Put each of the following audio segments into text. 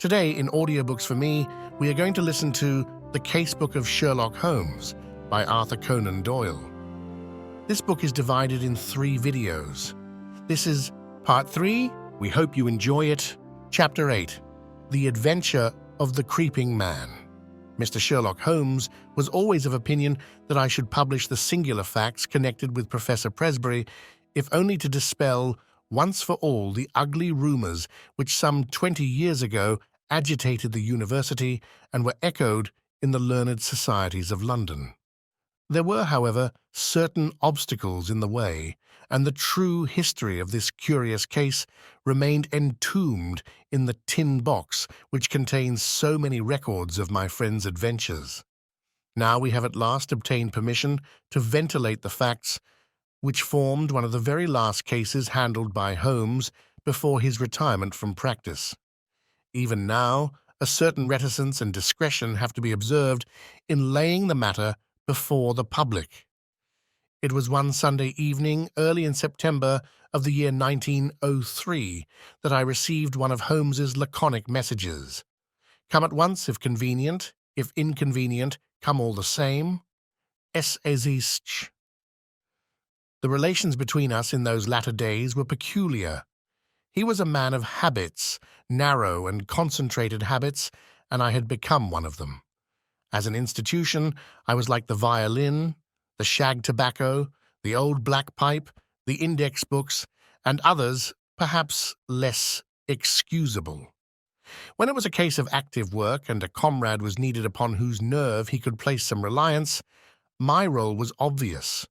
Today, in Audiobooks for Me, we are going to listen to The Casebook of Sherlock Holmes by Arthur Conan Doyle. This book is divided in 3 videos. This is Part 3, we hope you enjoy it. Chapter 8, The Adventure of the Creeping Man. Mr. Sherlock Holmes was always of opinion that I should publish the singular facts connected with Professor Presbury, if only to dispel once for all the ugly rumors which some 20 years ago agitated the university and were echoed in the learned societies of London. There were, however, certain obstacles in the way, and the true history of this curious case remained entombed in the tin box which contains so many records of my friend's adventures. Now we have at last obtained permission to ventilate the facts which formed one of the very last cases handled by Holmes before his retirement from practice. Even now, a certain reticence and discretion have to be observed in laying the matter before the public. It was one Sunday evening, early in September of the year 1903, that I received one of Holmes's laconic messages. Come at once if convenient, if inconvenient, come all the same. Es existe. The relations between us in those latter days were peculiar. He was a man of habits, narrow and concentrated habits, and I had become one of them. As an institution, I was like the violin, the shag tobacco, the old black pipe, the index books, and others, perhaps less excusable. When it was a case of active work and a comrade was needed upon whose nerve he could place some reliance, my role was obvious.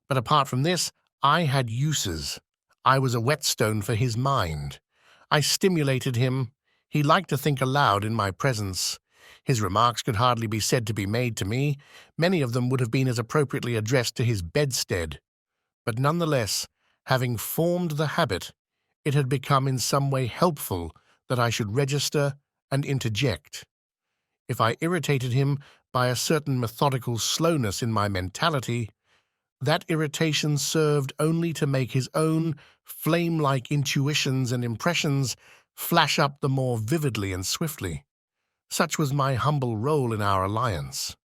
But apart from this, I had uses. I was a whetstone for his mind. I stimulated him. He liked to think aloud in my presence. His remarks could hardly be said to be made to me. Many of them would have been as appropriately addressed to his bedstead. But nonetheless, having formed the habit, it had become in some way helpful that I should register and interject. If I irritated him by a certain methodical slowness in my mentality, that irritation served only to make his own flame-like intuitions and impressions flash up the more vividly and swiftly. Such was my humble role in our alliance.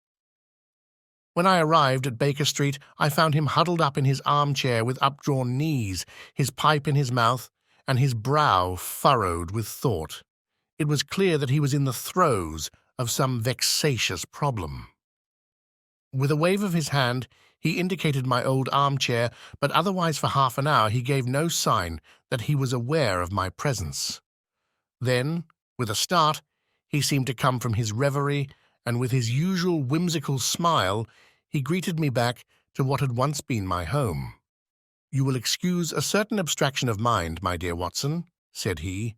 When I arrived at Baker Street, I found him huddled up in his armchair with updrawn knees, his pipe in his mouth, and his brow furrowed with thought. It was clear that he was in the throes of some vexatious problem. With a wave of his hand, he indicated my old armchair, but otherwise for half an hour he gave no sign that he was aware of my presence. Then, with a start, he seemed to come from his reverie, and with his usual whimsical smile, he greeted me back to what had once been my home. "You will excuse a certain abstraction of mind, my dear Watson," said he.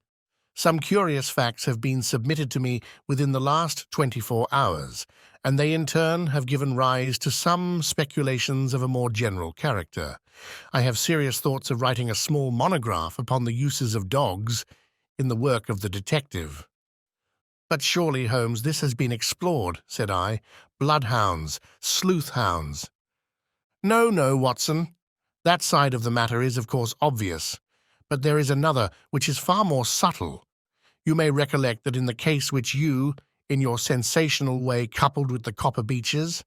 "Some curious facts have been submitted to me within the last 24 hours, and they in turn have given rise to some speculations of a more general character. I have serious thoughts of writing a small monograph upon the uses of dogs in the work of the detective." "But surely, Holmes, this has been explored," said I. "Bloodhounds, sleuth-hounds." No, Watson. That side of the matter is, of course, obvious. But there is another which is far more subtle. You may recollect that in the case which you, in your sensational way, coupled with the copper beeches,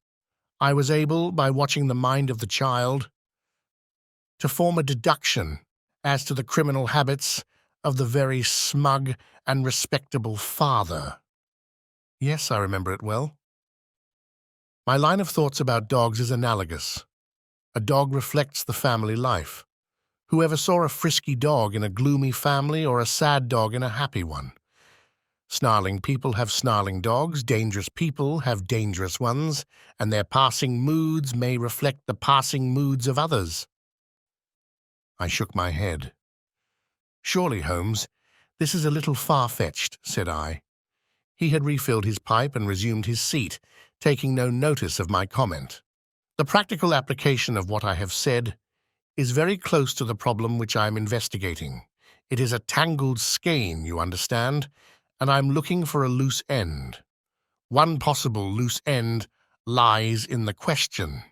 I was able, by watching the mind of the child, to form a deduction as to the criminal habits of the very smug and respectable father. Yes, I remember it well. My line of thoughts about dogs is analogous. A dog reflects the family life. Whoever saw a frisky dog in a gloomy family or a sad dog in a happy one? Snarling people have snarling dogs, dangerous people have dangerous ones, and their passing moods may reflect the passing moods of others. I shook my head. "Surely, Holmes, this is a little far-fetched," said I. He had refilled his pipe and resumed his seat, taking no notice of my comment. "The practical application of what I have said is very close to the problem which I am investigating. It is a tangled skein, you understand, and I am looking for a loose end. One possible loose end lies in the question: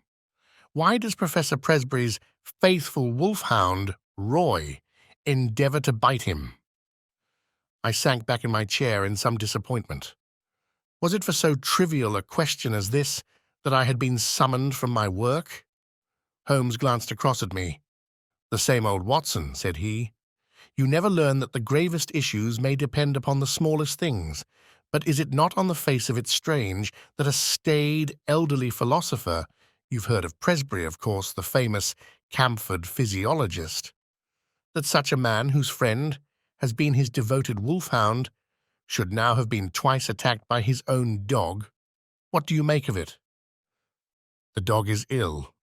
why does Professor Presbury's faithful wolfhound, Roy, endeavor to bite him? I sank back in my chair in some disappointment. Was it for so trivial a question as this that I had been summoned from my work? Holmes glanced across at me. "The same old Watson," said he. "You never learn that the gravest issues may depend upon the smallest things. But is it not on the face of it strange that a staid, elderly philosopher— you've heard of Presbury, of course, the famous Camford physiologist— that such a man, whose friend has been his devoted wolfhound, should now have been twice attacked by his own dog? What do you make of it?" "The dog is ill."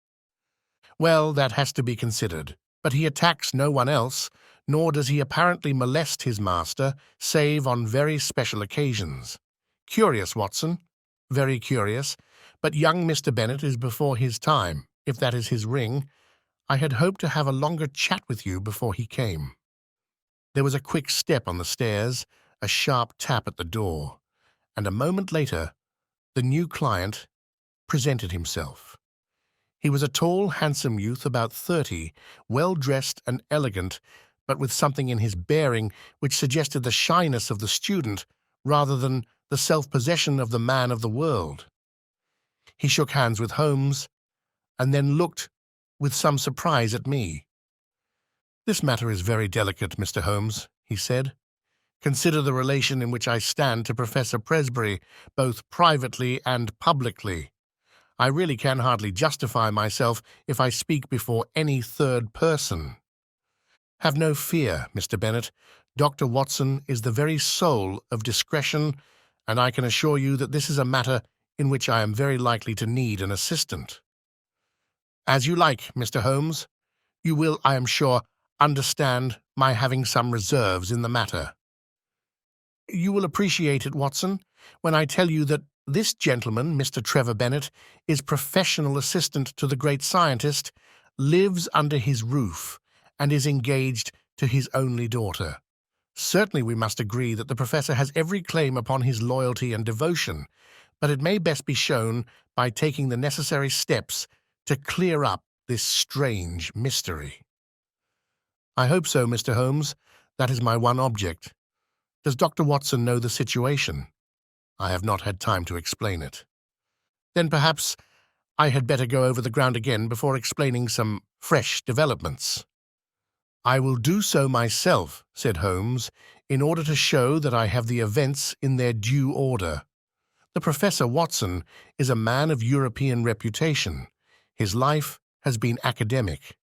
"Well, that has to be considered. But he attacks no one else, nor does he apparently molest his master, save on very special occasions. Curious, Watson, very curious. But young Mr. Bennet is before his time, if that is his ring. I had hoped to have a longer chat with you before he came." There was a quick step on the stairs, a sharp tap at the door, and a moment later the new client presented himself. He was a tall, handsome youth about 30, well-dressed and elegant, but with something in his bearing which suggested the shyness of the student rather than the self-possession of the man of the world. He shook hands with Holmes, and then looked with some surprise at me. "This matter is very delicate, Mr. Holmes," he said. "Consider the relation in which I stand to Professor Presbury, both privately and publicly. I really can hardly justify myself if I speak before any third person. Have no fear, Mr. Bennet. Dr. Watson is the very soul of discretion, and I can assure you that this is a matter in which I am very likely to need an assistant." "As you like, Mr. Holmes. You will, I am sure, understand my having some reserves in the matter. You will appreciate it, Watson, when I tell you that this gentleman, Mr. Trevor Bennet, is professional assistant to the great scientist, lives under his roof, and is engaged to his only daughter. Certainly we must agree that the professor has every claim upon his loyalty and devotion, but it may best be shown by taking the necessary steps to clear up this strange mystery." "I hope so, Mr. Holmes. That is my one object. Does Dr. Watson know the situation?" "I have not had time to explain it." "Then perhaps I had better go over the ground again before explaining some fresh developments." "I will do so myself," said Holmes, "in order to show that I have the events in their due order. The Professor Watson is a man of European reputation. His life has been academic.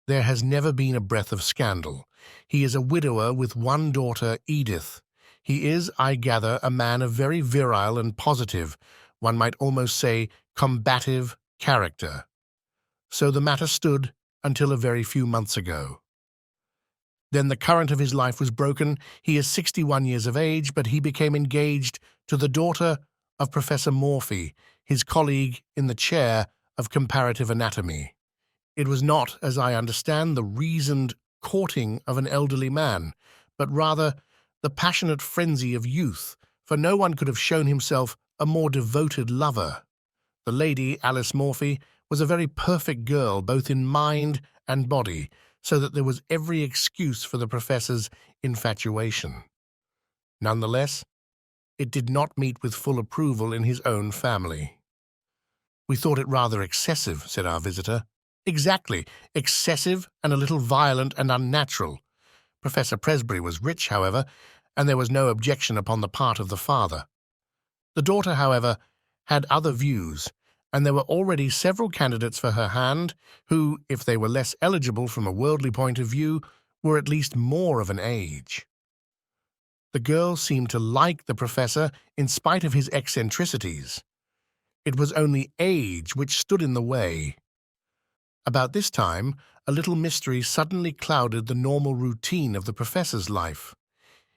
There has never been a breath of scandal. He is a widower with one daughter, Edith. He is, I gather, a man of very virile and positive, one might almost say combative, character. So the matter stood until a very few months ago. Then the current of his life was broken. He is 61 years of age, but he became engaged to the daughter of Professor Morphy, his colleague in the chair of comparative anatomy. It was not, as I understand, the reasoned courting of an elderly man, but rather the passionate frenzy of youth, for no one could have shown himself a more devoted lover. The lady, Alice Morphy, was a very perfect girl, both in mind and body, so that there was every excuse for the professor's infatuation. Nonetheless, it did not meet with full approval in his own family. "We thought it rather excessive," said our visitor. "Exactly, excessive and a little violent and unnatural. Professor Presbury was rich, however, and there was no objection upon the part of the father. The daughter, however, had other views, and there were already several candidates for her hand who, if they were less eligible from a worldly point of view, were at least more of an age. The girl seemed to like the professor in spite of his eccentricities. It was only age which stood in the way. About this time, a little mystery suddenly clouded the normal routine of the professor's life.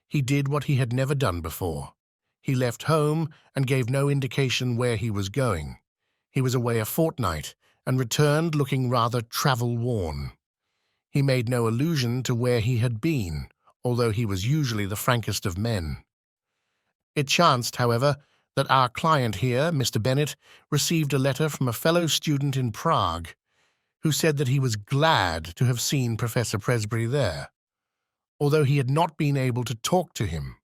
He did what he had never done before. He left home and gave no indication where he was going. He was away a fortnight and returned looking rather travel-worn. He made no allusion to where he had been, although he was usually the frankest of men. It chanced, however, that our client here, Mr. Bennet, received a letter from a fellow student in Prague, who said that he was glad to have seen Professor Presbury there. although he had not been able to talk to him.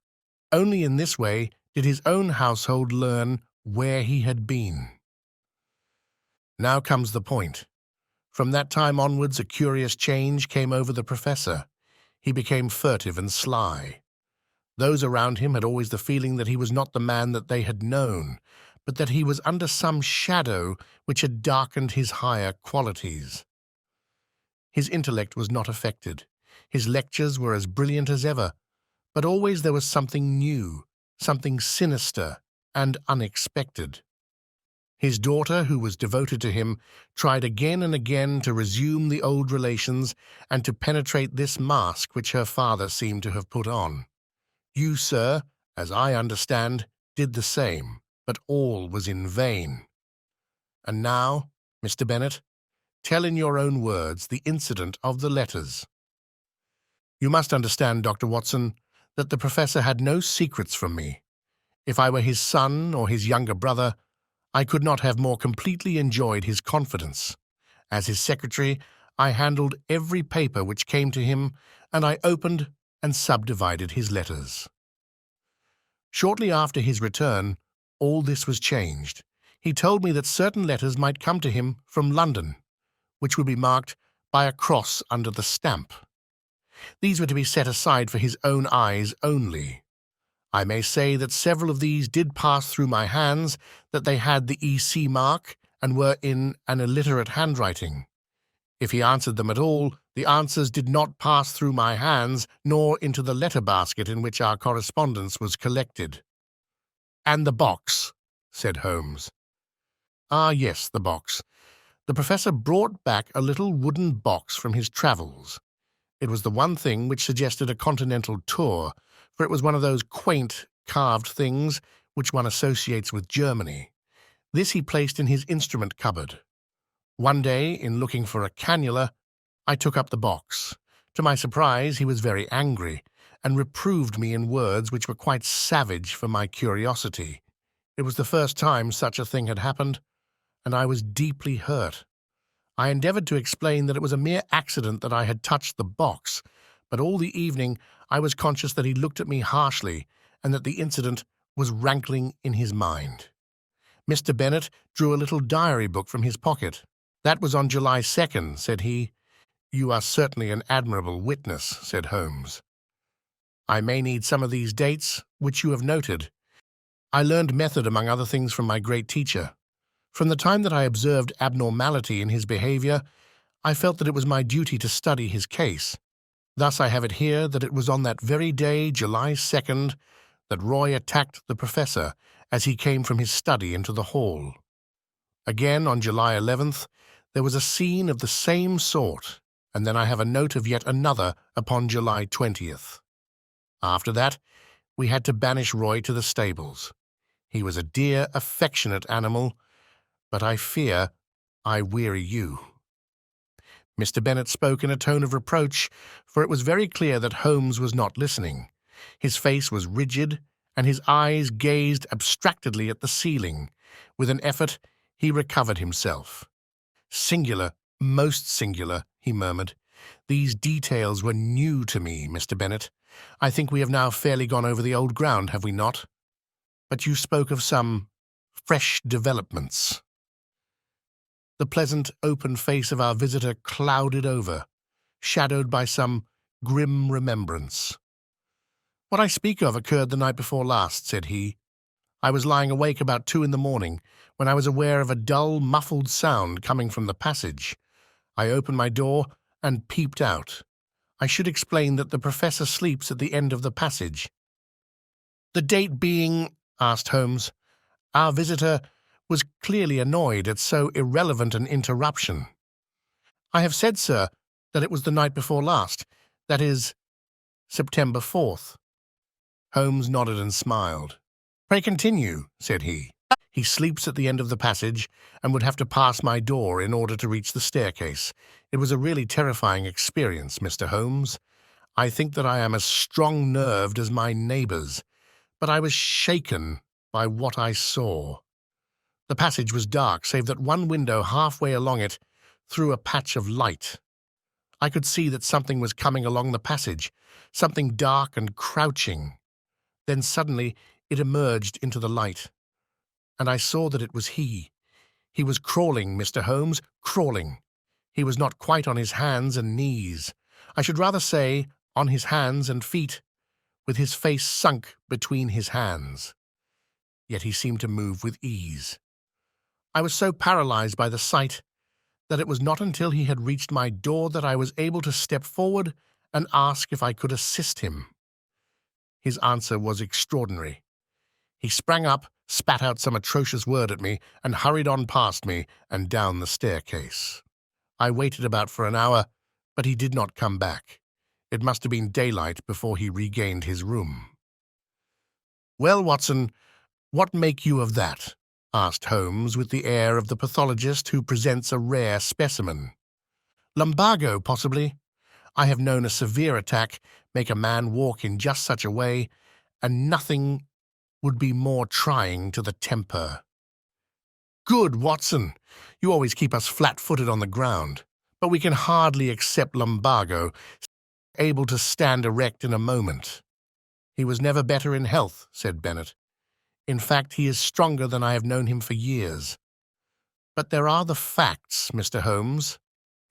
Only in this way did his own household learn where he had been. Now comes the point. From that time onwards, a curious change came over the professor. He became furtive and sly. Those around him had always the feeling that he was not the man that they had known, but that he was under some shadow which had darkened his higher qualities. His intellect was not affected. His lectures were as brilliant as ever, but always there was something new, something sinister and unexpected. His daughter, who was devoted to him, tried again and again to resume the old relations and to penetrate this mask which her father seemed to have put on. You, sir, as I understand, did the same, but all was in vain. And now, Mr. Bennet, tell in your own words the incident of the letters. You must understand, Dr. Watson, that the professor had no secrets from me. If I were his son or his younger brother, I could not have more completely enjoyed his confidence. As his secretary, I handled every paper which came to him, and I opened and subdivided his letters. Shortly after his return, all this was changed. He told me that certain letters might come to him from London, which would be marked by a cross under the stamp. These were to be set aside for his own eyes only. I may say that several of these did pass through my hands, that they had the EC mark and were in an illiterate handwriting. If he answered them at all, the answers did not pass through my hands, nor into the letter basket in which our correspondence was collected. "And the box," said Holmes. "Ah, yes, the box. The professor brought back a little wooden box from his travels. It was the one thing which suggested a continental tour, for it was one of those quaint, carved things which one associates with Germany. This he placed in his instrument cupboard. One day, in looking for a cannula, I took up the box. To my surprise, he was very angry, and reproved me in words which were quite savage for my curiosity. It was the first time such a thing had happened, and I was deeply hurt. I endeavored to explain that it was a mere accident that I had touched the box, but all the evening I was conscious that he looked at me harshly and that the incident was rankling in his mind. Mr. Bennet drew a little diary book from his pocket. "That was on July 2nd, said he. "You are certainly an admirable witness," said Holmes. "I may need some of these dates, which you have noted. I learned method among other things from my great teacher. From the time that I observed abnormality in his behavior, I felt that it was my duty to study his case. Thus I have it here that it was on that very day, July 2nd, that Roy attacked the professor as he came from his study into the hall. Again, on July 11th, there was a scene of the same sort, and then I have a note of yet another upon July 20th. After that, we had to banish Roy to the stables. He was a dear, affectionate animal, but I fear I weary you." Mr. Bennet spoke in a tone of reproach, for it was very clear that Holmes was not listening. His face was rigid, and his eyes gazed abstractedly at the ceiling. With an effort, he recovered himself. "Singular, most singular," he murmured. "These details were new to me, Mr. Bennet. I think we have now fairly gone over the old ground, have we not? But you spoke of some fresh developments." The pleasant, open face of our visitor clouded over, shadowed by some grim remembrance. "What I speak of occurred the night before last," said he. "I was lying awake about 2 in the morning, when I was aware of a dull, muffled sound coming from the passage. I opened my door and peeped out. I should explain that the professor sleeps at the end of the passage." "The date being?" asked Holmes. Our visitor was clearly annoyed at so irrelevant an interruption. "I have said, sir, that it was the night before last, that is, September 4th. Holmes nodded and smiled. "Pray continue," said he. "He sleeps at the end of the passage, and would have to pass my door in order to reach the staircase. It was a really terrifying experience, Mr. Holmes. I think that I am as strong-nerved as my neighbours, but I was shaken by what I saw. The passage was dark, save that one window halfway along it threw a patch of light. I could see that something was coming along the passage, something dark and crouching. Then suddenly it emerged into the light, and I saw that it was he. He was crawling, Mr. Holmes, crawling. He was not quite on his hands and knees. I should rather say on his hands and feet, with his face sunk between his hands. Yet he seemed to move with ease. I was so paralyzed by the sight that it was not until he had reached my door that I was able to step forward and ask if I could assist him. His answer was extraordinary. He sprang up, spat out some atrocious word at me, and hurried on past me and down the staircase. I waited about for an hour, but he did not come back. It must have been daylight before he regained his room. "Well, Watson, what make you of that?" asked Holmes with the air of the pathologist who presents a rare specimen. "Lumbago, possibly. I have known a severe attack make a man walk in just such a way, and nothing would be more trying to the temper." "Good, Watson. You always keep us flat-footed on the ground. But we can hardly accept lumbago, able to stand erect in a moment." "He was never better in health," said Bennet. "In fact, he is stronger than I have known him for years. But there are the facts, Mr. Holmes.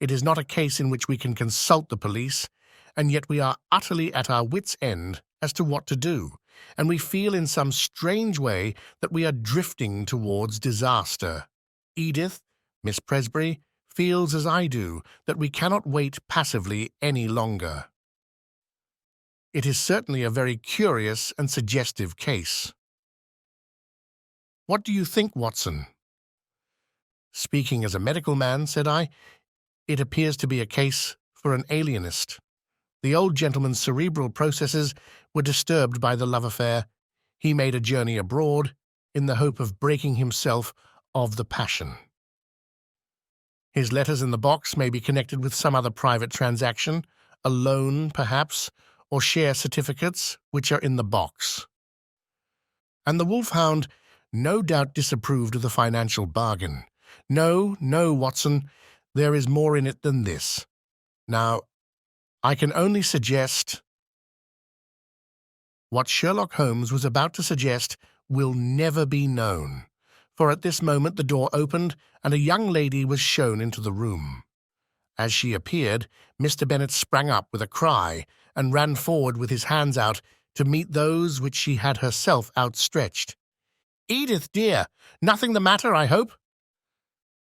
It is not a case in which we can consult the police, and yet we are utterly at our wits' end as to what to do, and we feel in some strange way that we are drifting towards disaster. Edith, Miss Presbury, feels as I do, that we cannot wait passively any longer. It is certainly a very curious and suggestive case. What do you think, Watson?" "Speaking as a medical man," said I, "it appears to be a case for an alienist. The old gentleman's cerebral processes were disturbed by the love affair. He made a journey abroad in the hope of breaking himself of the passion. His letters in the box may be connected with some other private transaction, a loan, perhaps, or share certificates which are in the box." And the wolfhound no doubt disapproved of the financial bargain. "No, no, Watson, there is more in it than this. Now, I can only suggest—" What Sherlock Holmes was about to suggest will never be known, for at this moment the door opened and a young lady was shown into the room. As she appeared, Mr. Bennet sprang up with a cry and ran forward with his hands out to meet those which she had herself outstretched. "Edith, dear, nothing the matter, I hope?"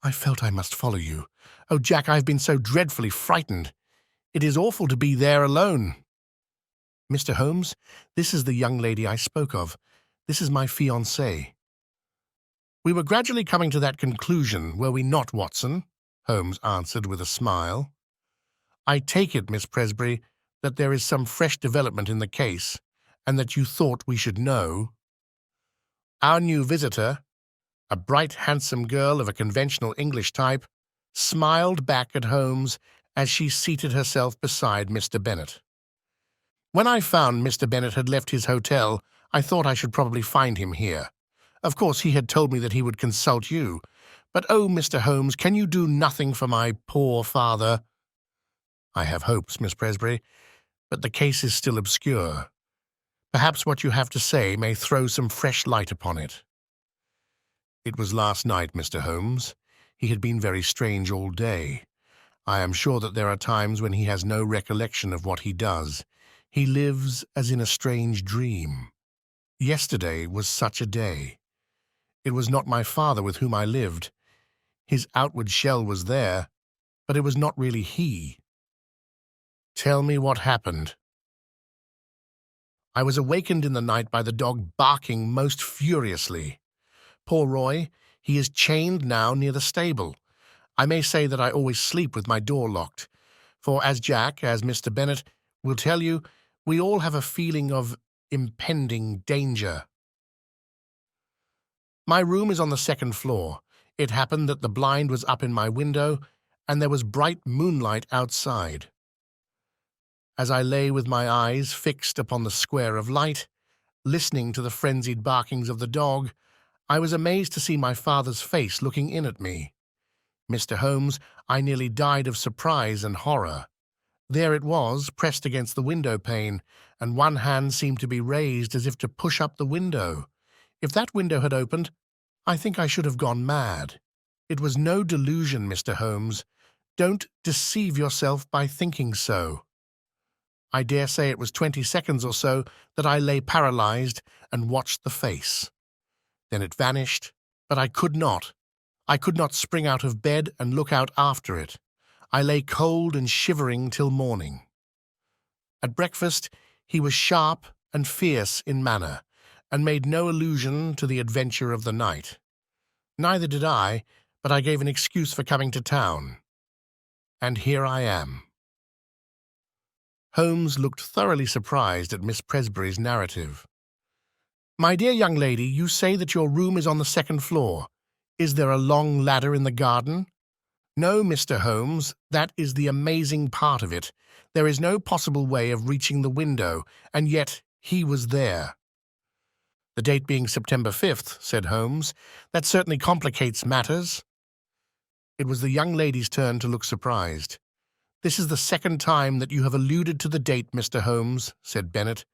"I felt I must follow you. Oh, Jack, I have been so dreadfully frightened. It is awful to be there alone." "Mr. Holmes, this is the young lady I spoke of. This is my fiancée." "We were gradually coming to that conclusion, were we not, Watson?" Holmes answered with a smile. "I take it, Miss Presbury, that there is some fresh development in the case, and that you thought we should know." Our new visitor, a bright, handsome girl of a conventional English type, smiled back at Holmes as she seated herself beside Mr. Bennet. "When I found Mr. Bennet had left his hotel, I thought I should probably find him here. Of course, he had told me that he would consult you. But, oh, Mr. Holmes, can you do nothing for my poor father?" "I have hopes, Miss Presbury, but the case is still obscure. Perhaps what you have to say may throw some fresh light upon it." "It was last night, Mr. Holmes. He had been very strange all day. I am sure that there are times when he has no recollection of what he does. He lives as in a strange dream. Yesterday was such a day. It was not my father with whom I lived. His outward shell was there, but it was not really he." "Tell me what happened." "I was awakened in the night by the dog barking most furiously. Poor Roy, he is chained now near the stable. I may say that I always sleep with my door locked, for as Jack, as Mr. Bennet, will tell you, we all have a feeling of impending danger. My room is on the second floor. It happened that the blind was up in my window, and there was bright moonlight outside. As I lay with my eyes fixed upon the square of light, listening to the frenzied barkings of the dog, I was amazed to see my father's face looking in at me. Mr. Holmes, I nearly died of surprise and horror. There it was, pressed against the window pane, and one hand seemed to be raised as if to push up the window. If that window had opened, I think I should have gone mad. It was no delusion, Mr. Holmes. Don't deceive yourself by thinking so. I dare say it was 20 seconds or so that I lay paralyzed and watched the face. Then it vanished, but I could not. I could not spring out of bed and look out after it. I lay cold and shivering till morning. At breakfast, he was sharp and fierce in manner, and made no allusion to the adventure of the night. Neither did I, but I gave an excuse for coming to town. And here I am. Holmes looked thoroughly surprised at Miss Presbury's narrative. My dear young lady, you say that your room is on the second floor. Is there a long ladder in the garden? No, Mr. Holmes, that is the amazing part of it. There is no possible way of reaching the window, and yet he was there. The date being September 5th, said Holmes, that certainly complicates matters. It was the young lady's turn to look surprised. This is the second time that you have alluded to the date, Mr. Holmes, said Bennet.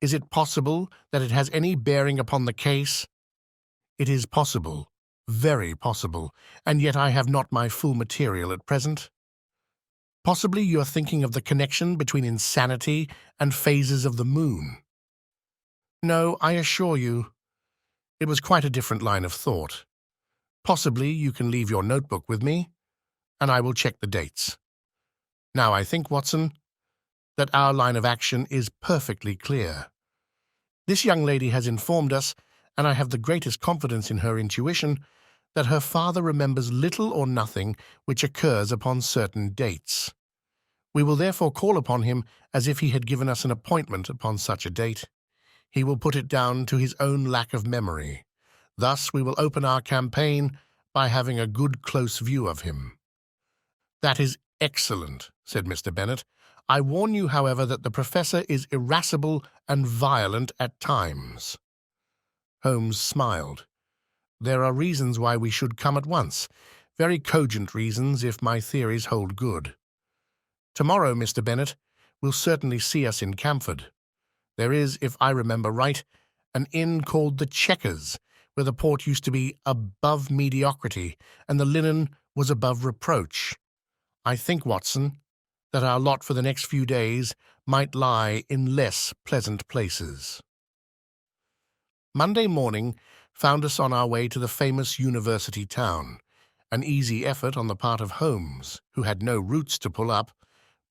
Is it possible that it has any bearing upon the case? It is possible, very possible, and yet I have not my full material at present. Possibly you are thinking of the connection between insanity and phases of the moon. No, I assure you, it was quite a different line of thought. Possibly you can leave your notebook with me, and I will check the dates. Now I think, Watson, that our line of action is perfectly clear. This young lady has informed us, and I have the greatest confidence in her intuition, that her father remembers little or nothing which occurs upon certain dates. We will therefore call upon him as if he had given us an appointment upon such a date. He will put it down to his own lack of memory. Thus we will open our campaign by having a good close view of him. That is excellent, said Mr. Bennet. I warn you, however, that the Professor is irascible and violent at times. Holmes smiled. There are reasons why we should come at once, very cogent reasons if my theories hold good. Tomorrow, Mr. Bennet, will certainly see us in Camford. There is, if I remember right, an inn called the Chequers, where the port used to be above mediocrity and the linen was above reproach. I think, Watson, that our lot for the next few days might lie in less pleasant places. Monday morning found us on our way to the famous university town, an easy effort on the part of Holmes, who had no routes to pull up,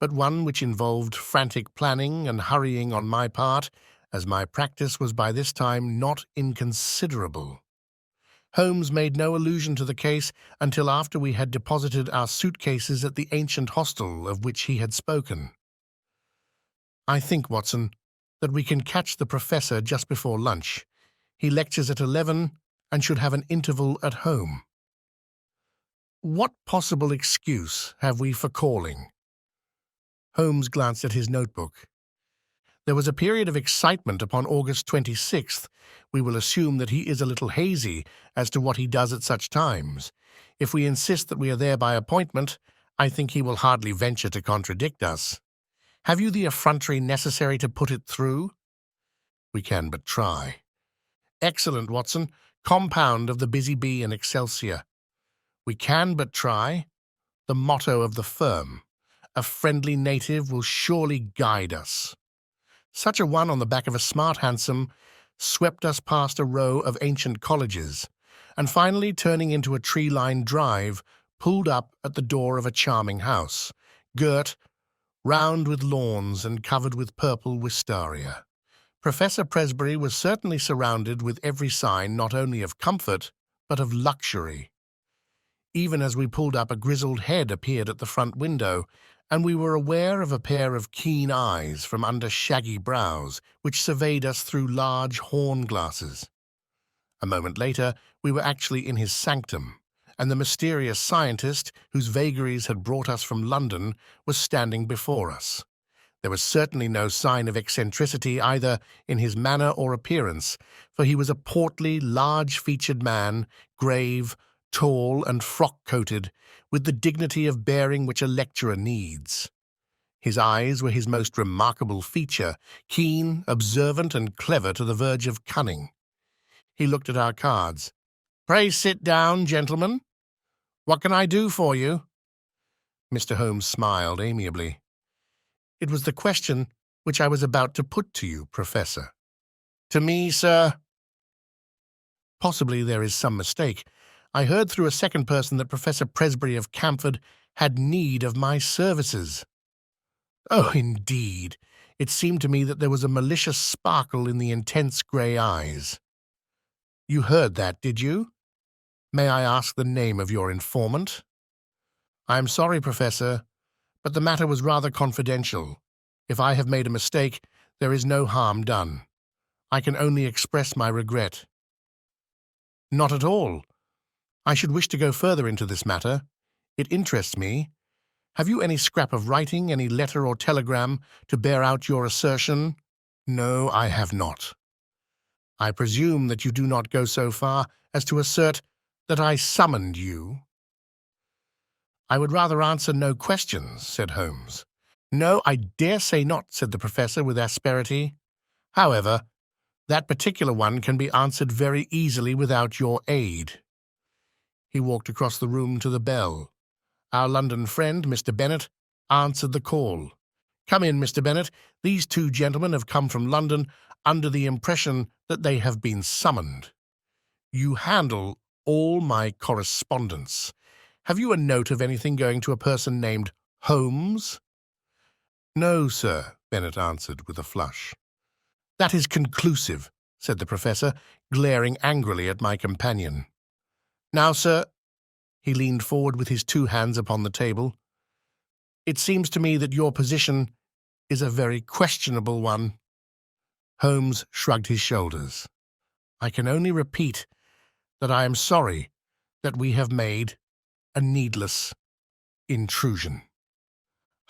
but one which involved frantic planning and hurrying on my part, as my practice was by this time not inconsiderable. Holmes made no allusion to the case until after we had deposited our suitcases at the ancient hostel of which he had spoken. I think, Watson, that we can catch the Professor just before lunch. He lectures at 11 and should have an interval at home. What possible excuse have we for calling? Holmes glanced at his notebook. There was a period of excitement upon August 26th. We will assume that he is a little hazy as to what he does at such times. If we insist that we are there by appointment, I think he will hardly venture to contradict us. Have you the effrontery necessary to put it through? We can but try. Excellent, Watson. Compound of the Busy Bee and Excelsior. We can but try. The motto of the firm. A friendly native will surely guide us. Such a one on the back of a smart hansom swept us past a row of ancient colleges, and finally, turning into a tree-lined drive, pulled up at the door of a charming house, girt round with lawns and covered with purple wistaria. Professor Presbury was certainly surrounded with every sign not only of comfort, but of luxury. Even as we pulled up, a grizzled head appeared at the front window, and we were aware of a pair of keen eyes from under shaggy brows, which surveyed us through large horn glasses. A moment later, we were actually in his sanctum, and the mysterious scientist, whose vagaries had brought us from London, was standing before us. There was certainly no sign of eccentricity either in his manner or appearance, for he was a portly, large-featured man, grave, tall and frock-coated, with the dignity of bearing which a lecturer needs. His eyes were his most remarkable feature, keen, observant, and clever to the verge of cunning. He looked at our cards. "Pray sit down, gentlemen. What can I do for you?" Mr. Holmes smiled amiably. "It was the question which I was about to put to you, Professor." "To me, sir?" "Possibly there is some mistake. I heard through a second person that Professor Presbury of Camford had need of my services." "Oh, indeed." It seemed to me that there was a malicious sparkle in the intense grey eyes. "You heard that, did you? May I ask the name of your informant?" "I am sorry, Professor, but the matter was rather confidential. If I have made a mistake, there is no harm done. I can only express my regret." "Not at all. I should wish to go further into this matter. It interests me. Have you any scrap of writing, any letter or telegram, to bear out your assertion?" "No, I have not." "I presume that you do not go so far as to assert that I summoned you?" "I would rather answer no questions," said Holmes. "No, I dare say not," said the Professor with asperity. "However, that particular one can be answered very easily without your aid." He walked across the room to the bell. Our London friend, Mr. Bennet, answered the call. "Come in, Mr. Bennet. These two gentlemen have come from London under the impression that they have been summoned. You handle all my correspondence. Have you a note of anything going to a person named Holmes?" "No, sir," Bennet answered with a flush. "That is conclusive," said the Professor, glaring angrily at my companion. "Now, sir," he leaned forward with his two hands upon the table, "it seems to me that your position is a very questionable one." Holmes shrugged his shoulders. "I can only repeat that I am sorry that we have made a needless intrusion."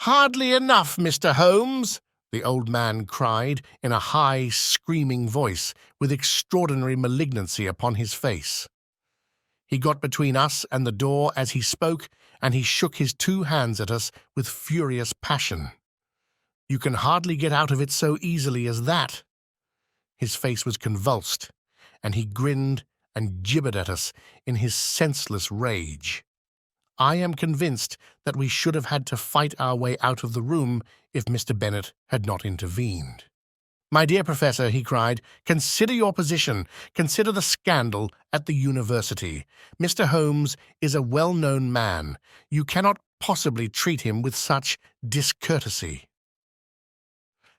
"Hardly enough, Mr. Holmes," the old man cried in a high, screaming voice with extraordinary malignancy upon his face. He got between us and the door as he spoke, and he shook his two hands at us with furious passion. "You can hardly get out of it so easily as that." His face was convulsed, and he grinned and gibbered at us in his senseless rage. I am convinced that we should have had to fight our way out of the room if Mr. Bennet had not intervened. "My dear Professor," he cried, "consider your position. Consider the scandal at the university. Mr. Holmes is a well-known man. You cannot possibly treat him with such discourtesy."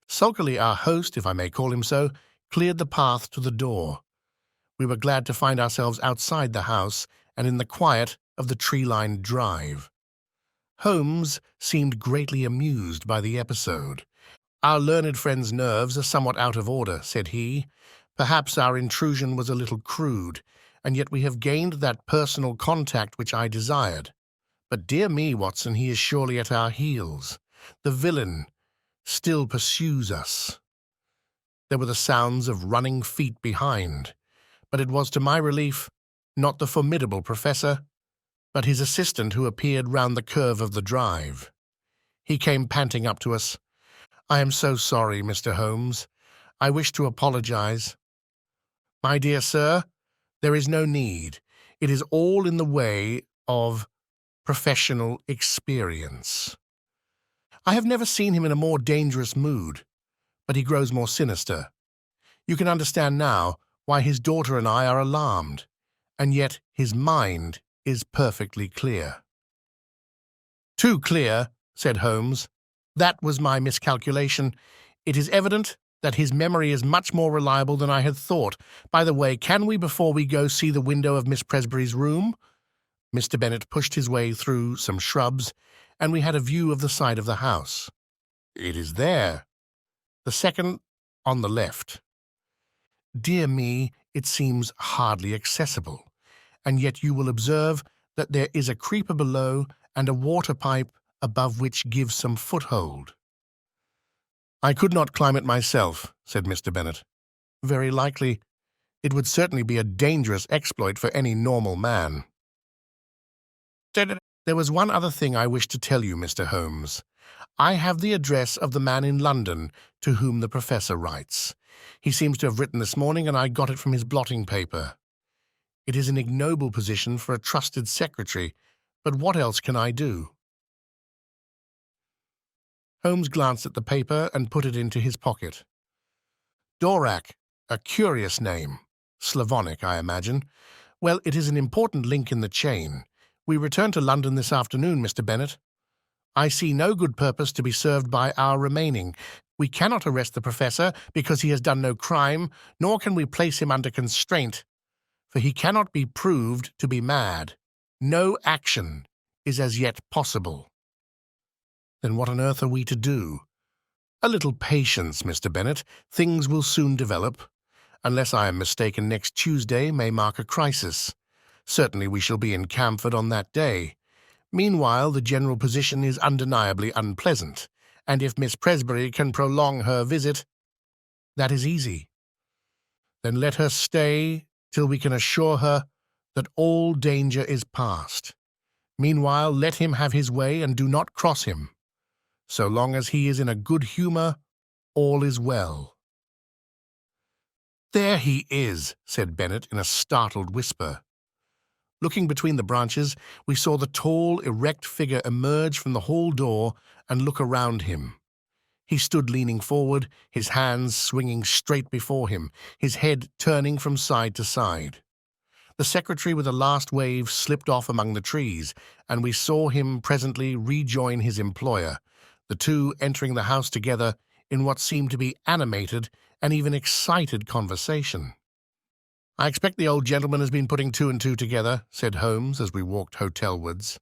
Sulkily our host, if I may call him so, cleared the path to the door. We were glad to find ourselves outside the house and in the quiet of the tree-lined drive. Holmes seemed greatly amused by the episode. "Our learned friend's nerves are somewhat out of order," said he. "Perhaps our intrusion was a little crude, and yet we have gained that personal contact which I desired. But dear me, Watson, he is surely at our heels. The villain still pursues us." There were the sounds of running feet behind, but it was to my relief not the formidable Professor, but his assistant who appeared round the curve of the drive. He came panting up to us. "I am so sorry, Mr. Holmes. I wish to apologize." "My dear sir, there is no need. It is all in the way of professional experience. I have never seen him in a more dangerous mood, but he grows more sinister. You can understand now why his daughter and I are alarmed, and yet his mind is perfectly clear." "Too clear," said Holmes. "That was my miscalculation. It is evident that his memory is much more reliable than I had thought. By the way, can we, before we go, see the window of Miss Presbury's room?" Mr. Bennet pushed his way through some shrubs, and we had a view of the side of the house. "It is there. The second on the left." "Dear me, it seems hardly accessible, and yet you will observe that there is a creeper below and a water pipe above which gives some foothold." "I could not climb it myself," said Mr. Bennet. "Very likely. It would certainly be a dangerous exploit for any normal man." There was one other thing I wish to tell you, Mr. Holmes. I have the address of the man in London to whom the professor writes. He seems to have written this morning, and I got it from his blotting paper. It is an ignoble position for a trusted secretary, but what else can I do?" Holmes glanced at the paper and put it into his pocket. "Dorak, a curious name. Slavonic, I imagine. Well, it is an important link in the chain. We return to London this afternoon, Mr. Bennet. I see no good purpose to be served by our remaining. We cannot arrest the professor because he has done no crime, nor can we place him under constraint, for he cannot be proved to be mad. No action is as yet possible." "Then what on earth are we to do?" "A little patience, Mr. Bennet. Things will soon develop. Unless I am mistaken, next Tuesday may mark a crisis. Certainly we shall be in Camford on that day. Meanwhile, the general position is undeniably unpleasant, and if Miss Presbury can prolong her visit, that is easy. Then let her stay till we can assure her that all danger is past. Meanwhile, let him have his way and do not cross him. So long as he is in a good humour, all is well." "There he is," said Bennet in a startled whisper. Looking between the branches, we saw the tall, erect figure emerge from the hall door and look around him. He stood leaning forward, his hands swinging straight before him, his head turning from side to side. The secretary with a last wave slipped off among the trees, and we saw him presently rejoin his employer, the two entering the house together in what seemed to be animated and even excited conversation. "I expect the old gentleman has been putting two and two together," said Holmes as we walked hotelwards.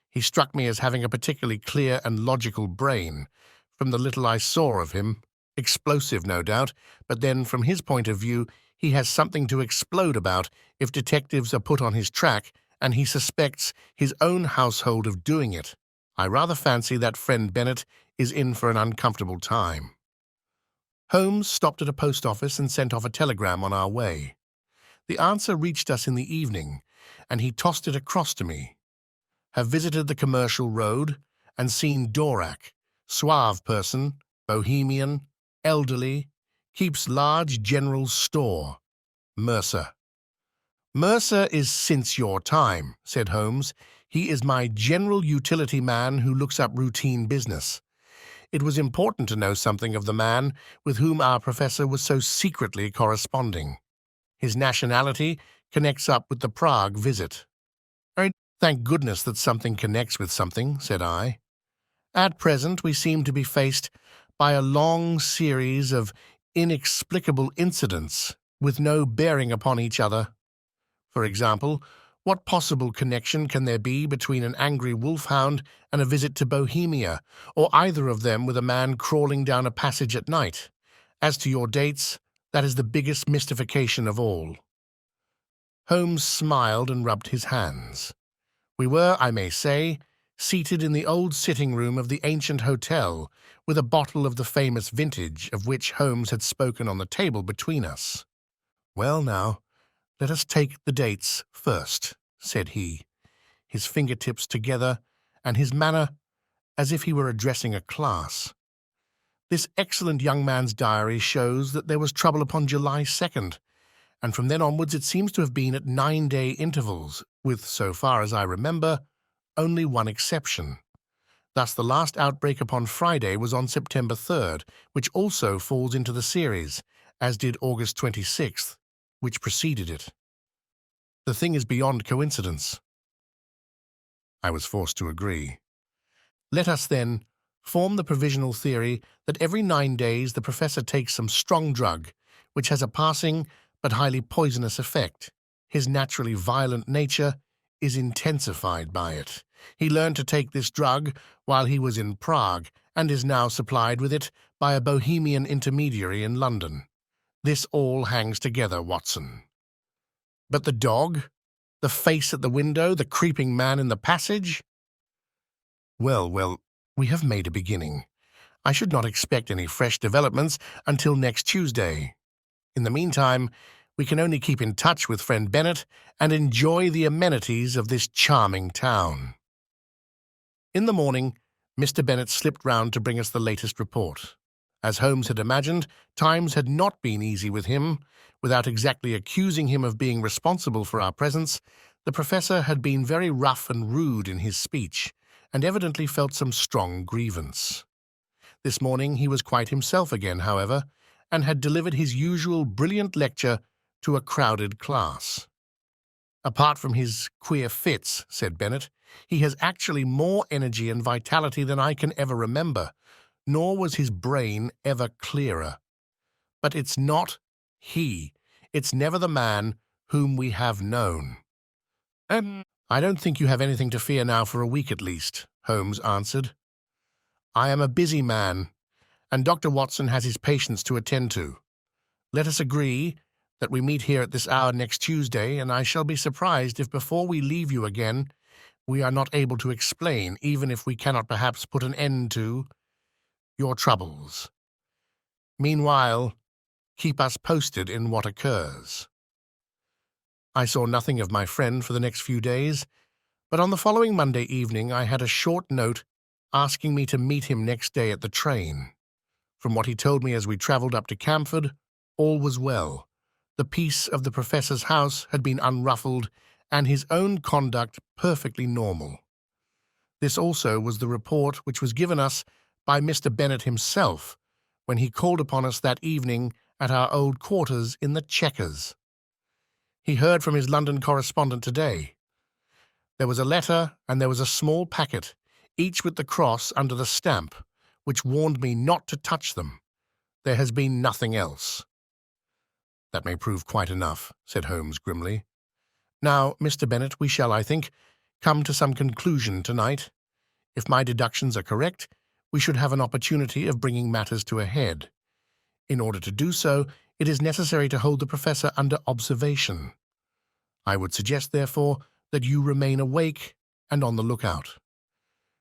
"He struck me as having a particularly clear and logical brain, from the little I saw of him. Explosive, no doubt, but then, from his point of view, he has something to explode about if detectives are put on his track, and he suspects his own household of doing it. I rather fancy that friend Bennet is in for an uncomfortable time." Holmes stopped at a post office and sent off a telegram on our way. The answer reached us in the evening, and he tossed it across to me. "Have visited the Commercial Road and seen Dorak, suave person, bohemian, elderly, keeps large general store. Mercer." "Mercer is since your time," said Holmes. "He is my general utility man who looks up routine business. It was important to know something of the man with whom our professor was so secretly corresponding. His nationality connects up with the Prague visit." "Thank goodness that something connects with something," said I. "At present we seem to be faced by a long series of inexplicable incidents with no bearing upon each other. For example, what possible connection can there be between an angry wolfhound and a visit to Bohemia, or either of them with a man crawling down a passage at night? As to your dates, that is the biggest mystification of all." Holmes smiled and rubbed his hands. We were, I may say, seated in the old sitting-room of the ancient hotel, with a bottle of the famous vintage of which Holmes had spoken on the table between us. "Well, now, let us take the dates first," said he, his fingertips together and his manner as if he were addressing a class. "This excellent young man's diary shows that there was trouble upon July 2nd, and from then onwards it seems to have been at 9-day intervals, with, so far as I remember, only one exception. Thus the last outbreak upon Friday was on September 3rd, which also falls into the series, as did August 26th, which preceded it. The thing is beyond coincidence." I was forced to agree. "Let us, then, form the provisional theory that every 9 days the professor takes some strong drug, which has a passing but highly poisonous effect. His naturally violent nature is intensified by it. He learned to take this drug while he was in Prague, and is now supplied with it by a Bohemian intermediary in London. This all hangs together, Watson." "But the dog? The face at the window? The creeping man in the passage?" Well, we have made a beginning. I should not expect any fresh developments until next Tuesday. In the meantime, we can only keep in touch with friend Bennet and enjoy the amenities of this charming town." In the morning, Mr. Bennet slipped round to bring us the latest report. As Holmes had imagined, times had not been easy with him. Without exactly accusing him of being responsible for our presence, the professor had been very rough and rude in his speech, and evidently felt some strong grievance. This morning he was quite himself again, however, and had delivered his usual brilliant lecture to a crowded class. "Apart from his queer fits," said Bennet, "he has actually more energy and vitality than I can ever remember, nor was his brain ever clearer. But it's not he. It's never the man whom we have known." "I don't think you have anything to fear now for a week at least," Holmes answered. "I am a busy man, and Dr. Watson has his patients to attend to. Let us agree that we meet here at this hour next Tuesday, and I shall be surprised if before we leave you again we are not able to explain, even if we cannot perhaps put an end to, your troubles. Meanwhile, keep us posted in what occurs." I saw nothing of my friend for the next few days, but on the following Monday evening I had a short note asking me to meet him next day at the train. From what he told me as we travelled up to Camford, all was well. The peace of the professor's house had been unruffled, and his own conduct perfectly normal. This also was the report which was given us by Mr. Bennet himself when he called upon us that evening at our old quarters in the Chequers. He heard from his London correspondent today. There was a letter and there was a small packet, each with the cross under the stamp, which warned me not to touch them. There has been nothing else. "That may prove quite enough," said Holmes grimly. "Now, Mr. Bennet, we shall, I think, come to some conclusion tonight. If my deductions are correct, we should have an opportunity of bringing matters to a head. In order to do so, it is necessary to hold the professor under observation. I would suggest, therefore, that you remain awake and on the lookout.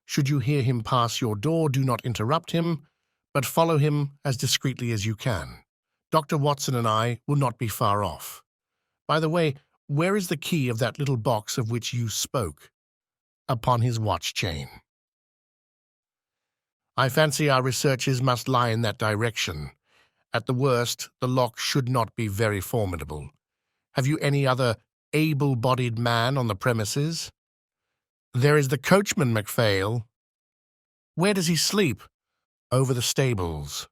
Should you hear him pass your door, do not interrupt him, but follow him as discreetly as you can. Dr. Watson and I will not be far off. By the way, where is the key of that little box of which you spoke?" "Upon his watch chain." "I fancy our researches must lie in that direction. At the worst, the lock should not be very formidable. Have you any other able-bodied man on the premises?" "There is the coachman, MacPhail." "Where does he sleep?" "Over the stables."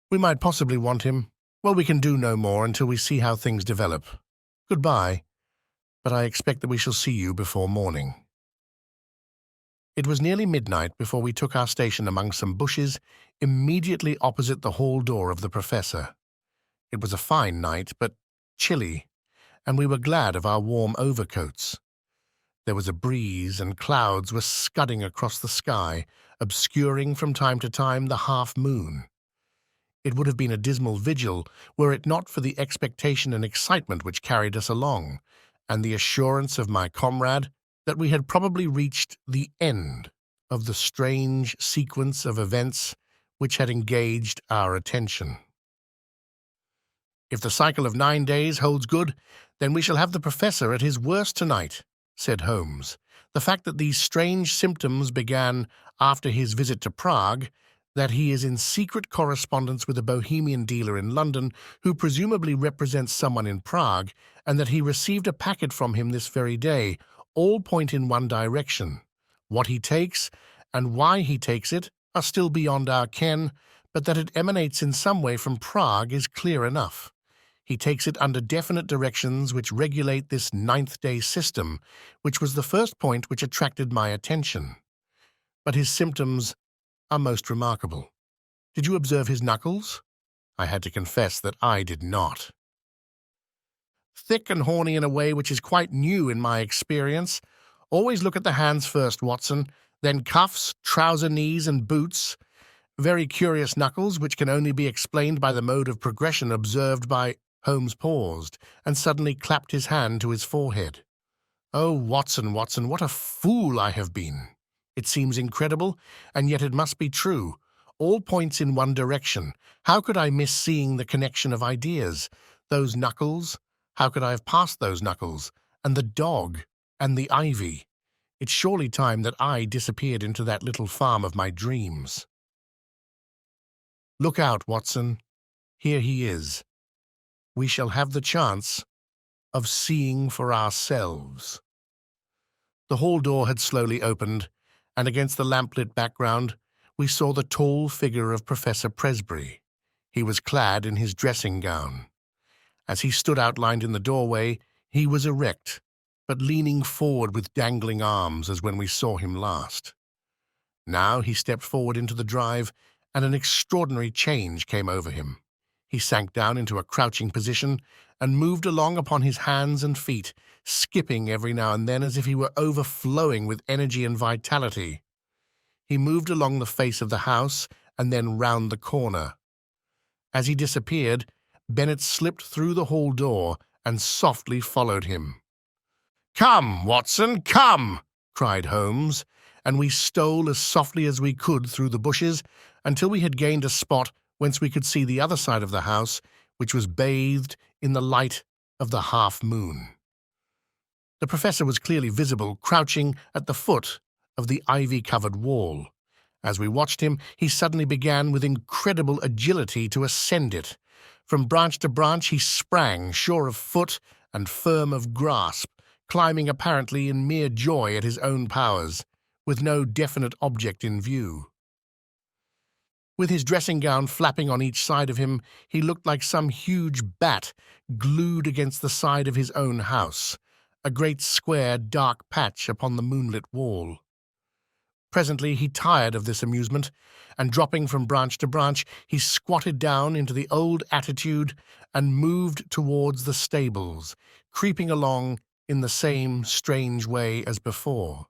"We might possibly want him. Well, we can do no more until we see how things develop. Goodbye, but I expect that we shall see you before morning." It was nearly midnight before we took our station among some bushes immediately opposite the hall door of the professor. It was a fine night, but chilly, and we were glad of our warm overcoats. There was a breeze, and clouds were scudding across the sky, obscuring from time to time the half-moon. It would have been a dismal vigil were it not for the expectation and excitement which carried us along, and the assurance of my comrade that we had probably reached the end of the strange sequence of events which had engaged our attention. "If the cycle of 9 days holds good, then we shall have the professor at his worst tonight," said Holmes. "The fact that these strange symptoms began after his visit to Prague, that he is in secret correspondence with a Bohemian dealer in London who presumably represents someone in Prague, and that he received a packet from him this very day, all point in one direction. What he takes and why he takes it are still beyond our ken, but that it emanates in some way from Prague is clear enough. He takes it under definite directions which regulate this 9th-day system, which was the first point which attracted my attention. But his symptoms are most remarkable. Did you observe his knuckles?" I had to confess that I did not. "Thick and horny in a way which is quite new in my experience. Always look at the hands first, Watson, then cuffs, trouser knees, and boots. Very curious knuckles, which can only be explained by the mode of progression observed by—" Holmes paused, and suddenly clapped his hand to his forehead. "Oh, Watson, Watson, what a fool I have been! It seems incredible, and yet it must be true. All points in one direction. How could I miss seeing the connection of ideas? Those knuckles, how could I have passed those knuckles? And the dog, and the ivy. It's surely time that I disappeared into that little farm of my dreams. Look out, Watson. Here he is. We shall have the chance of seeing for ourselves. The hall door had slowly opened, and against the lamplit background, we saw the tall figure of Professor Presbury. He was clad in his dressing gown. As he stood outlined in the doorway, he was erect, but leaning forward with dangling arms as when we saw him last. Now he stepped forward into the drive, and an extraordinary change came over him. He sank down into a crouching position and moved along upon his hands and feet, skipping every now and then as if he were overflowing with energy and vitality. He moved along the face of the house and then round the corner. As he disappeared, Bennett slipped through the hall door and softly followed him. "Come, Watson, come!" cried Holmes, and we stole as softly as we could through the bushes until we had gained a spot whence we could see the other side of the house, which was bathed in the light of the half-moon. The professor was clearly visible, crouching at the foot of the ivy-covered wall. As we watched him, he suddenly began with incredible agility to ascend it. From branch to branch he sprang, sure of foot and firm of grasp, climbing apparently in mere joy at his own powers, with no definite object in view. With his dressing gown flapping on each side of him, he looked like some huge bat glued against the side of his own house, a great square dark patch upon the moonlit wall. Presently he tired of this amusement, and dropping from branch to branch, he squatted down into the old attitude and moved towards the stables, creeping along in the same strange way as before.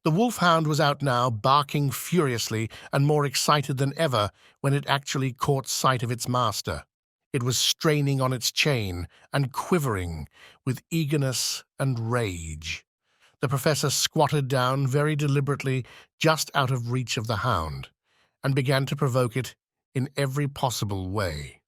The wolfhound was out now, barking furiously and more excited than ever when it actually caught sight of its master. It was straining on its chain and quivering with eagerness and rage. The professor squatted down very deliberately just out of reach of the hound, and began to provoke it in every possible way.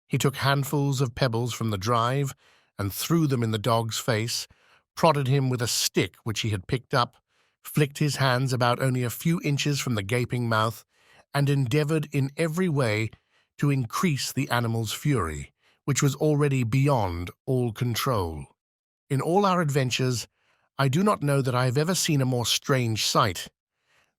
He took handfuls of pebbles from the drive and threw them in the dog's face, prodded him with a stick which he had picked up, flicked his hands about only a few inches from the gaping mouth, and endeavored in every way to increase the animal's fury, which was already beyond all control. In all our adventures, I do not know that I have ever seen a more strange sight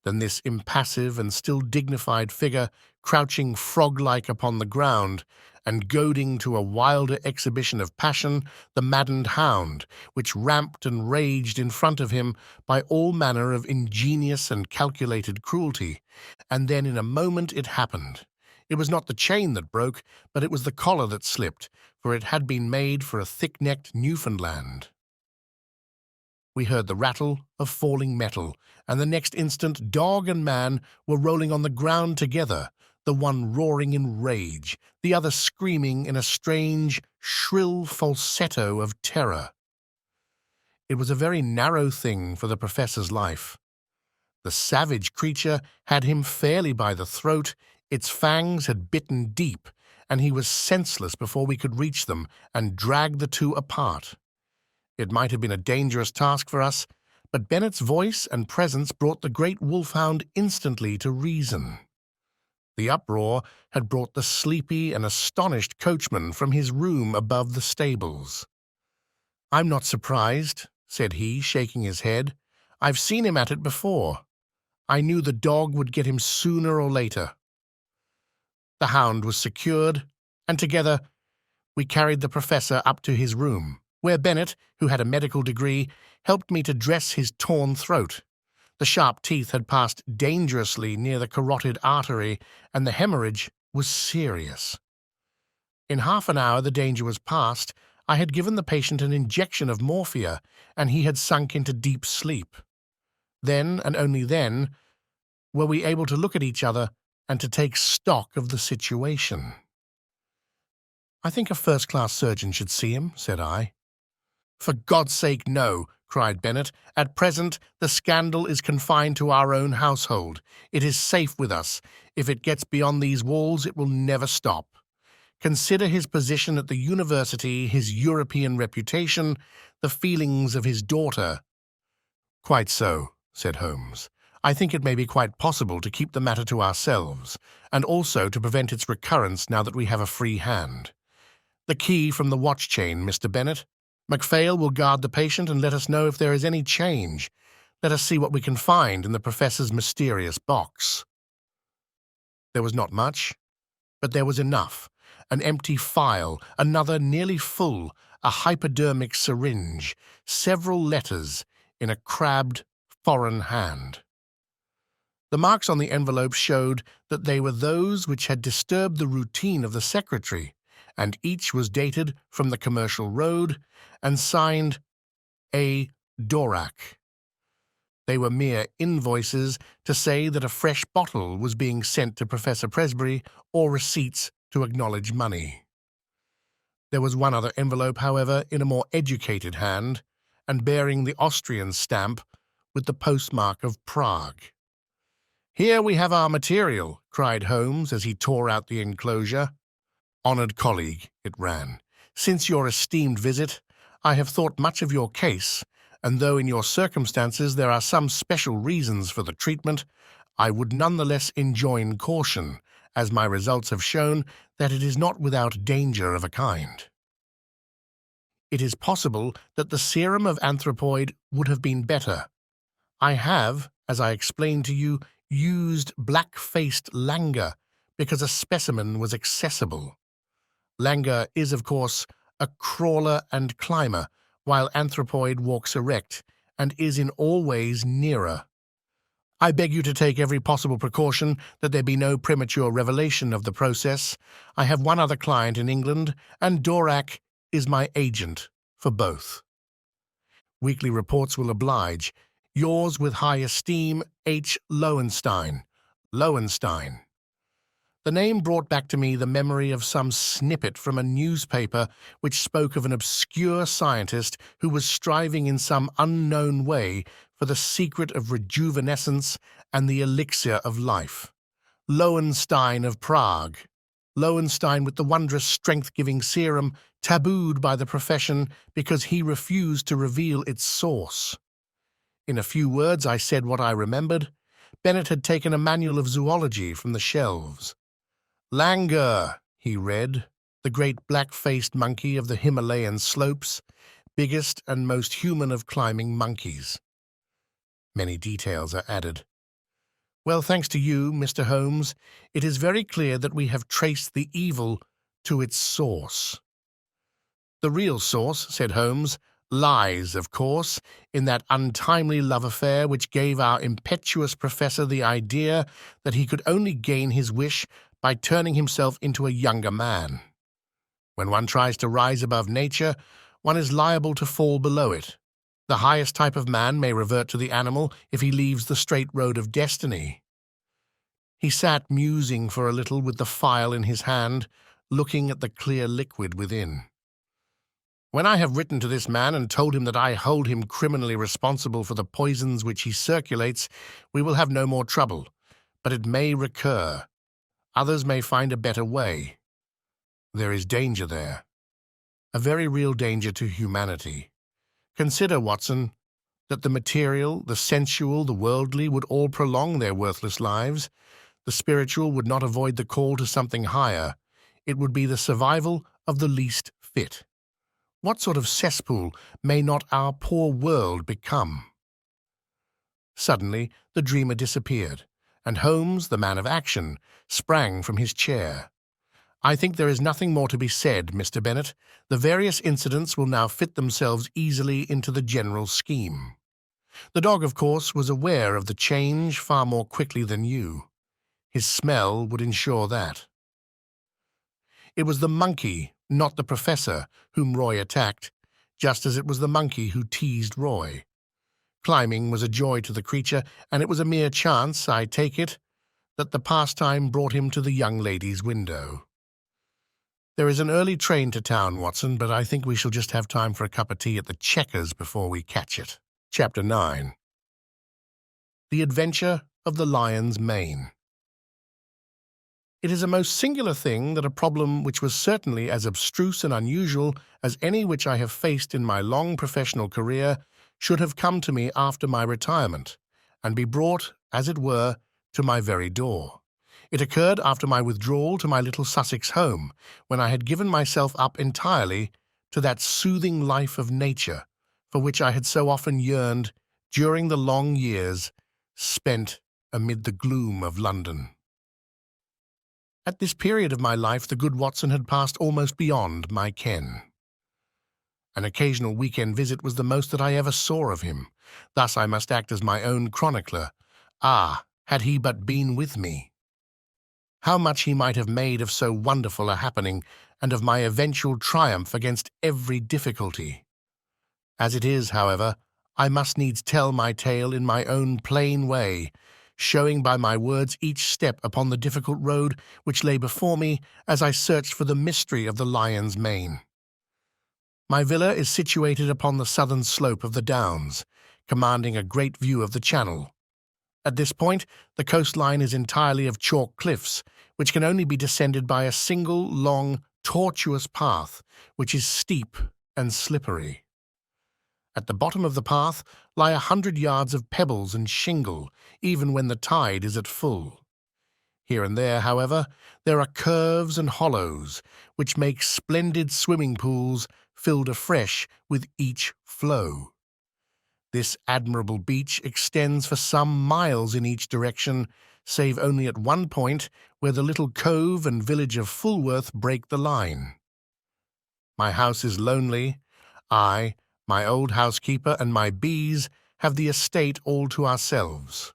than this impassive and still dignified figure crouching frog-like upon the ground and goading to a wilder exhibition of passion the maddened hound, which ramped and raged in front of him by all manner of ingenious and calculated cruelty. And then in a moment it happened. It was not the chain that broke, but it was the collar that slipped, for it had been made for a thick-necked Newfoundland. We heard the rattle of falling metal, and the next instant dog and man were rolling on the ground together, the one roaring in rage, the other screaming in a strange, shrill falsetto of terror. It was a very narrow thing for the professor's life. The savage creature had him fairly by the throat, its fangs had bitten deep, and he was senseless before we could reach them and drag the two apart. It might have been a dangerous task for us, but Bennett's voice and presence brought the great wolfhound instantly to reason. The uproar had brought the sleepy and astonished coachman from his room above the stables. "I'm not surprised," said he, shaking his head. "I've seen him at it before. I knew the dog would get him sooner or later." The hound was secured, and together we carried the professor up to his room, where Bennett, who had a medical degree, helped me to dress his torn throat. The sharp teeth had passed dangerously near the carotid artery, and the hemorrhage was serious. In half an hour the danger was past. I had given the patient an injection of morphia, and he had sunk into deep sleep. Then, and only then, were we able to look at each other and to take stock of the situation. "I think a first-class surgeon should see him," said I. "For God's sake, no," cried Bennett. "At present, the scandal is confined to our own household. It is safe with us. If it gets beyond these walls, it will never stop. Consider his position at the university, his European reputation, the feelings of his daughter." "Quite so," said Holmes. "I think it may be quite possible to keep the matter to ourselves, and also to prevent its recurrence now that we have a free hand. The key from the watch chain, Mr. Bennet. MacPhail will guard the patient and let us know if there is any change. Let us see what we can find in the professor's mysterious box." There was not much, but there was enough. An empty phial, another nearly full, a hypodermic syringe, several letters in a crabbed, foreign hand. The marks on the envelope showed that they were those which had disturbed the routine of the secretary, and each was dated from the Commercial Road and signed A. Dorak. They were mere invoices to say that a fresh bottle was being sent to Professor Presbury, or receipts to acknowledge money. There was one other envelope, however, in a more educated hand, and bearing the Austrian stamp with the postmark of Prague. "Here we have our material," cried Holmes as he tore out the enclosure. "Honoured colleague," it ran, "since your esteemed visit, I have thought much of your case, and though in your circumstances there are some special reasons for the treatment, I would nonetheless enjoin caution, as my results have shown that it is not without danger of a kind. It is possible that the serum of anthropoid would have been better. I have, as I explained to you, used black-faced langur because a specimen was accessible. Langur is, of course, a crawler and climber, while anthropoid walks erect and is in all ways nearer. I beg you to take every possible precaution that there be no premature revelation of the process. I have one other client in England, and Dorak is my agent for both. Weekly reports will oblige. Yours with high esteem, H. Lowenstein. Lowenstein. The name brought back to me the memory of some snippet from a newspaper which spoke of an obscure scientist who was striving in some unknown way for the secret of rejuvenescence and the elixir of life. Lowenstein of Prague. Lowenstein with the wondrous strength-giving serum, tabooed by the profession because he refused to reveal its source. In a few words I said what I remembered. Bennet had taken a manual of zoology from the shelves. "Langur," he read, "the great black-faced monkey of the Himalayan slopes, biggest and most human of climbing monkeys." Many details are added. "Well, thanks to you, Mr. Holmes, it is very clear that we have traced the evil to its source." "The real source," said Holmes, "lies, of course, in that untimely love affair which gave our impetuous professor the idea that he could only gain his wish by turning himself into a younger man. When one tries to rise above nature, one is liable to fall below it. The highest type of man may revert to the animal if he leaves the straight road of destiny." He sat musing for a little with the phial in his hand, looking at the clear liquid within. "When I have written to this man and told him that I hold him criminally responsible for the poisons which he circulates, we will have no more trouble, but it may recur. Others may find a better way. There is danger there, a very real danger to humanity. Consider, Watson, that the material, the sensual, the worldly would all prolong their worthless lives. The spiritual would not avoid the call to something higher. It would be the survival of the least fit. What sort of cesspool may not our poor world become?" Suddenly the dreamer disappeared, and Holmes, the man of action, sprang from his chair. "I think there is nothing more to be said, Mr. Bennet. The various incidents will now fit themselves easily into the general scheme. The dog, of course, was aware of the change far more quickly than you. His smell would ensure that. It was the monkey, not the professor, whom Roy attacked, just as it was the monkey who teased Roy. Climbing was a joy to the creature, and it was a mere chance, I take it, that the pastime brought him to the young lady's window. There is an early train to town, Watson, but I think we shall just have time for a cup of tea at the Checkers before we catch it." Chapter 9. The Adventure of the Lion's Mane. It is a most singular thing that a problem which was certainly as abstruse and unusual as any which I have faced in my long professional career should have come to me after my retirement, and be brought, as it were, to my very door. It occurred after my withdrawal to my little Sussex home, when I had given myself up entirely to that soothing life of nature for which I had so often yearned during the long years spent amid the gloom of London. At this period of my life, the good Watson had passed almost beyond my ken. An occasional weekend visit was the most that I ever saw of him. Thus I must act as my own chronicler. Ah, had he but been with me! How much he might have made of so wonderful a happening, and of my eventual triumph against every difficulty. As it is, however, I must needs tell my tale in my own plain way, showing by my words each step upon the difficult road which lay before me as I searched for the mystery of the lion's mane. My villa is situated upon the southern slope of the Downs, commanding a great view of the Channel. At this point, the coastline is entirely of chalk cliffs, which can only be descended by a single, long, tortuous path, which is steep and slippery. At the bottom of the path lie 100 yards of pebbles and shingle, even when the tide is at full. Here and there, however, there are curves and hollows, which make splendid swimming pools filled afresh with each flow. This admirable beach extends for some miles in each direction, save only at one point where the little cove and village of Fulworth break the line. My house is lonely. I, my old housekeeper, and my bees have the estate all to ourselves.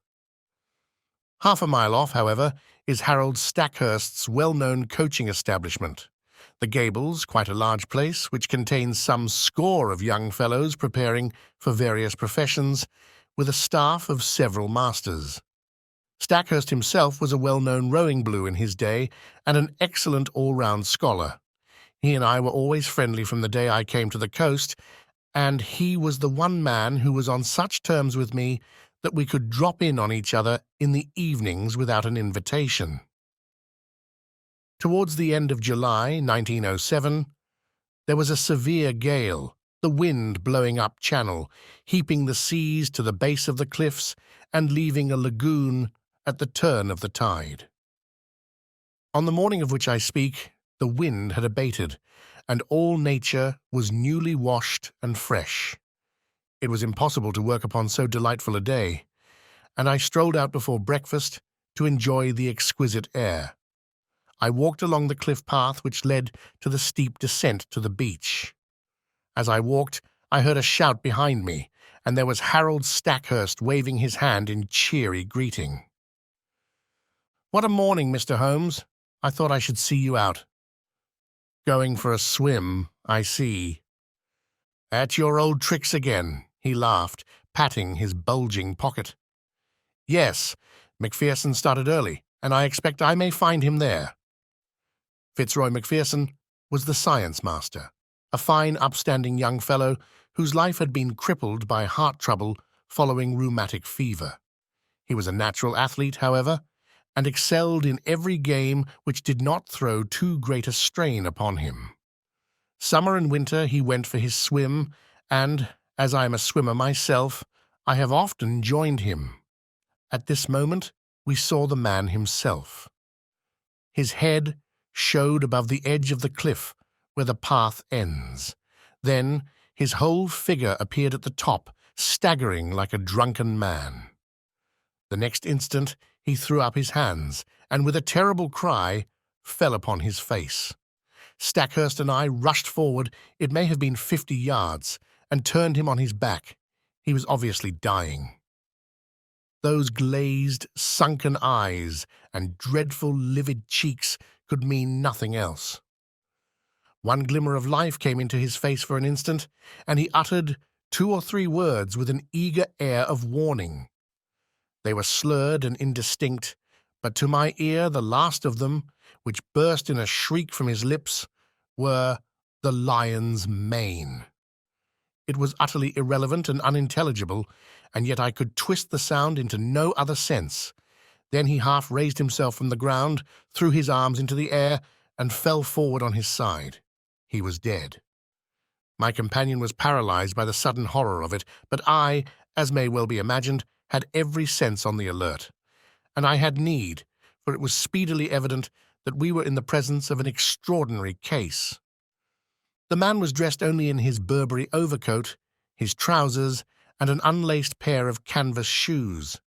Half a mile off, however, is Harold Stackhurst's well-known coaching establishment. The Gables, quite a large place, which contains some score of young fellows preparing for various professions, with a staff of several masters. Stackhurst himself was a well-known rowing blue in his day and an excellent all-round scholar. He and I were always friendly from the day I came to the coast, and he was the one man who was on such terms with me that we could drop in on each other in the evenings without an invitation. Towards the end of July 1907, there was a severe gale, the wind blowing up Channel, heaping the seas to the base of the cliffs and leaving a lagoon at the turn of the tide. On the morning of which I speak, the wind had abated, and all nature was newly washed and fresh. It was impossible to work upon so delightful a day, and I strolled out before breakfast to enjoy the exquisite air. I walked along the cliff path which led to the steep descent to the beach. As I walked, I heard a shout behind me, and there was Harold Stackhurst waving his hand in cheery greeting. "What a morning, Mr. Holmes! I thought I should see you out." "Going for a swim, I see." "At your old tricks again," he laughed, patting his bulging pocket. "Yes, Macpherson started early, and I expect I may find him there." Fitzroy Macpherson was the science master, a fine, upstanding young fellow whose life had been crippled by heart trouble following rheumatic fever. He was a natural athlete, however, and excelled in every game which did not throw too great a strain upon him. Summer and winter he went for his swim, and, as I am a swimmer myself, I have often joined him. At this moment we saw the man himself. His head showed above the edge of the cliff where the path ends. Then his whole figure appeared at the top, staggering like a drunken man. The next instant he threw up his hands, and with a terrible cry fell upon his face. Stackhurst and I rushed forward, it may have been 50 yards, and turned him on his back. He was obviously dying. Those glazed, sunken eyes and dreadful, livid cheeks could mean nothing else. One glimmer of life came into his face for an instant, and he uttered 2 or 3 words with an eager air of warning. They were slurred and indistinct, but to my ear the last of them, which burst in a shriek from his lips, were "the lion's mane." It was utterly irrelevant and unintelligible, and yet I could twist the sound into no other sense. Then he half raised himself from the ground, threw his arms into the air, and fell forward on his side. He was dead. My companion was paralyzed by the sudden horror of it, but I, as may well be imagined, had every sense on the alert. And I had need, for it was speedily evident that we were in the presence of an extraordinary case. The man was dressed only in his Burberry overcoat, his trousers, and an unlaced pair of canvas shoes.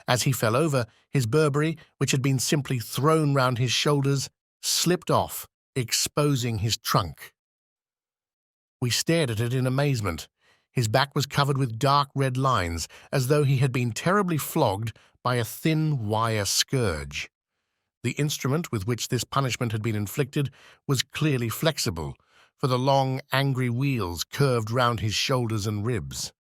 As he fell over, his Burberry, which had been simply thrown round his shoulders, slipped off, exposing his trunk. We stared at it in amazement. His back was covered with dark red lines, as though he had been terribly flogged by a thin wire scourge. The instrument with which this punishment had been inflicted was clearly flexible, for the long, angry wheels curved round his shoulders and ribs.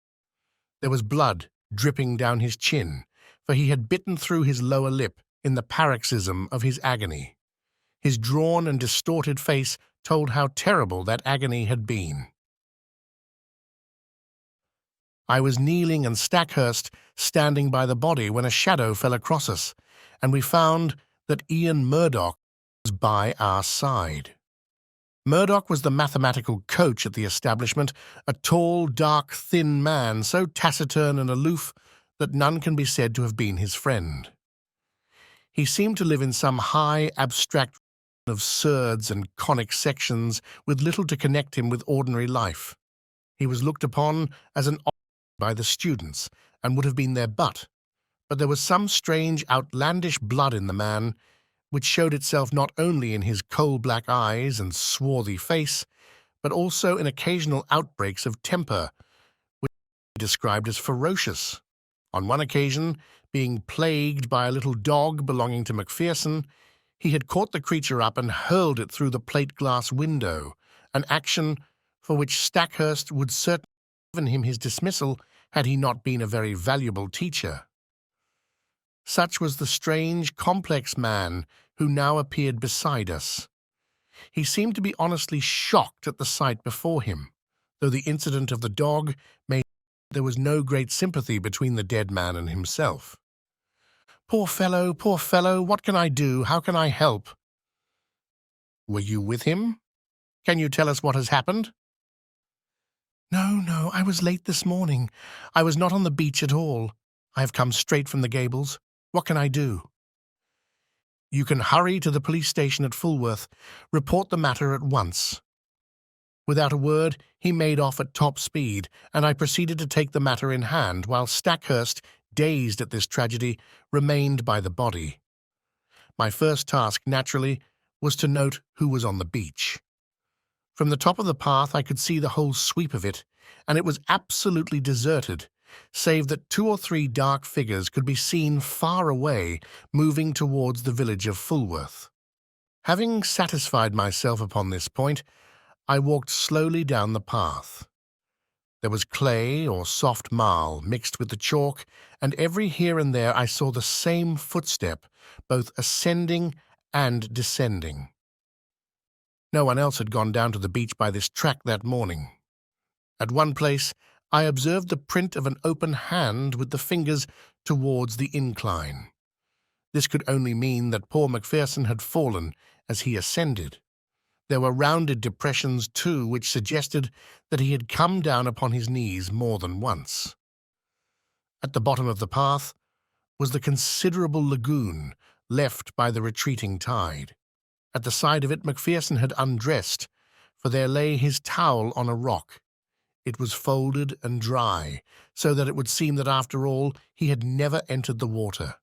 There was blood dripping down his chin, for he had bitten through his lower lip in the paroxysm of his agony. His drawn and distorted face told how terrible that agony had been. I was kneeling and Stackhurst standing by the body when a shadow fell across us, and we found that Ian Murdoch was by our side. Murdoch was the mathematical coach at the establishment, a tall, dark, thin man, so taciturn and aloof that none can be said to have been his friend. He seemed to live in some high, abstract of surds and conic sections with little to connect him with ordinary life. He was looked upon as an by the students, and would have been their butt, but there was some strange, outlandish blood in the man, which showed itself not only in his coal-black eyes and swarthy face, but also in occasional outbreaks of temper, which he described as ferocious. On one occasion, being plagued by a little dog belonging to Macpherson, he had caught the creature up and hurled it through the plate-glass window, an action for which Stackhurst would certainly have given him his dismissal had he not been a very valuable teacher. Such was the strange, complex man who now appeared beside us. He seemed to be honestly shocked at the sight before him, though the incident of the dog made there was no great sympathy between the dead man and himself. Poor fellow, what can I do? How can I help?" "Were you with him? Can you tell us what has happened?" No, I was late this morning. I was not on the beach at all. I have come straight from the Gables. What can I do?" "You can hurry to the police station at Fulworth. Report the matter at once." Without a word, he made off at top speed, and I proceeded to take the matter in hand, while Stackhurst, dazed at this tragedy, remained by the body. My first task, naturally, was to note who was on the beach. From the top of the path I could see the whole sweep of it, and it was absolutely deserted, save that 2 or 3 dark figures could be seen far away, moving towards the village of Fulworth. Having satisfied myself upon this point, I walked slowly down the path. There was clay or soft marl mixed with the chalk, and every here and there I saw the same footstep, both ascending and descending. No one else had gone down to the beach by this track that morning. At one place, I observed the print of an open hand with the fingers towards the incline. This could only mean that poor Macpherson had fallen as he ascended. There were rounded depressions, too, which suggested that he had come down upon his knees more than once. At the bottom of the path was the considerable lagoon left by the retreating tide. At the side of it Macpherson had undressed, for there lay his towel on a rock. It was folded and dry, so that it would seem that after all he had never entered the water.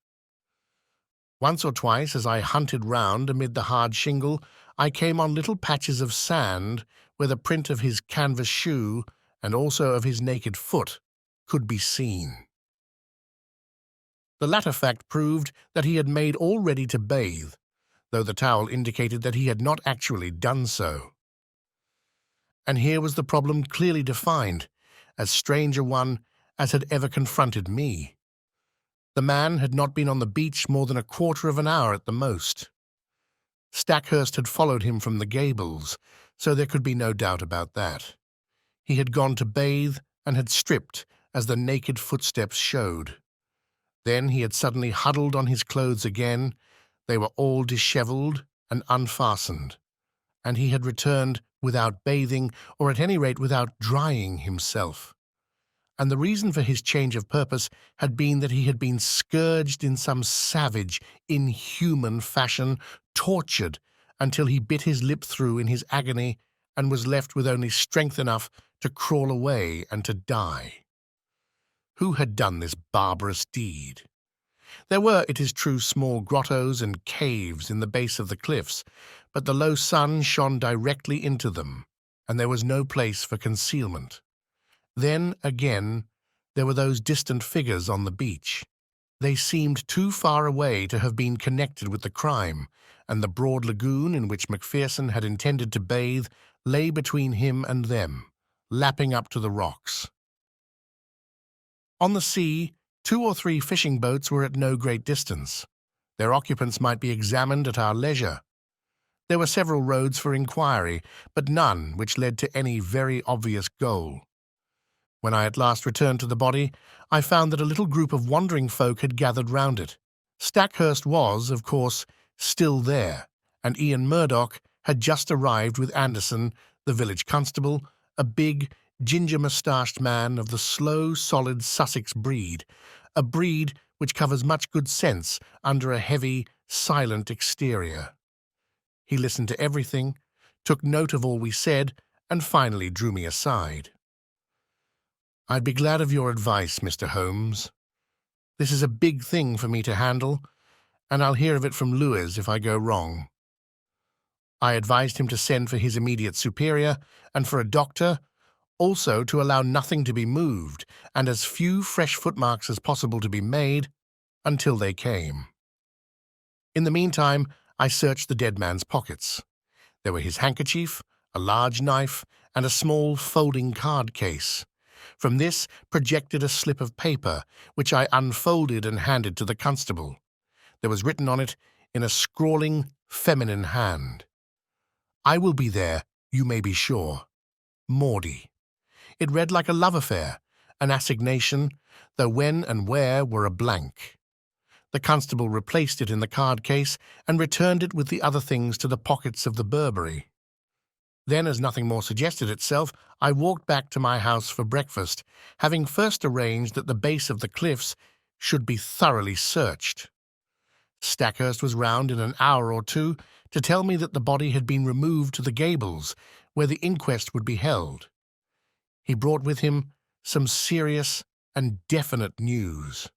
Once or twice, as I hunted round amid the hard shingle, I came on little patches of sand where the print of his canvas shoe, and also of his naked foot, could be seen. The latter fact proved that he had made all ready to bathe, though the towel indicated that he had not actually done so. And here was the problem clearly defined, as strange a one as had ever confronted me. The man had not been on the beach more than a quarter of an hour at the most. Stackhurst had followed him from the Gables, so there could be no doubt about that. He had gone to bathe and had stripped, as the naked footsteps showed. Then he had suddenly huddled on his clothes again. They were all dishevelled and unfastened, and he had returned without bathing, or at any rate without drying himself. And the reason for his change of purpose had been that he had been scourged in some savage, inhuman fashion, tortured until he bit his lip through in his agony and was left with only strength enough to crawl away and to die. Who had done this barbarous deed? There were, it is true, small grottos and caves in the base of the cliffs, but the low sun shone directly into them, and there was no place for concealment. Then, again, there were those distant figures on the beach. They seemed too far away to have been connected with the crime, and the broad lagoon in which Macpherson had intended to bathe lay between him and them, lapping up to the rocks. On the sea, 2 or 3 fishing boats were at no great distance. Their occupants might be examined at our leisure. There were several roads for inquiry, but none which led to any very obvious goal. When I at last returned to the body, I found that a little group of wandering folk had gathered round it. Stackhurst was, of course, still there, and Ian Murdoch had just arrived with Anderson, the village constable, a big, ginger-moustached man of the slow, solid Sussex breed, a breed which covers much good sense under a heavy, silent exterior. He listened to everything, took note of all we said, and finally drew me aside. "I'd be glad of your advice, Mr. Holmes. This is a big thing for me to handle, and I'll hear of it from Lewis if I go wrong." I advised him to send for his immediate superior and for a doctor, also to allow nothing to be moved and as few fresh footmarks as possible to be made until they came. In the meantime, I searched the dead man's pockets. There were his handkerchief, a large knife, and a small folding card case. From this projected a slip of paper, which I unfolded and handed to the constable. There was written on it, in a scrawling, feminine hand, "I will be there, you may be sure. Maudie." It read like a love affair, an assignation, though when and where were a blank. The constable replaced it in the card case and returned it with the other things to the pockets of the Burberry. Then, as nothing more suggested itself, I walked back to my house for breakfast, having first arranged that the base of the cliffs should be thoroughly searched. Stackhurst was round in an hour or two to tell me that the body had been removed to the Gables, where the inquest would be held. He brought with him some serious and definite news.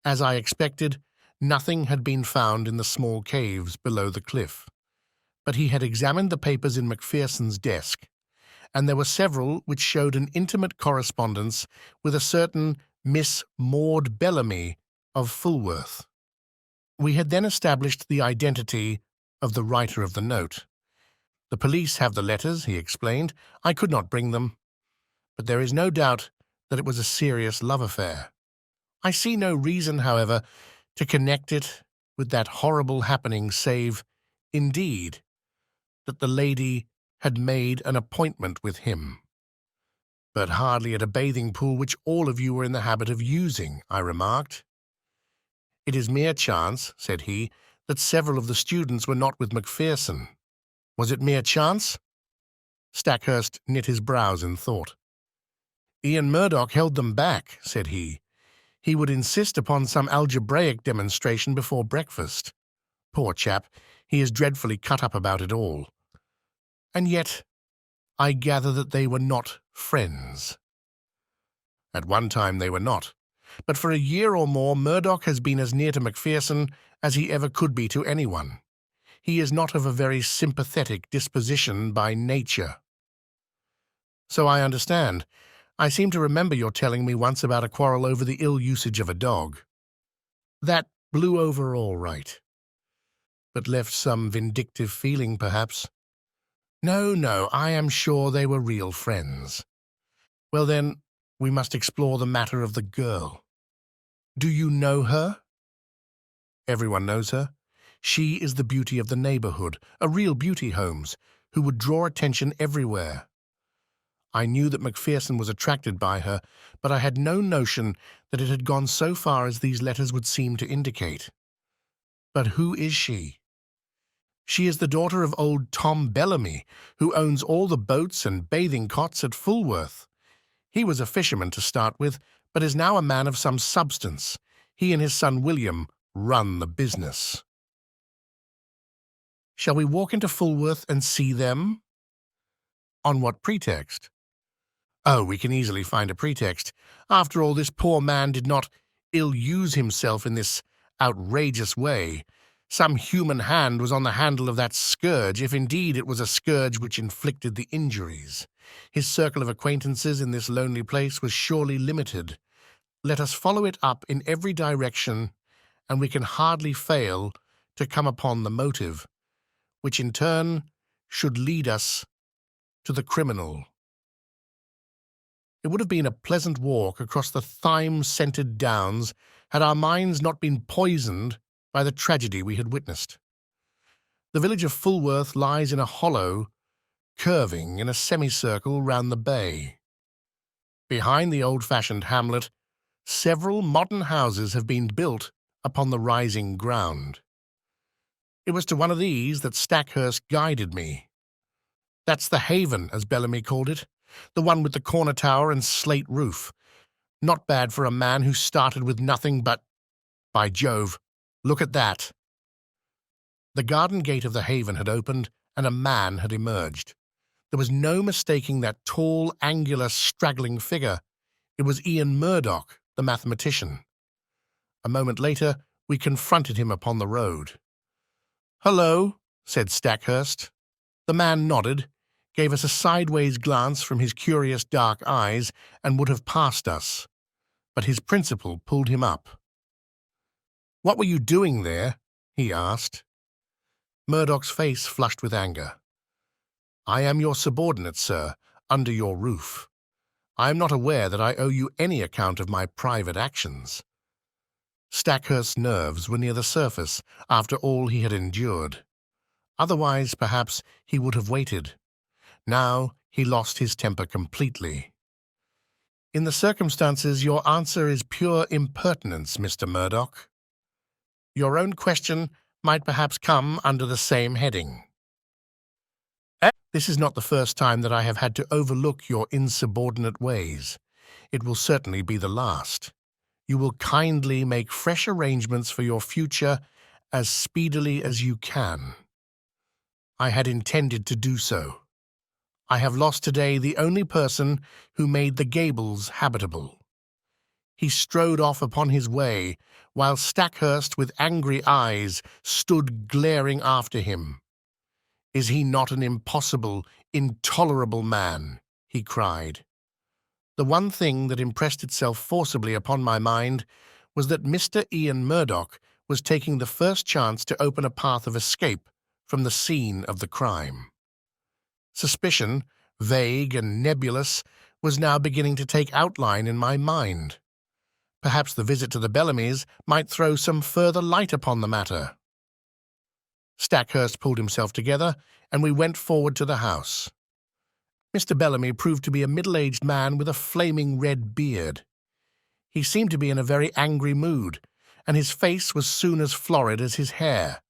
As I expected, nothing had been found in the small caves below the cliff. But he had examined the papers in Macpherson's desk, and there were several which showed an intimate correspondence with a certain Miss Maud Bellamy of Fulworth. We had then established the identity of the writer of the note. "The police have the letters," he explained. "I could not bring them. But there is no doubt that it was a serious love affair. I see no reason, however, to connect it with that horrible happening save, indeed, that the lady had made an appointment with him." "But hardly at a bathing pool which all of you were in the habit of using," I remarked. "It is mere chance," said he, "that several of the students were not with Macpherson." "Was it mere chance?" Stackhurst knit his brows in thought. "Ian Murdoch held them back," said he. "He would insist upon some algebraic demonstration before breakfast. Poor chap, he is dreadfully cut up about it all. And yet, I gather that they were not friends." "At one time they were not. But for a year or more Murdoch has been as near to Macpherson as he ever could be to anyone. He is not of a very sympathetic disposition by nature." "So I understand. I seem to remember your telling me once about a quarrel over the ill usage of a dog. That blew over all right, but left some vindictive feeling, perhaps." No, I am sure they were real friends." "Well then, we must explore the matter of the girl. Do you know her?" "Everyone knows her. She is the beauty of the neighborhood, a real beauty, Holmes, who would draw attention everywhere. I knew that Macpherson was attracted by her, but I had no notion that it had gone so far as these letters would seem to indicate. But who is she?" She is the daughter of old Tom Bellamy, who owns all the boats and bathing cots at Fulworth. He was a fisherman to start with, but is now a man of some substance. He and his son William run the business. Shall we walk into Fulworth and see them? On what pretext? Oh, we can easily find a pretext. After all, this poor man did not ill-use himself in this outrageous way. Some human hand was on the handle of that scourge, if indeed it was a scourge which inflicted the injuries. His circle of acquaintances in this lonely place was surely limited. Let us follow it up in every direction, and we can hardly fail to come upon the motive, which in turn should lead us to the criminal. It would have been a pleasant walk across the thyme-scented downs had our minds not been poisoned by the tragedy we had witnessed. The village of Fulworth lies in a hollow, curving in a semicircle round the bay. Behind the old-fashioned hamlet, several modern houses have been built upon the rising ground. It was to one of these that Stackhurst guided me. That's the Haven, as Bellamy called it, the one with the corner tower and slate roof. Not bad for a man who started with nothing but— By Jove, look at that! The garden gate of the Haven had opened, and a man had emerged. There was no mistaking that tall, angular, straggling figure. It was Ian Murdoch, the mathematician. A moment later, we confronted him upon the road. "Hello," said Stackhurst. The man nodded, gave us a sideways glance from his curious dark eyes, and would have passed us. But his principal pulled him up. "What were you doing there?" he asked. Murdoch's face flushed with anger. "I am your subordinate, sir, under your roof. I am not aware that I owe you any account of my private actions." Stackhurst's nerves were near the surface after all he had endured. Otherwise, perhaps, he would have waited. Now he lost his temper completely. "In the circumstances, your answer is pure impertinence, Mr. Murdoch. Your own question might perhaps come under the same heading. This is not the first time that I have had to overlook your insubordinate ways. It will certainly be the last. You will kindly make fresh arrangements for your future as speedily as you can." I had intended to do so. I have lost today the only person who made the gables habitable. He strode off upon his way, while Stackhurst, with angry eyes, stood glaring after him. "Is he not an impossible, intolerable man?" he cried. The one thing that impressed itself forcibly upon my mind was that Mr. Ian Murdoch was taking the first chance to open a path of escape from the scene of the crime. Suspicion, vague and nebulous, was now beginning to take outline in my mind. Perhaps the visit to the Bellamys might throw some further light upon the matter. Stackhurst pulled himself together, and we went forward to the house. Mr. Bellamy proved to be a middle-aged man with a flaming red beard. He seemed to be in a very angry mood, and his face was soon as florid as his hair.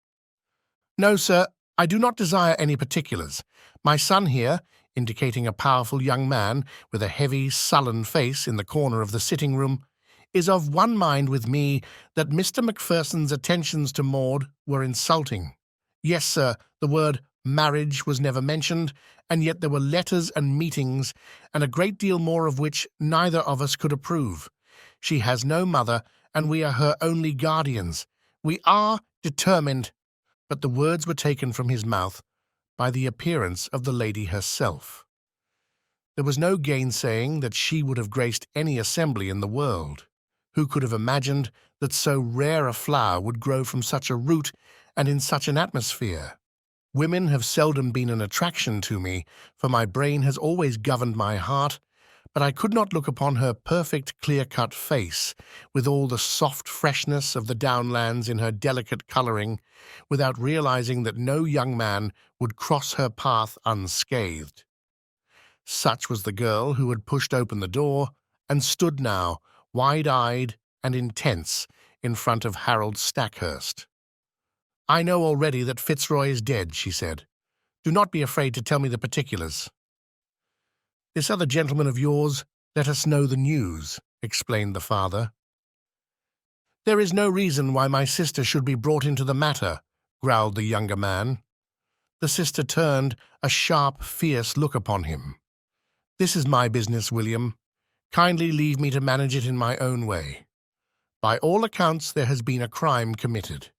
"No, sir, I do not desire any particulars. My son here," indicating a powerful young man with a heavy, sullen face in the corner of the sitting-room, "is of one mind with me that Mr. Macpherson's attentions to Maud were insulting. Yes, sir, the word marriage was never mentioned, and yet there were letters and meetings, and a great deal more of which neither of us could approve. She has no mother, and we are her only guardians. We are determined—" But the words were taken from his mouth by the appearance of the lady herself. There was no gainsaying that she would have graced any assembly in the world. Who could have imagined that so rare a flower would grow from such a root and in such an atmosphere? Women have seldom been an attraction to me, for my brain has always governed my heart, but I could not look upon her perfect clear-cut face, with all the soft freshness of the downlands in her delicate colouring, without realizing that no young man would cross her path unscathed. Such was the girl who had pushed open the door and stood now, wide-eyed and intense, in front of Harold Stackhurst. "I know already that Fitzroy is dead," she said. "Do not be afraid to tell me the particulars." "This other gentleman of yours let us know the news," explained the father. "There is no reason why my sister should be brought into the matter," growled the younger man. The sister turned a sharp, fierce look upon him. "This is my business, William. Kindly leave me to manage it in my own way. By all accounts, there has been a crime committed.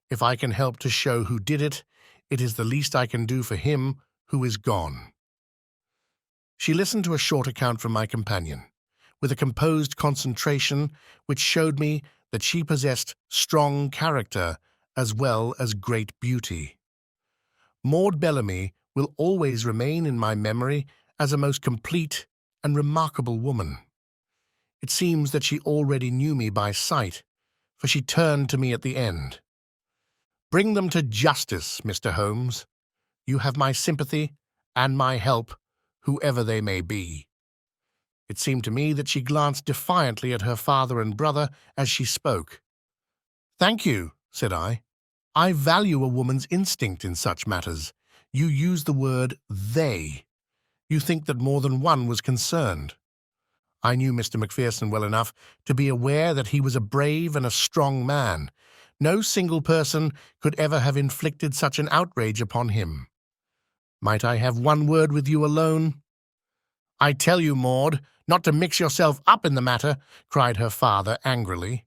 If I can help to show who did it, it is the least I can do for him who is gone." She listened to a short account from my companion, with a composed concentration which showed me that she possessed strong character as well as great beauty. Maud Bellamy will always remain in my memory as a most complete and remarkable woman. It seems that she already knew me by sight, for she turned to me at the end. "Bring them to justice, Mr. Holmes. You have my sympathy and my help, whoever they may be." It seemed to me that she glanced defiantly at her father and brother as she spoke. "Thank you," said I. "I value a woman's instinct in such matters. You use the word they. You think that more than one was concerned." I knew Mr. Macpherson well enough to be aware that he was a brave and a strong man. No single person could ever have inflicted such an outrage upon him. "Might I have one word with you alone?" "I tell you, Maud, not to mix yourself up in the matter," cried her father angrily.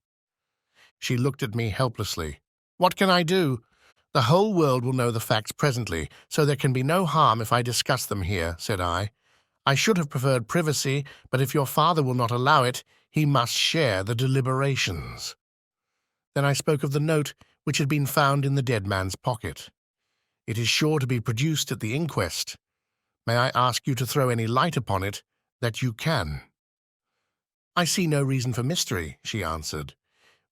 She looked at me helplessly. "What can I do? The whole world will know the facts presently, so there can be no harm if I discuss them here," said I. "I should have preferred privacy, but if your father will not allow it, he must share the deliberations." Then I spoke of the note which had been found in the dead man's pocket. "It is sure to be produced at the inquest. May I ask you to throw any light upon it that you can?" "I see no reason for mystery," she answered.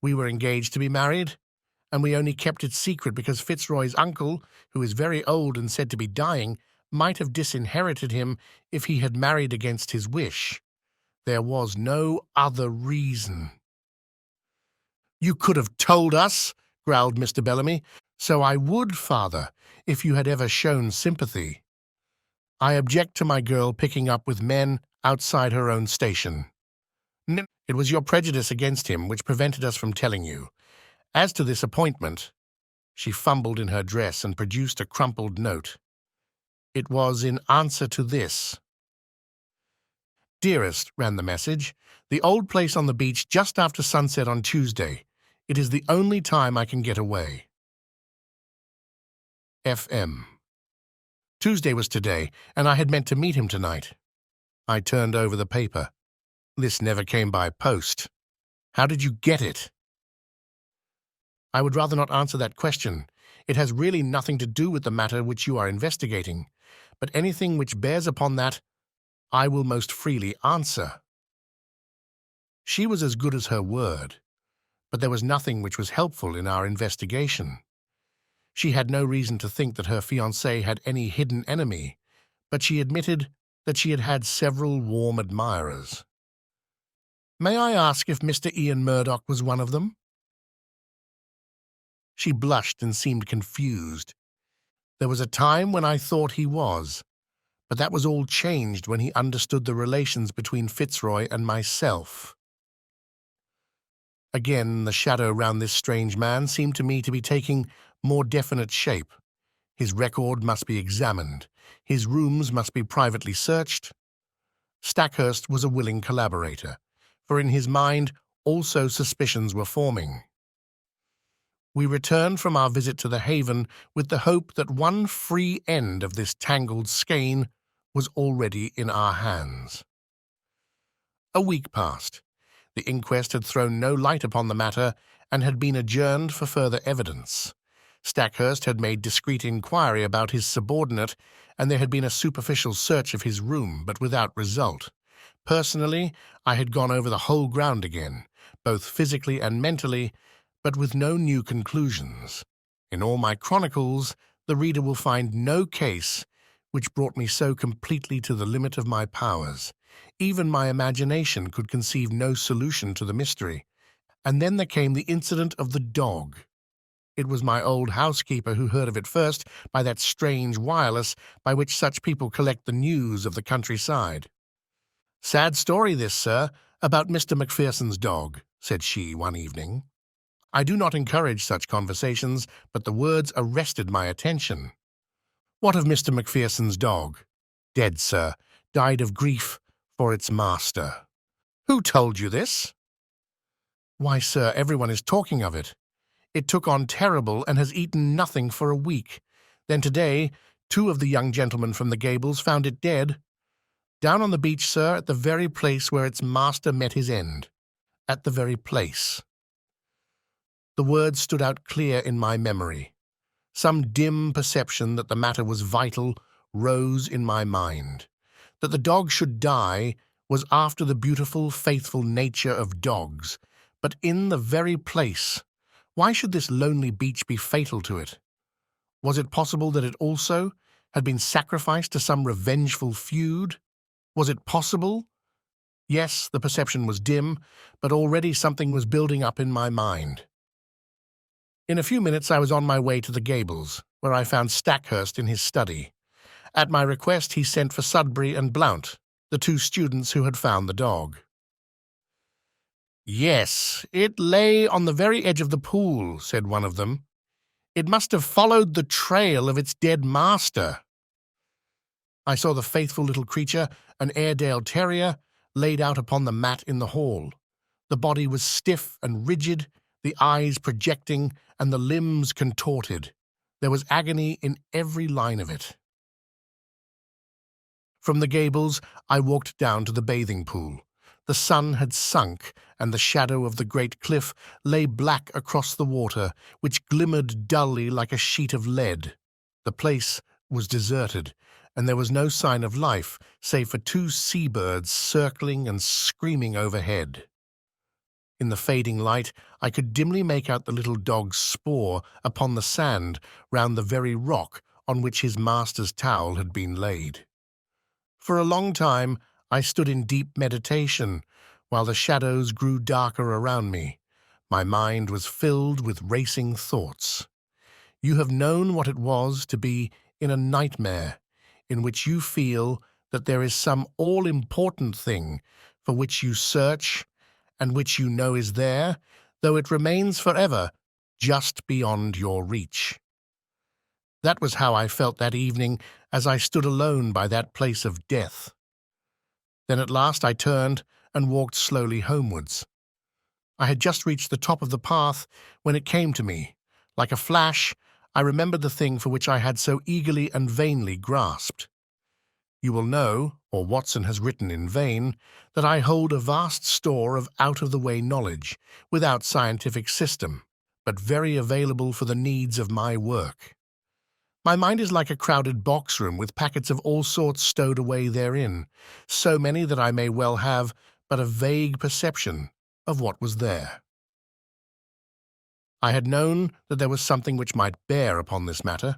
"We were engaged to be married, and we only kept it secret because Fitzroy's uncle, who is very old and said to be dying, might have disinherited him if he had married against his wish. There was no other reason." "You could have told us," growled Mr. Bellamy. "So I would, father, if you had ever shown sympathy. I object to my girl picking up with men outside her own station. It was your prejudice against him which prevented us from telling you. As to this appointment—" She fumbled in her dress and produced a crumpled note. "It was in answer to this." "Dearest," ran the message, "the old place on the beach just after sunset on Tuesday. It is the only time I can get away. F.M." Tuesday was today, and I had meant to meet him tonight. I turned over the paper. "This never came by post. How did you get it?" "I would rather not answer that question. It has really nothing to do with the matter which you are investigating, but anything which bears upon that, I will most freely answer." She was as good as her word, but there was nothing which was helpful in our investigation. She had no reason to think that her fiancé had any hidden enemy, but she admitted that she had had several warm admirers. "May I ask if Mr. Ian Murdoch was one of them?" She blushed and seemed confused. "There was a time when I thought he was, but that was all changed when he understood the relations between Fitzroy and myself." Again, the shadow round this strange man seemed to me to be taking more definite shape. His record must be examined. His rooms must be privately searched. Stackhurst was a willing collaborator, for in his mind also suspicions were forming. We returned from our visit to the Haven with the hope that one free end of this tangled skein was already in our hands. A week passed. The inquest had thrown no light upon the matter and had been adjourned for further evidence. Stackhurst had made discreet inquiry about his subordinate, and there had been a superficial search of his room, but without result. Personally, I had gone over the whole ground again, both physically and mentally, but with no new conclusions. In all my chronicles, the reader will find no case which brought me so completely to the limit of my powers. Even my imagination could conceive no solution to the mystery. And then there came the incident of the dog. It was my old housekeeper who heard of it first by that strange wireless by which such people collect the news of the countryside. "Sad story this, sir, about Mr. Macpherson's dog," said she one evening. I do not encourage such conversations, but the words arrested my attention. "What of Mr. Macpherson's dog?" "Dead, sir. Died of grief for its master." "Who told you this?" "Why, sir, everyone is talking of it. It took on terrible and has eaten nothing for a week. Then today, 2 of the young gentlemen from the Gables found it dead. Down on the beach, sir, at the very place where its master met his end. At the very place." The words stood out clear in my memory. Some dim perception that the matter was vital rose in my mind. That the dog should die was after the beautiful, faithful nature of dogs, but in the very place. Why should this lonely beach be fatal to it? Was it possible that it also had been sacrificed to some revengeful feud? Was it possible? Yes, the perception was dim, but already something was building up in my mind. In a few minutes I was on my way to the Gables, where I found Stackhurst in his study. At my request he sent for Sudbury and Blount, the 2 students who had found the dog. "Yes, it lay on the very edge of the pool," said one of them. "It must have followed the trail of its dead master." I saw the faithful little creature, an Airedale terrier, laid out upon the mat in the hall. The body was stiff and rigid, the eyes projecting, and the limbs contorted. There was agony in every line of it. From the Gables, I walked down to the bathing pool. The sun had sunk, and the shadow of the great cliff lay black across the water, which glimmered dully like a sheet of lead. The place was deserted, and there was no sign of life, save for 2 seabirds circling and screaming overhead. In the fading light, I could dimly make out the little dog's spoor upon the sand round the very rock on which his master's towel had been laid. For a long time I stood in deep meditation, while the shadows grew darker around me. My mind was filled with racing thoughts. You have known what it was to be in a nightmare, in which you feel that there is some all-important thing for which you search and which you know is there, though it remains forever just beyond your reach. That was how I felt that evening as I stood alone by that place of death. Then at last I turned and walked slowly homewards. I had just reached the top of the path when it came to me. Like a flash, I remembered the thing for which I had so eagerly and vainly grasped. You will know, or Watson has written in vain, that I hold a vast store of out-of-the-way knowledge, without scientific system, but very available for the needs of my work. My mind is like a crowded box-room with packets of all sorts stowed away therein, so many that I may well have but a vague perception of what was there. I had known that there was something which might bear upon this matter.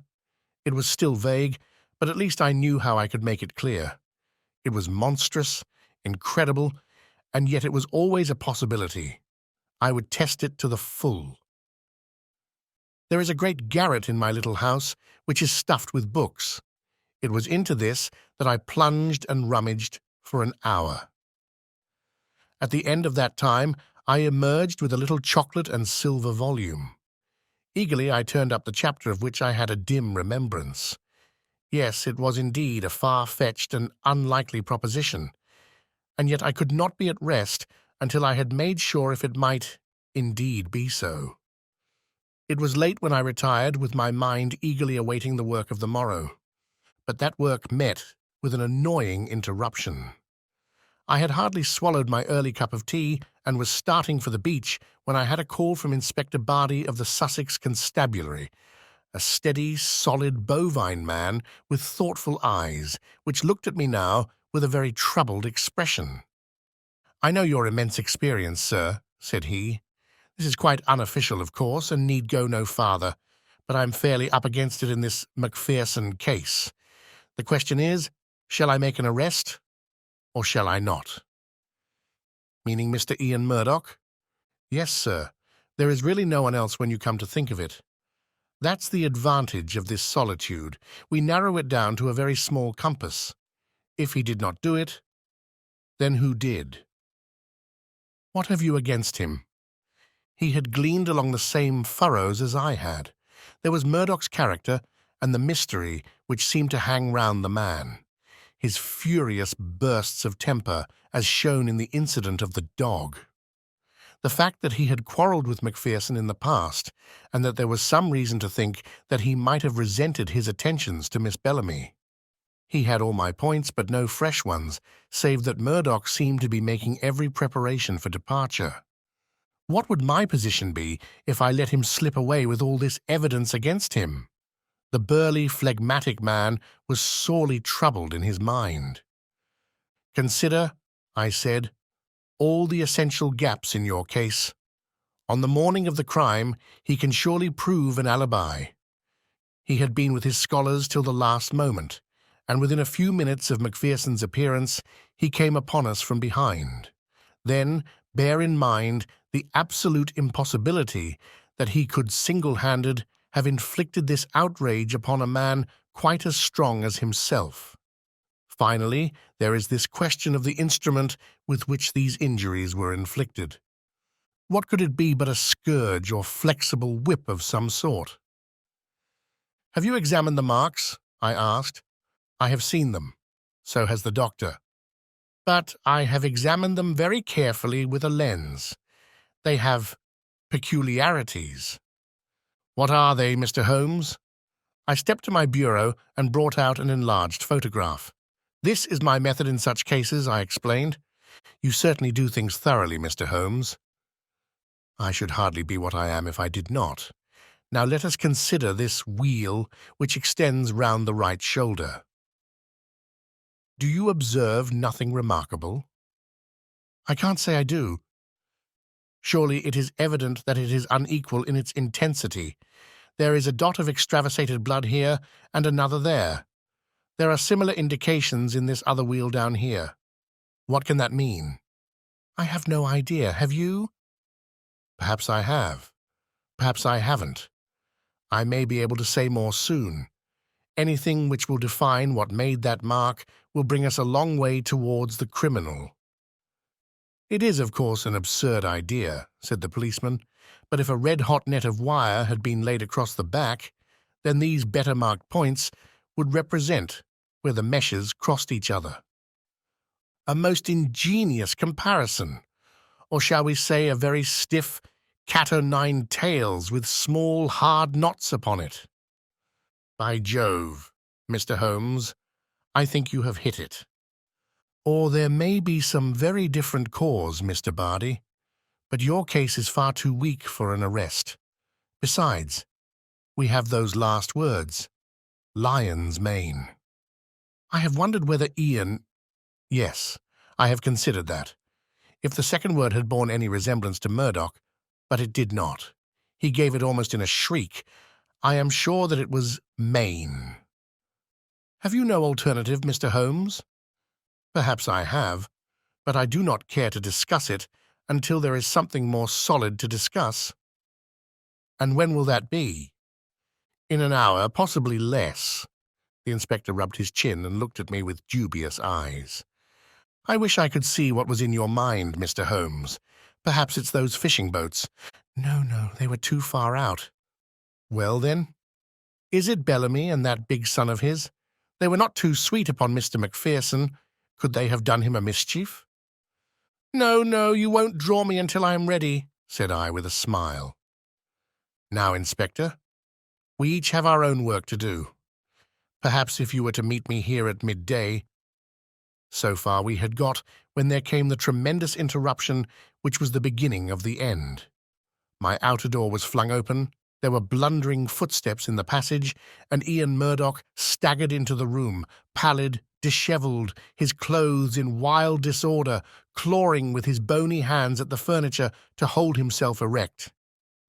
It was still vague, but at least I knew how I could make it clear. It was monstrous, incredible, and yet it was always a possibility. I would test it to the full. There is a great garret in my little house, which is stuffed with books. It was into this that I plunged and rummaged for an hour. At the end of that time, I emerged with a little chocolate and silver volume. Eagerly I turned up the chapter of which I had a dim remembrance. Yes, it was indeed a far-fetched and unlikely proposition, and yet I could not be at rest until I had made sure if it might indeed be so. It was late when I retired, with my mind eagerly awaiting the work of the morrow. But that work met with an annoying interruption. I had hardly swallowed my early cup of tea and was starting for the beach when I had a call from Inspector Bardi of the Sussex Constabulary, a steady, solid, bovine man with thoughtful eyes, which looked at me now with a very troubled expression. "I know your immense experience, sir," said he. "This is quite unofficial, of course, and need go no farther, but I'm fairly up against it in this Macpherson case. The question is, shall I make an arrest, or shall I not?" "Meaning Mr. Ian Murdoch?" "Yes, sir. There is really no one else when you come to think of it. That's the advantage of this solitude. We narrow it down to a very small compass. If he did not do it, then who did? What have you against him? He had gleaned along the same furrows as I had. There was Murdoch's character and the mystery which seemed to hang round the man. His furious bursts of temper, as shown in the incident of the dog. The fact that he had quarrelled with Macpherson in the past, and that there was some reason to think that he might have resented his attentions to Miss Bellamy. He had all my points, but no fresh ones, save that Murdoch seemed to be making every preparation for departure. What would my position be if I let him slip away with all this evidence against him? The burly, phlegmatic man was sorely troubled in his mind. Consider, I said, all the essential gaps in your case. On the morning of the crime, he can surely prove an alibi. He had been with his scholars till the last moment, and within a few minutes of Macpherson's appearance, he came upon us from behind. Then, bear in mind the absolute impossibility that he could single-handed have inflicted this outrage upon a man quite as strong as himself. Finally, there is this question of the instrument with which these injuries were inflicted. What could it be but a scourge or flexible whip of some sort? "Have you examined the marks?" I asked. "I have seen them. So has the doctor. But I have examined them very carefully with a lens. They have peculiarities." "What are they, Mr. Holmes?" I stepped to my bureau and brought out an enlarged photograph. "This is my method in such cases," I explained. "You certainly do things thoroughly, Mr. Holmes." I should hardly be what I am if I did not. Now let us consider this wheal which extends round the right shoulder. Do you observe nothing remarkable? I can't say I do. Surely it is evident that it is unequal in its intensity. There is a dot of extravasated blood here and another there. There are similar indications in this other wheal down here. What can that mean? I have no idea. Have you? Perhaps I have. Perhaps I haven't. I may be able to say more soon. Anything which will define what made that mark will bring us a long way towards the criminal. It is, of course, an absurd idea, said the policeman, but if a red-hot net of wire had been laid across the back, then these better-marked points would represent where the meshes crossed each other. A most ingenious comparison, or shall we say a very stiff cat-o'-nine-tails with small, hard knots upon it. By Jove, Mr. Holmes, I think you have hit it. Or there may be some very different cause, Mr. Bardi, but your case is far too weak for an arrest. Besides, we have those last words, lion's mane. I have wondered whether Ian— Yes, I have considered that. If the second word had borne any resemblance to Murdoch, but it did not. He gave it almost in a shriek. I am sure that it was mane. Have you no alternative, Mr. Holmes? Perhaps I have, but I do not care to discuss it until there is something more solid to discuss. And when will that be? In an hour, possibly less. The inspector rubbed his chin and looked at me with dubious eyes. I wish I could see what was in your mind, Mr. Holmes. Perhaps it's those fishing boats. No, they were too far out. Well, then, is it Bellamy and that big son of his? They were not too sweet upon Mr. Macpherson. Could they have done him a mischief? No, you won't draw me until I am ready, said I with a smile. Now, Inspector, we each have our own work to do. Perhaps if you were to meet me here at midday— So far we had got when there came the tremendous interruption which was the beginning of the end. My outer door was flung open, there were blundering footsteps in the passage, and Ian Murdoch staggered into the room, pallid, dishevelled, his clothes in wild disorder, clawing with his bony hands at the furniture to hold himself erect.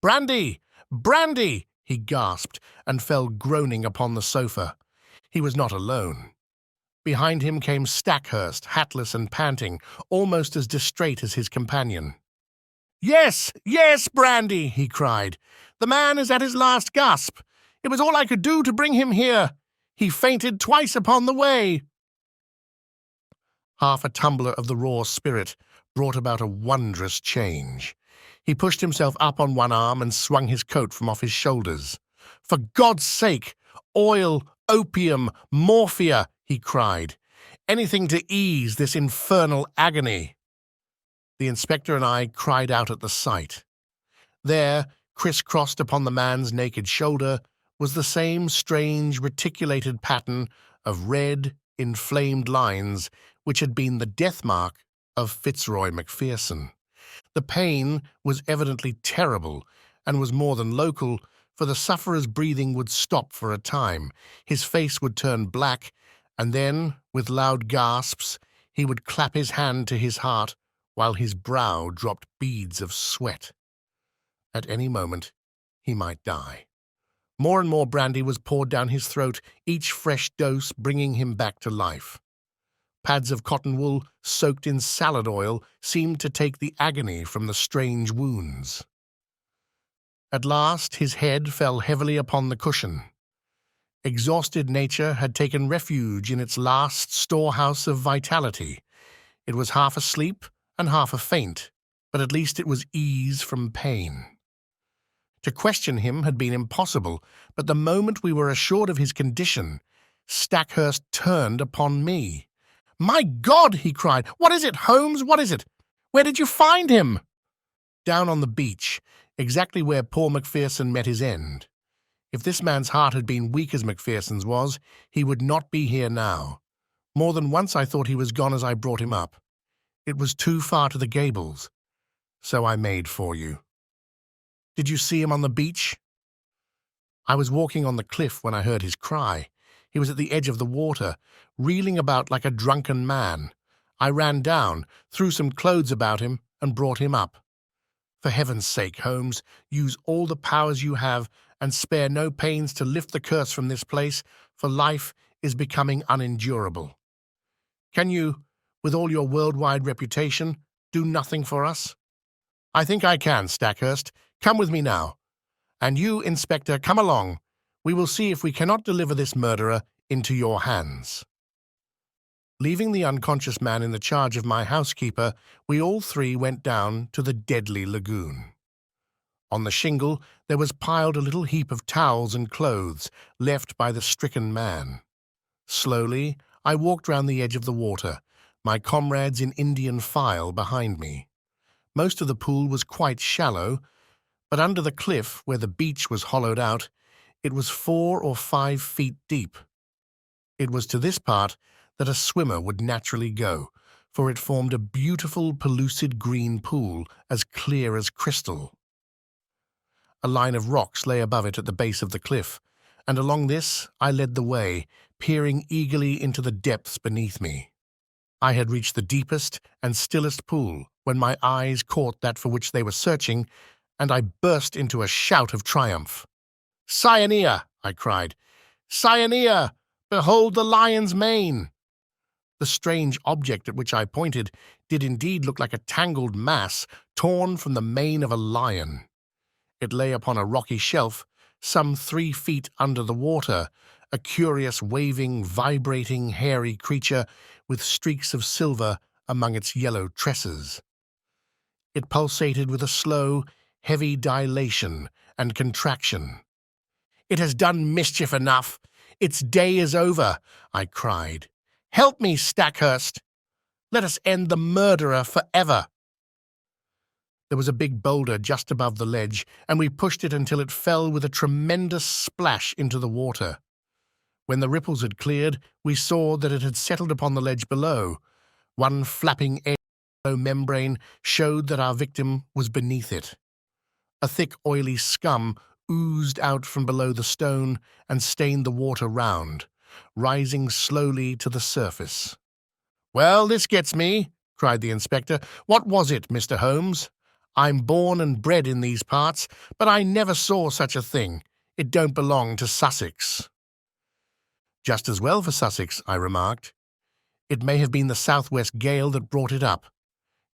"Brandy! Brandy!" he gasped, and fell groaning upon the sofa. He was not alone. Behind him came Stackhurst, hatless and panting, almost as distrait as his companion. Yes, Brandy, he cried. The man is at his last gasp. It was all I could do to bring him here. He fainted twice upon the way." Half a tumbler of the raw spirit brought about a wondrous change. He pushed himself up on one arm and swung his coat from off his shoulders. "For God's sake! Oil, opium, morphia!" he cried. "Anything to ease this infernal agony." The inspector and I cried out at the sight. There, criss-crossed upon the man's naked shoulder, was the same strange reticulated pattern of red, inflamed lines which had been the death mark of Fitzroy Macpherson. The pain was evidently terrible and was more than local, for the sufferer's breathing would stop for a time, his face would turn black, and then, with loud gasps, he would clap his hand to his heart while his brow dropped beads of sweat. At any moment, he might die. More and more brandy was poured down his throat, each fresh dose bringing him back to life. Pads of cotton wool soaked in salad oil seemed to take the agony from the strange wounds. At last his head fell heavily upon the cushion. Exhausted nature had taken refuge in its last storehouse of vitality. It was half asleep and half a faint, but at least it was ease from pain. To question him had been impossible, but the moment we were assured of his condition, Stackhurst turned upon me. "My God!" he cried. "What is it, Holmes? What is it? Where did you find him?" "Down on the beach, exactly where poor Macpherson met his end. If this man's heart had been weak as Macpherson's was, he would not be here now. More than once I thought he was gone as I brought him up. It was too far to the Gables, so I made for you." "Did you see him on the beach?" "I was walking on the cliff when I heard his cry. He was at the edge of the water, reeling about like a drunken man. I ran down, threw some clothes about him, and brought him up. For heaven's sake, Holmes, use all the powers you have and spare no pains to lift the curse from this place, for life is becoming unendurable. Can you, with all your worldwide reputation, do nothing for us?" "I think I can, Stackhurst. Come with me now. And you, Inspector, come along. We will see if we cannot deliver this murderer into your hands." Leaving the unconscious man in the charge of my housekeeper, we all three went down to the deadly lagoon. On the shingle there was piled a little heap of towels and clothes left by the stricken man. Slowly I walked round the edge of the water, my comrades in Indian file behind me. Most of the pool was quite shallow, but under the cliff, where the beach was hollowed out, it was 4 or 5 feet deep. It was to this part that a swimmer would naturally go, for it formed a beautiful pellucid green pool, as clear as crystal. A line of rocks lay above it at the base of the cliff, and along this I led the way, peering eagerly into the depths beneath me. I had reached the deepest and stillest pool when my eyes caught that for which they were searching, and I burst into a shout of triumph. "Cyanea!" I cried. "Cyanea! Behold the lion's mane!" The strange object at which I pointed did indeed look like a tangled mass torn from the mane of a lion. It lay upon a rocky shelf, some 3 feet under the water, a curious, waving, vibrating, hairy creature with streaks of silver among its yellow tresses. It pulsated with a slow, heavy dilation and contraction. "It has done mischief enough. Its day is over," I cried. "Help me, Stackhurst. Let us end the murderer forever." There was a big boulder just above the ledge, and we pushed it until it fell with a tremendous splash into the water. When the ripples had cleared, we saw that it had settled upon the ledge below. One flapping yellow membrane showed that our victim was beneath it. A thick, oily scum oozed out from below the stone and stained the water round, rising slowly to the surface. "Well, this gets me," cried the inspector. "What was it, Mr. Holmes? I'm born and bred in these parts, but I never saw such a thing. It don't belong to Sussex." "Just as well for Sussex," I remarked. "It may have been the southwest gale that brought it up.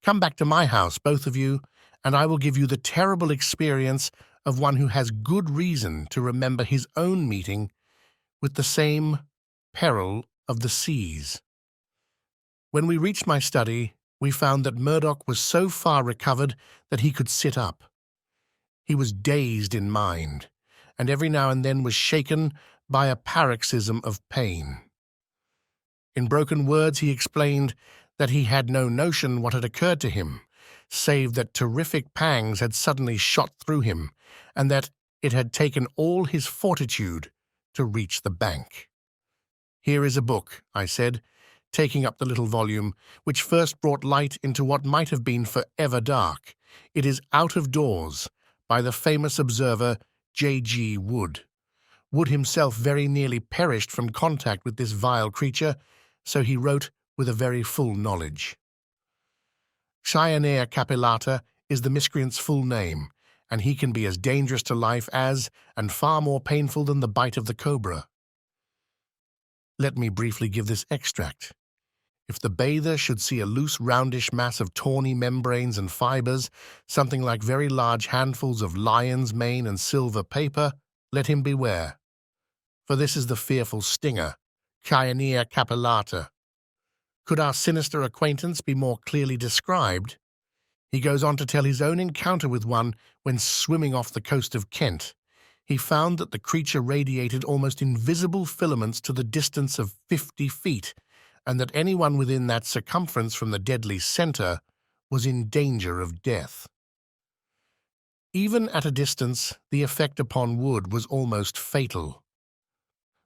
Come back to my house, both of you, and I will give you the terrible experience of one who has good reason to remember his own meeting with the same peril of the seas. When we reached my study, we found that Murdoch was so far recovered that he could sit up. He was dazed in mind, and every now and then was shaken by a paroxysm of pain. In broken words, he explained that he had no notion what had occurred to him, save that terrific pangs had suddenly shot through him, and that it had taken all his fortitude to reach the bank. "Here is a book," I said, taking up the little volume, which first brought light into what might have been forever dark. "It is Out of Doors, by the famous observer J.G. Wood. Wood himself very nearly perished from contact with this vile creature, so he wrote with a very full knowledge. Chionea capillata is the miscreant's full name, and he can be as dangerous to life as, and far more painful than the bite of the cobra. Let me briefly give this extract. If the bather should see a loose roundish mass of tawny membranes and fibres, something like very large handfuls of lion's mane and silver paper, let him beware. For this is the fearful stinger, Chionea capillata. Could our sinister acquaintance be more clearly described? He goes on to tell his own encounter with one when swimming off the coast of Kent. He found that the creature radiated almost invisible filaments to the distance of 50 feet, and that anyone within that circumference from the deadly centre was in danger of death. Even at a distance, the effect upon Wood was almost fatal.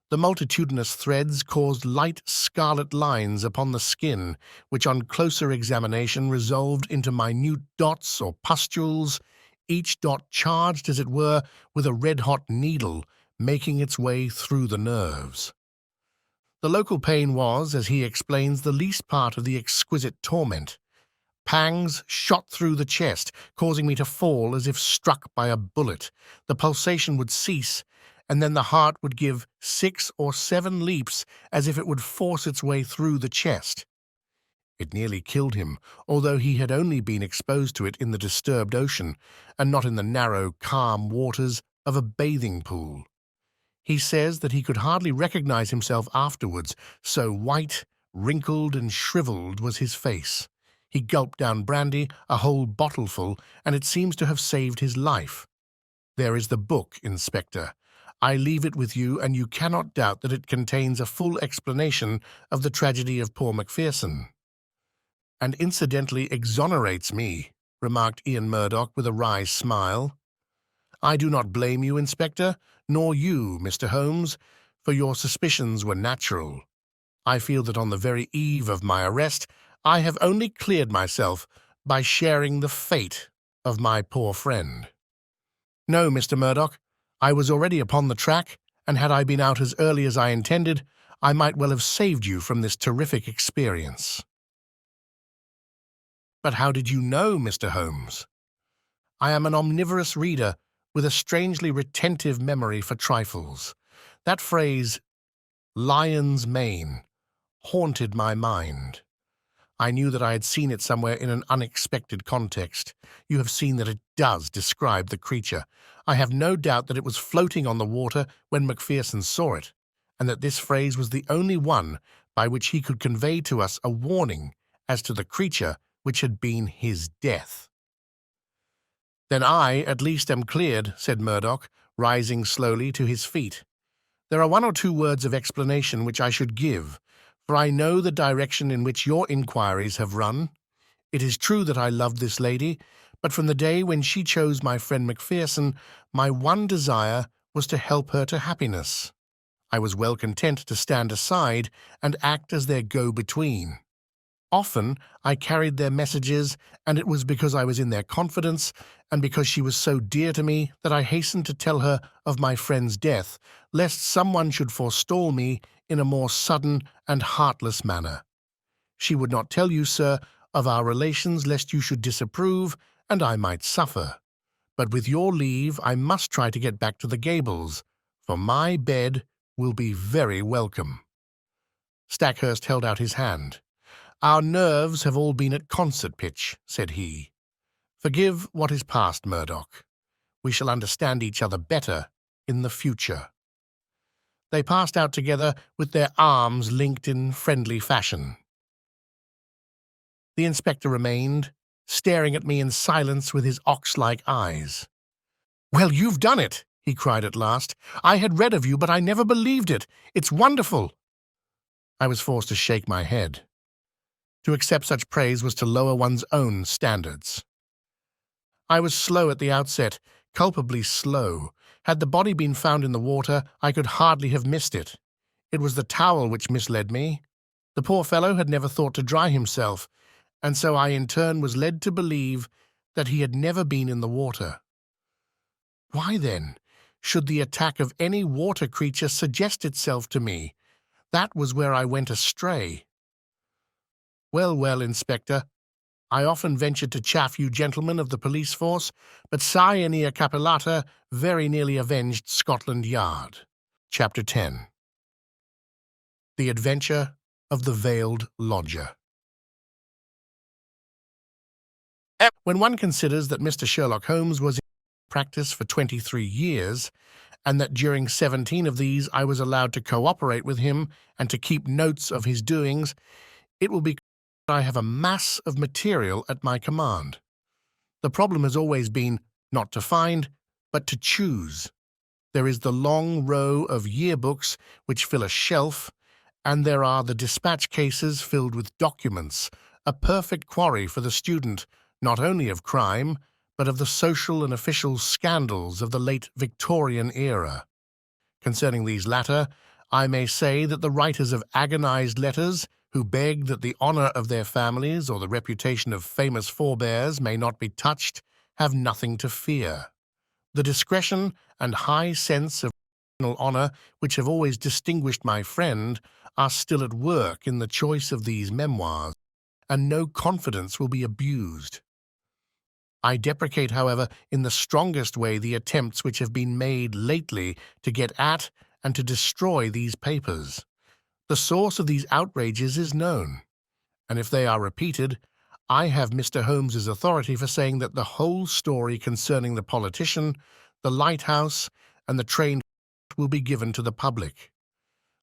The multitudinous threads caused light scarlet lines upon the skin, which on closer examination resolved into minute dots or pustules, each dot charged, as it were, with a red-hot needle, making its way through the nerves. The local pain was, as he explains, the least part of the exquisite torment. Pangs shot through the chest, causing me to fall as if struck by a bullet. The pulsation would cease, and then the heart would give 6 or 7 leaps as if it would force its way through the chest. It nearly killed him, although he had only been exposed to it in the disturbed ocean, and not in the narrow, calm waters of a bathing pool. He says that he could hardly recognize himself afterwards, so white, wrinkled, and shriveled was his face. He gulped down brandy, a whole bottleful, and it seems to have saved his life. There is the book, Inspector. I leave it with you, and you cannot doubt that it contains a full explanation of the tragedy of poor Macpherson. And incidentally exonerates me, remarked Ian Murdoch with a wry smile. I do not blame you, Inspector, nor you, Mr. Holmes, for your suspicions were natural. I feel that on the very eve of my arrest, I have only cleared myself by sharing the fate of my poor friend. No, Mr. Murdoch, I was already upon the track, and had I been out as early as I intended, I might well have saved you from this terrific experience. But how did you know, Mr. Holmes? I am an omnivorous reader with a strangely retentive memory for trifles. That phrase, lion's mane, haunted my mind. I knew that I had seen it somewhere in an unexpected context. You have seen that it does describe the creature. I have no doubt that it was floating on the water when Macpherson saw it, and that this phrase was the only one by which he could convey to us a warning as to the creature which had been his death. Then I, at least, am cleared, said Murdoch, rising slowly to his feet. There are 1 or 2 words of explanation which I should give, for I know the direction in which your inquiries have run. It is true that I loved this lady, but from the day when she chose my friend Macpherson, my one desire was to help her to happiness. I was well content to stand aside and act as their go-between. Often I carried their messages, and it was because I was in their confidence, and because she was so dear to me that I hastened to tell her of my friend's death, lest someone should forestall me in a more sudden and heartless manner. She would not tell you, sir, of our relations lest you should disapprove, and I might suffer. But with your leave I must try to get back to the Gables, for my bed will be very welcome. Stackhurst held out his hand. Our nerves have all been at concert pitch, said he. Forgive what is past, Murdoch. We shall understand each other better in the future." They passed out together with their arms linked in friendly fashion. The inspector remained, staring at me in silence with his ox-like eyes. "Well, you've done it," he cried at last. "I had read of you, but I never believed it. It's wonderful." I was forced to shake my head. To accept such praise was to lower one's own standards. I was slow at the outset, culpably slow. Had the body been found in the water, I could hardly have missed it. It was the towel which misled me. The poor fellow had never thought to dry himself, and so I in turn was led to believe that he had never been in the water. Why, then, should the attack of any water creature suggest itself to me? That was where I went astray. Well, Inspector, I often ventured to chaff you gentlemen of the police force, but Scienia Capillata very nearly avenged Scotland Yard. Chapter 10. The Adventure of the Veiled Lodger. When one considers that Mr. Sherlock Holmes was in practice for 23 years, and that during 17 of these I was allowed to cooperate with him and to keep notes of his doings, it will be clear that I have a mass of material at my command. The problem has always been not to find, but to choose. There is the long row of yearbooks which fill a shelf, and there are the dispatch cases filled with documents, a perfect quarry for the student, not only of crime, but of the social and official scandals of the late Victorian era. Concerning these latter, I may say that the writers of agonized letters, who beg that the honor of their families or the reputation of famous forebears may not be touched, have nothing to fear. The discretion and high sense of personal honor which have always distinguished my friend are still at work in the choice of these memoirs, and no confidence will be abused. I deprecate, however, in the strongest way the attempts which have been made lately to get at and to destroy these papers. The source of these outrages is known, and if they are repeated, I have Mr. Holmes's authority for saying that the whole story concerning the politician, the lighthouse, and the train will be given to the public.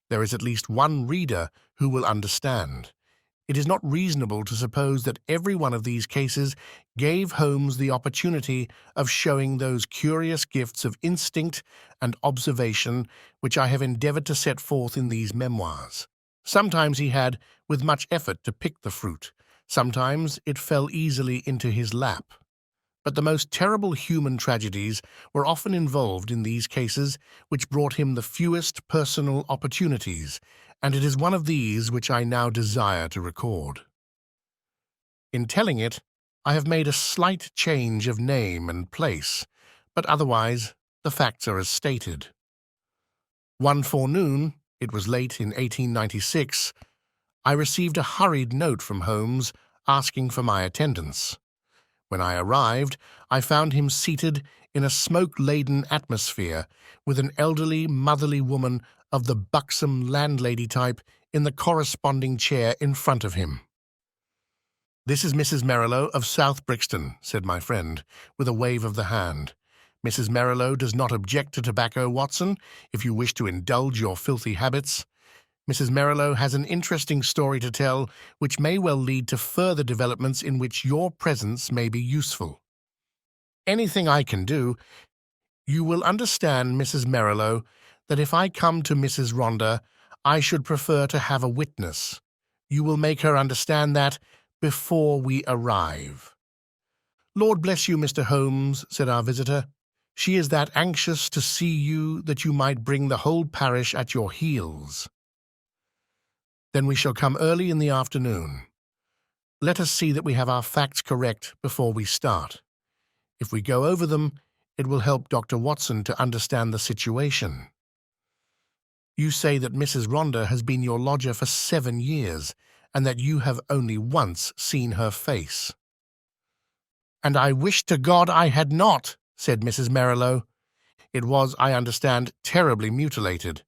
There is at least one reader who will understand. It is not reasonable to suppose that every one of these cases gave Holmes the opportunity of showing those curious gifts of instinct and observation which I have endeavored to set forth in these memoirs. Sometimes he had, with much effort, to pick the fruit. Sometimes it fell easily into his lap. But the most terrible human tragedies were often involved in these cases which brought him the fewest personal opportunities, and it is one of these which I now desire to record. In telling it, I have made a slight change of name and place, but otherwise the facts are as stated. One forenoon, it was late in 1896, I received a hurried note from Holmes asking for my attendance. When I arrived, I found him seated in a smoke-laden atmosphere with an elderly, motherly woman of the buxom landlady type in the corresponding chair in front of him. "This is Mrs. Merrilow of South Brixton," said my friend, with a wave of the hand. "Mrs. Merrilow does not object to tobacco, Watson, if you wish to indulge your filthy habits. Mrs. Merrilow has an interesting story to tell, which may well lead to further developments in which your presence may be useful. Anything I can do. You will understand, Mrs. Merrilow, that if I come to Mrs. Rhondda, I should prefer to have a witness. You will make her understand that before we arrive." "Lord bless you, Mr. Holmes," said our visitor. "She is that anxious to see you that you might bring the whole parish at your heels." "Then we shall come early in the afternoon. Let us see that we have our facts correct before we start. If we go over them, it will help Dr. Watson to understand the situation. You say that Mrs. Rhondda has been your lodger for 7 years, and that you have only once seen her face." "And I wish to God I had not," said Mrs. Merrilow. "It was, I understand, terribly mutilated."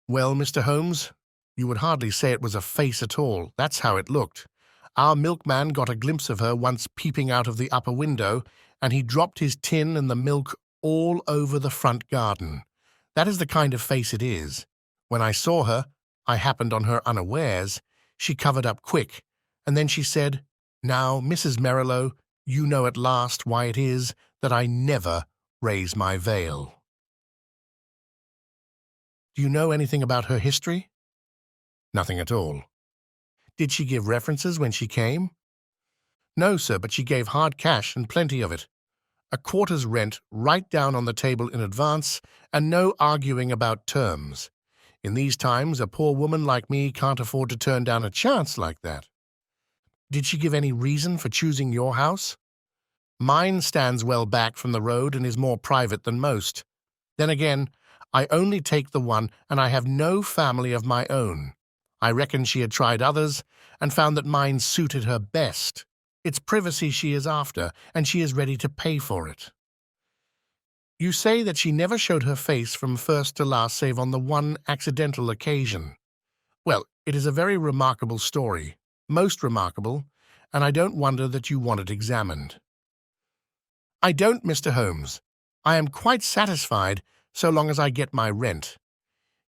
"Well, Mr. Holmes, you would hardly say it was a face at all. That's how it looked. Our milkman got a glimpse of her once peeping out of the upper window, and he dropped his tin and the milk all over the front garden. That is the kind of face it is. When I saw her, I happened on her unawares. She covered up quick, and then she said, "Now, Mrs. Merrilow, you know at last why it is that I never raise my veil." Do you know anything about her history? Nothing at all. Did she give references when she came? No, sir, but she gave hard cash and plenty of it. A quarter's rent right down on the table in advance, and no arguing about terms. In these times, a poor woman like me can't afford to turn down a chance like that. Did she give any reason for choosing your house? Mine stands well back from the road and is more private than most. Then again, I only take the one, and I have no family of my own. I reckon she had tried others and found that mine suited her best. It's privacy she is after, and she is ready to pay for it. You say that she never showed her face from first to last save on the one accidental occasion. Well, it is a very remarkable story, most remarkable, and I don't wonder that you want it examined. I don't, Mr. Holmes. I am quite satisfied so long as I get my rent.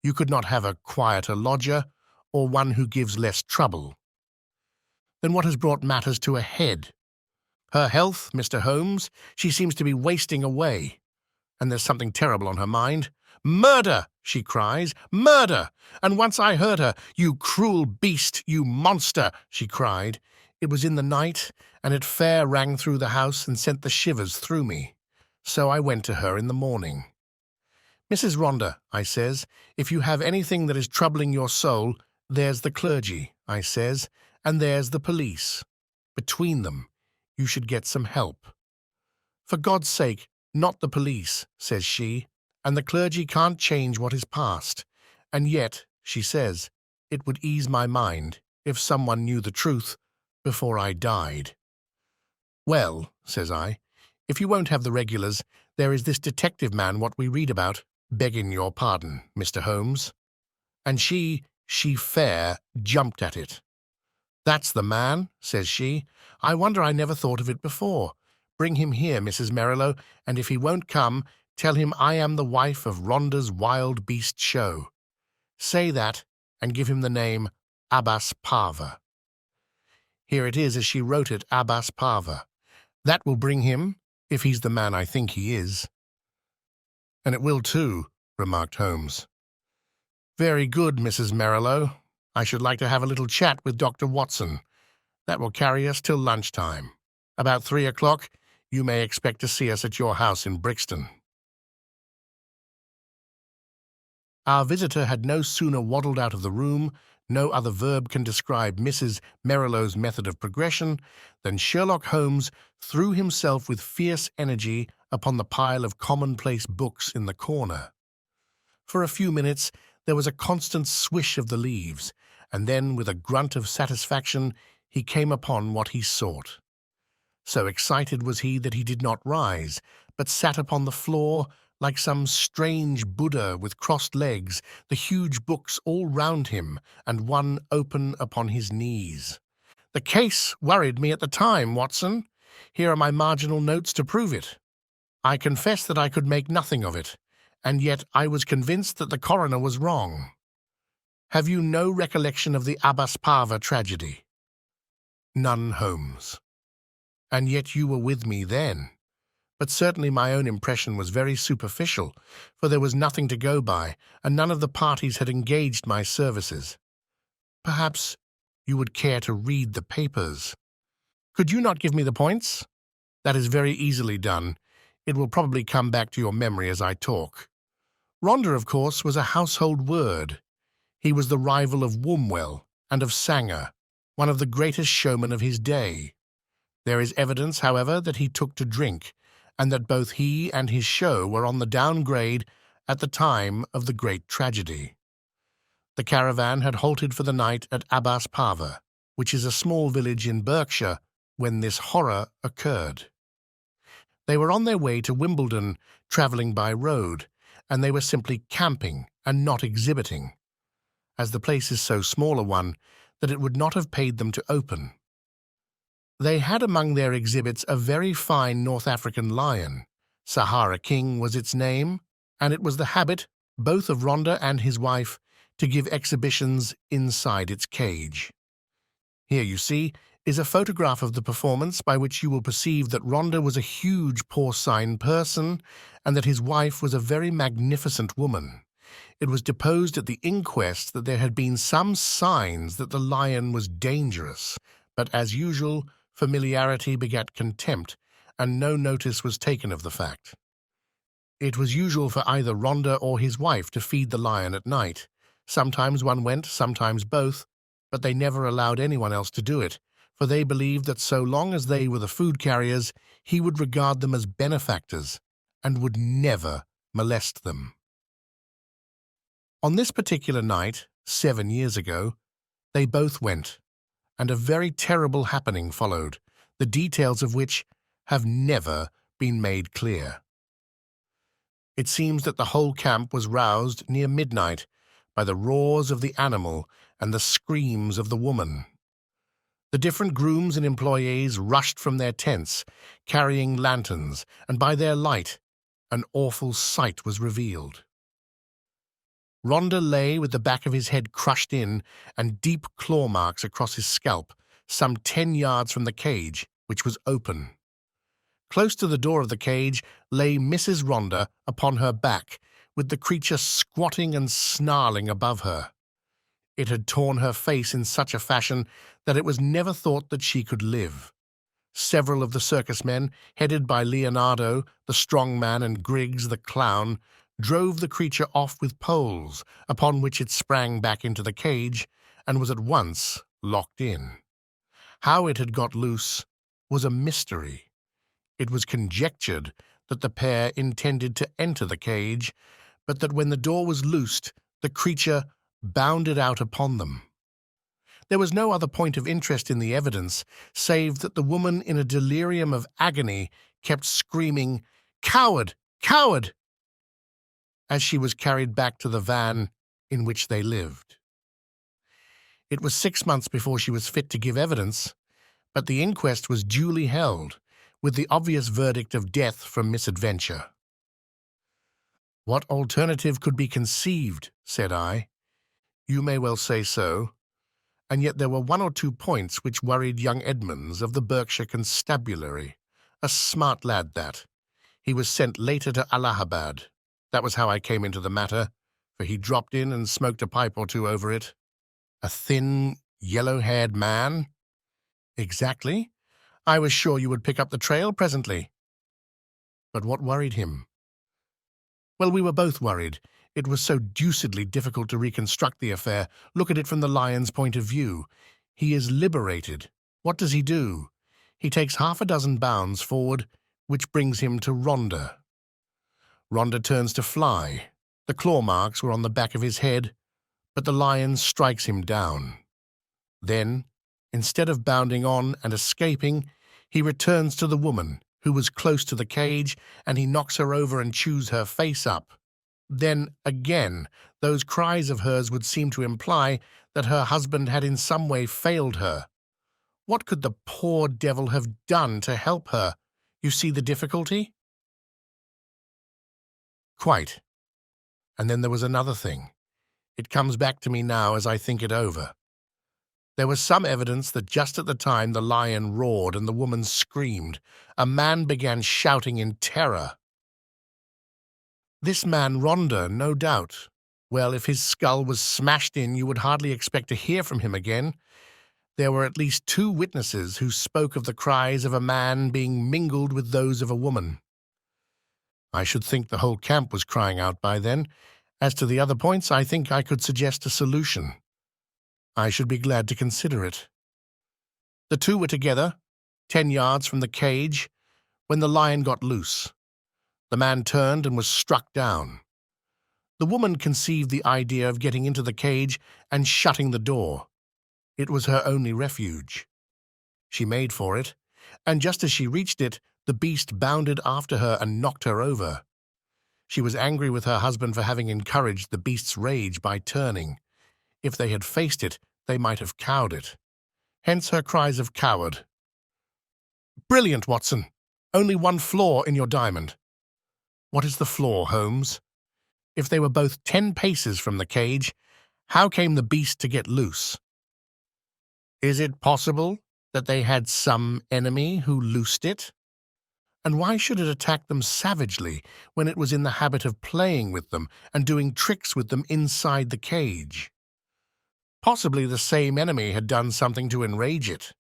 You could not have a quieter lodger, or one who gives less trouble. Then what has brought matters to a head? Her health, Mr. Holmes. She seems to be wasting away. And there's something terrible on her mind. "Murder!" she cries. "Murder!" And once I heard her. "You cruel beast, you monster!" she cried. It was in the night, and it fair rang through the house and sent the shivers through me. So I went to her in the morning. "Mrs. Rhonda," I says, "if you have anything that is troubling your soul, there's the clergy," I says, "and there's the police. Between them, you should get some help." "For God's sake, not the police," says she, "and the clergy can't change what is past. And yet," she says, "it would ease my mind if someone knew the truth before I died." "Well," says I, "if you won't have the regulars, there is this detective man what we read about, begging your pardon, Mr. Holmes." And she fair jumped at it. "That's the man," says she. "I wonder I never thought of it before. Bring him here, Mrs. Merrilow, and if he won't come, tell him I am the wife of Rhonda's wild beast show. Say that, and give him the name Abbas Parver." Here it is as she wrote it, Abbas Parver. That will bring him, if he's the man I think he is. "And it will too," remarked Holmes. "Very good, Mrs. Merrilow. I should like to have a little chat with Dr. Watson. That will carry us till lunchtime. About 3 o'clock, you may expect to see us at your house in Brixton." Our visitor had no sooner waddled out of the room, no other verb can describe Mrs. Merrilow's method of progression, than Sherlock Holmes threw himself with fierce energy upon the pile of commonplace books in the corner. For a few minutes there was a constant swish of the leaves, and then, with a grunt of satisfaction, he came upon what he sought. So excited was he that he did not rise, but sat upon the floor like some strange Buddha with crossed legs, the huge books all round him, and one open upon his knees. "The case worried me at the time, Watson. Here are my marginal notes to prove it. I confess that I could make nothing of it, and yet I was convinced that the coroner was wrong. Have you no recollection of the Abbas Parver tragedy?" "None, Holmes." "And yet you were with me then. But certainly my own impression was very superficial, for there was nothing to go by, and none of the parties had engaged my services. Perhaps you would care to read the papers. Could you not give me the points?" "That is very easily done. It will probably come back to your memory as I talk. Rhonda, of course, was a household word. He was the rival of Wombwell and of Sanger, one of the greatest showmen of his day. There is evidence, however, that he took to drink, and that both he and his show were on the downgrade at the time of the great tragedy. The caravan had halted for the night at Abbas Parver, which is a small village in Berkshire, when this horror occurred. They were on their way to Wimbledon, travelling by road, and they were simply camping and not exhibiting, as the place is so small a one that it would not have paid them to open. They had among their exhibits a very fine North African lion. Sahara King was its name, and it was the habit, both of Rhonda and his wife, to give exhibitions inside its cage. Here, you see, is a photograph of the performance by which you will perceive that Rhonda was a huge porcine person and that his wife was a very magnificent woman. It was deposed at the inquest that there had been some signs that the lion was dangerous, but as usual, familiarity begat contempt, and no notice was taken of the fact. It was usual for either Rhonda or his wife to feed the lion at night. Sometimes one went, sometimes both, but they never allowed anyone else to do it, for they believed that so long as they were the food carriers, he would regard them as benefactors and would never molest them. On this particular night, 7 years ago, they both went, and a very terrible happening followed, the details of which have never been made clear. It seems that the whole camp was roused near midnight by the roars of the animal and the screams of the woman. The different grooms and employees rushed from their tents, carrying lanterns, and by their light an awful sight was revealed. Rhonda lay with the back of his head crushed in and deep claw marks across his scalp, some 10 yards from the cage, which was open. Close to the door of the cage lay Mrs. Rhonda upon her back, with the creature squatting and snarling above her. It had torn her face in such a fashion that it was never thought that she could live. Several of the circus men, headed by Leonardo, the strong man, and Griggs, the clown, drove the creature off with poles, upon which it sprang back into the cage and was at once locked in. How it had got loose was a mystery. It was conjectured that the pair intended to enter the cage, but that when the door was loosed, the creature bounded out upon them. There was no other point of interest in the evidence, save that the woman in a delirium of agony kept screaming, "Coward! Coward!" as she was carried back to the van in which they lived. It was 6 months before she was fit to give evidence, but the inquest was duly held, with the obvious verdict of death from misadventure. "What alternative could be conceived?" said I. "You may well say so. And yet there were 1 or 2 points which worried young Edmonds of the Berkshire Constabulary. A smart lad, that. He was sent later to Allahabad. That was how I came into the matter, for he dropped in and smoked a pipe or two over it. A thin, yellow-haired man?" "Exactly. I was sure you would pick up the trail presently." "But what worried him?" "Well, we were both worried. It was so deucedly difficult to reconstruct the affair. Look at it from the lion's point of view. He is liberated. What does he do? He takes 6 bounds forward, which brings him to Rhonda. Rhonda turns to fly. The claw marks were on the back of his head, but the lion strikes him down. Then, instead of bounding on and escaping, he returns to the woman, who was close to the cage, and he knocks her over and chews her face up. Then, again, those cries of hers would seem to imply that her husband had in some way failed her. What could the poor devil have done to help her? You see the difficulty?" "Quite. And then there was another thing. It comes back to me now as I think it over. There was some evidence that just at the time the lion roared and the woman screamed, a man began shouting in terror. This man Rhonda, no doubt. Well, if his skull was smashed in, you would hardly expect to hear from him again. There were at least 2 witnesses who spoke of the cries of a man being mingled with those of a woman. I should think the whole camp was crying out by then. As to the other points, I think I could suggest a solution. I should be glad to consider it. The 2 were together, 10 yards from the cage, when the lion got loose. The man turned and was struck down. The woman conceived the idea of getting into the cage and shutting the door. It was her only refuge. She made for it, and just as she reached it, the beast bounded after her and knocked her over. She was angry with her husband for having encouraged the beast's rage by turning. If they had faced it, they might have cowed it. Hence her cries of "Coward." Brilliant, Watson. Only one flaw in your diamond. What is the flaw, Holmes? If they were both 10 paces from the cage, how came the beast to get loose? Is it possible that they had some enemy who loosed it? And why should it attack them savagely when it was in the habit of playing with them and doing tricks with them inside the cage? Possibly the same enemy had done something to enrage it.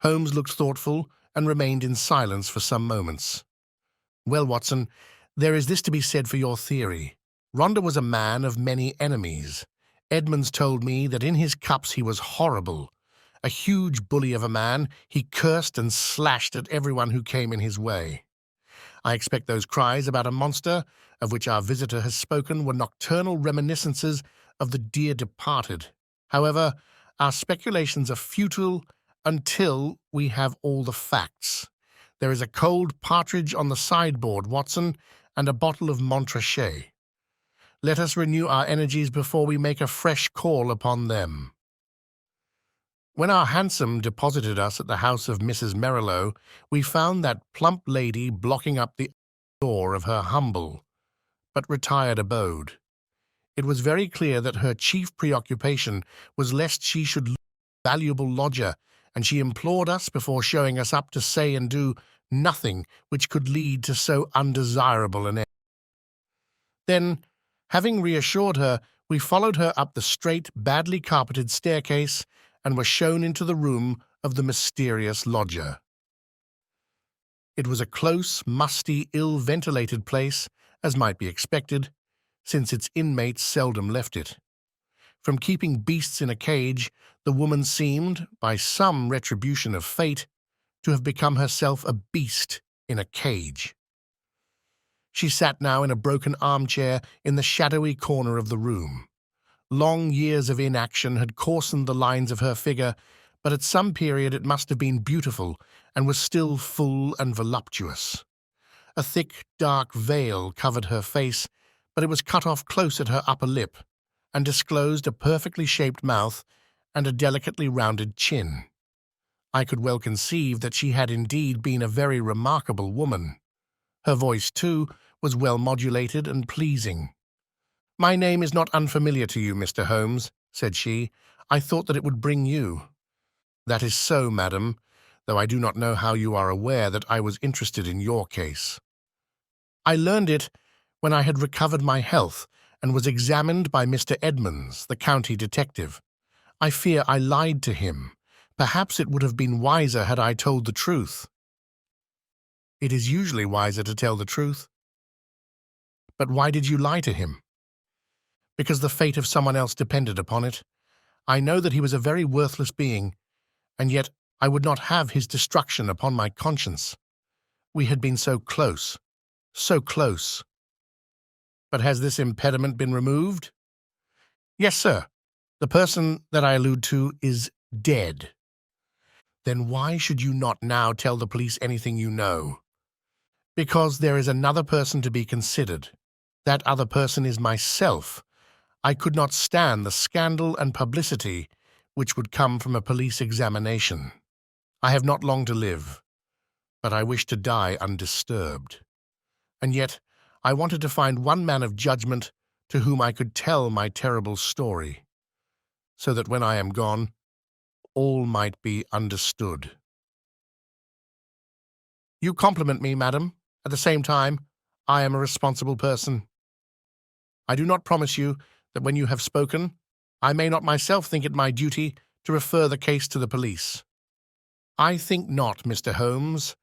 Holmes looked thoughtful and remained in silence for some moments. Well, Watson, there is this to be said for your theory. Rhonda was a man of many enemies. Edmonds told me that in his cups he was horrible. A huge bully of a man, he cursed and slashed at everyone who came in his way. I expect those cries about a monster, of which our visitor has spoken, were nocturnal reminiscences of the dear departed. However, our speculations are futile until we have all the facts. There is a cold partridge on the sideboard, Watson, and a bottle of Montrachet. Let us renew our energies before we make a fresh call upon them. When our hansom deposited us at the house of Mrs. Merrilow, we found that plump lady blocking up the door of her humble but retired abode. It was very clear that her chief preoccupation was lest she should lose a valuable lodger, and she implored us before showing us up to say and do nothing which could lead to so undesirable an end. Then, having reassured her, we followed her up the straight, badly carpeted staircase and were shown into the room of the mysterious lodger. It was a close, musty, ill-ventilated place, as might be expected, since its inmates seldom left it. From keeping beasts in a cage, the woman seemed, by some retribution of fate, to have become herself a beast in a cage. She sat now in a broken armchair in the shadowy corner of the room. Long years of inaction had coarsened the lines of her figure, but at some period it must have been beautiful and was still full and voluptuous. A thick, dark veil covered her face, but it was cut off close at her upper lip and disclosed a perfectly shaped mouth and a delicately rounded chin. I could well conceive that she had indeed been a very remarkable woman. Her voice, too, was well modulated and pleasing. "My name is not unfamiliar to you, Mr. Holmes," said she. "I thought that it would bring you." "That is so, madam, though I do not know how you are aware that I was interested in your case." "I learned it when I had recovered my health and was examined by Mr. Edmonds, the county detective. I fear I lied to him. Perhaps it would have been wiser had I told the truth." "It is usually wiser to tell the truth." "But why did you lie to him?" "Because the fate of someone else depended upon it. I know that he was a very worthless being, and yet I would not have his destruction upon my conscience. We had been so close, so close." "But has this impediment been removed?" "Yes, sir. The person that I allude to is dead." "Then why should you not now tell the police anything you know?" "Because there is another person to be considered. That other person is myself. I could not stand the scandal and publicity which would come from a police examination. I have not long to live, but I wish to die undisturbed. And yet I wanted to find one man of judgment to whom I could tell my terrible story, so that when I am gone, all might be understood." "You compliment me, madam. At the same time, I am a responsible person. I do not promise you that when you have spoken, I may not myself think it my duty to refer the case to the police." "I think not, Mr. Holmes.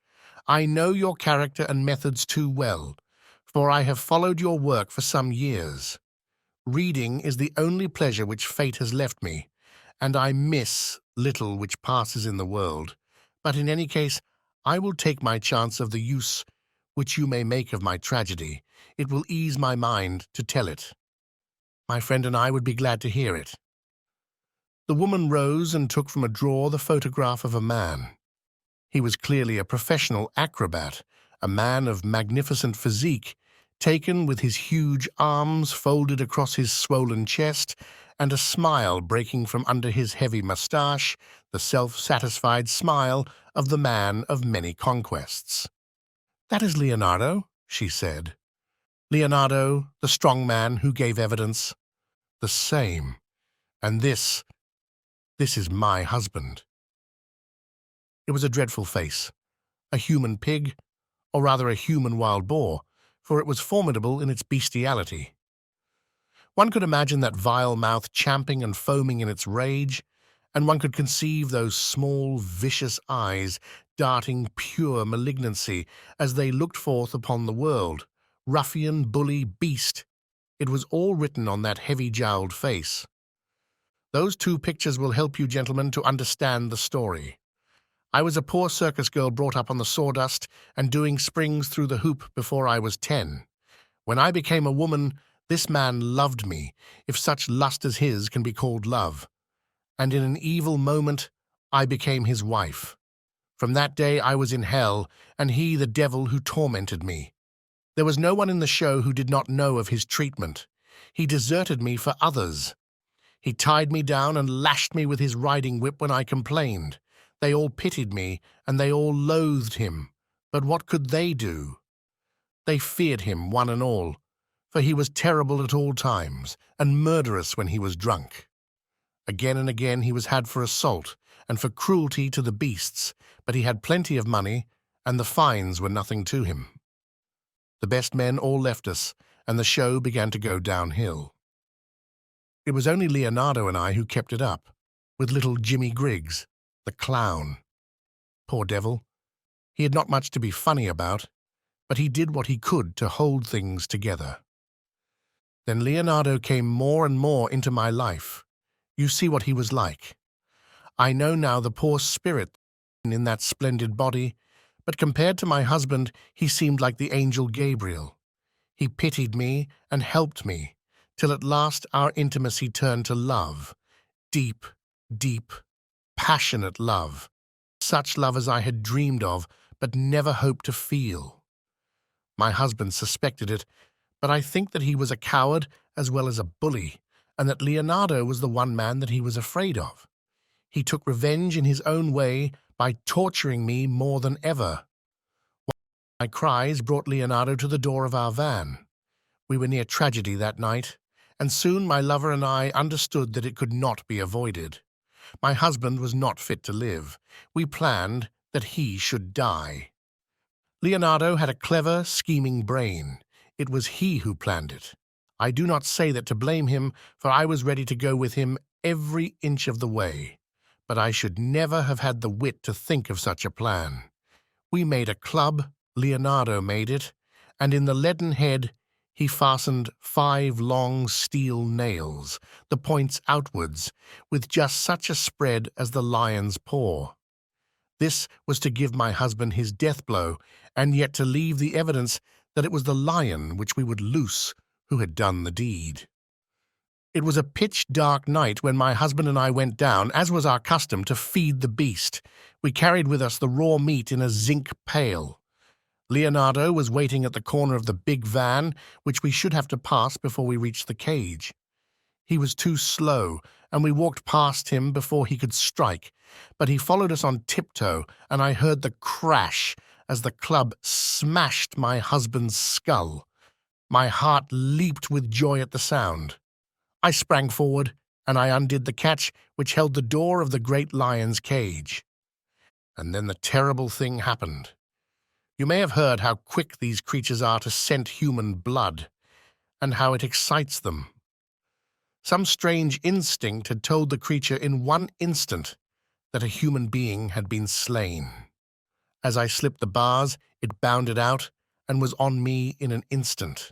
I know your character and methods too well, for I have followed your work for some years. Reading is the only pleasure which fate has left me, and I miss little which passes in the world. But in any case, I will take my chance of the use which you may make of my tragedy. It will ease my mind to tell it. My friend and I would be glad to hear it." The woman rose and took from a drawer the photograph of a man. He was clearly a professional acrobat, a man of magnificent physique, taken with his huge arms folded across his swollen chest and a smile breaking from under his heavy mustache, the self-satisfied smile of the man of many conquests. "That is Leonardo," she said. "Leonardo, the strong man who gave evidence. The same. And this is my husband." It was a dreadful face, a human pig, or rather a human wild boar, for it was formidable in its bestiality. One could imagine that vile mouth champing and foaming in its rage, and one could conceive those small, vicious eyes darting pure malignancy as they looked forth upon the world. Ruffian, bully, beast. It was all written on that heavy-jowled face. Those two pictures will help you, gentlemen, to understand the story. I was a poor circus girl brought up on the sawdust and doing springs through the hoop before I was 10. When I became a woman, this man loved me, if such lust as his can be called love. And in an evil moment, I became his wife. From that day I was in hell, and he the devil who tormented me. There was no one in the show who did not know of his treatment. He deserted me for others. He tied me down and lashed me with his riding whip when I complained. They all pitied me, and they all loathed him. But what could they do? They feared him, one and all, for he was terrible at all times, and murderous when he was drunk. Again and again he was had for assault, and for cruelty to the beasts, but he had plenty of money, and the fines were nothing to him. The best men all left us, and the show began to go downhill. It was only Leonardo and I who kept it up, with little Jimmy Griggs, the clown. Poor devil. He had not much to be funny about, but he did what he could to hold things together. Then Leonardo came more and more into my life. You see what he was like. I know now the poor spirit in that splendid body, but compared to my husband, he seemed like the angel Gabriel. He pitied me and helped me, till at last our intimacy turned to love, deep, deep, passionate love, such love as I had dreamed of but never hoped to feel. My husband suspected it, but I think that he was a coward as well as a bully, and that Leonardo was the one man that he was afraid of. He took revenge in his own way by torturing me more than ever. My cries brought Leonardo to the door of our van. We were near tragedy that night, and soon my lover and I understood that it could not be avoided. My husband was not fit to live. We planned that he should die. Leonardo had a clever, scheming brain. It was he who planned it. I do not say that to blame him, for I was ready to go with him every inch of the way. But I should never have had the wit to think of such a plan. We made a club, Leonardo made it, and in the leaden head he fastened 5 long steel nails, the points outwards, with just such a spread as the lion's paw. This was to give my husband his death blow, and yet to leave the evidence that it was the lion which we would loose who had done the deed. It was a pitch-dark night when my husband and I went down, as was our custom, to feed the beast. We carried with us the raw meat in a zinc pail. Leonardo was waiting at the corner of the big van, which we should have to pass before we reached the cage. He was too slow, and we walked past him before he could strike, but he followed us on tiptoe, and I heard the crash as the club smashed my husband's skull. My heart leaped with joy at the sound. I sprang forward, and I undid the catch which held the door of the great lion's cage. And then the terrible thing happened. You may have heard how quick these creatures are to scent human blood, and how it excites them. Some strange instinct had told the creature in one instant that a human being had been slain. As I slipped the bars, it bounded out and was on me in an instant.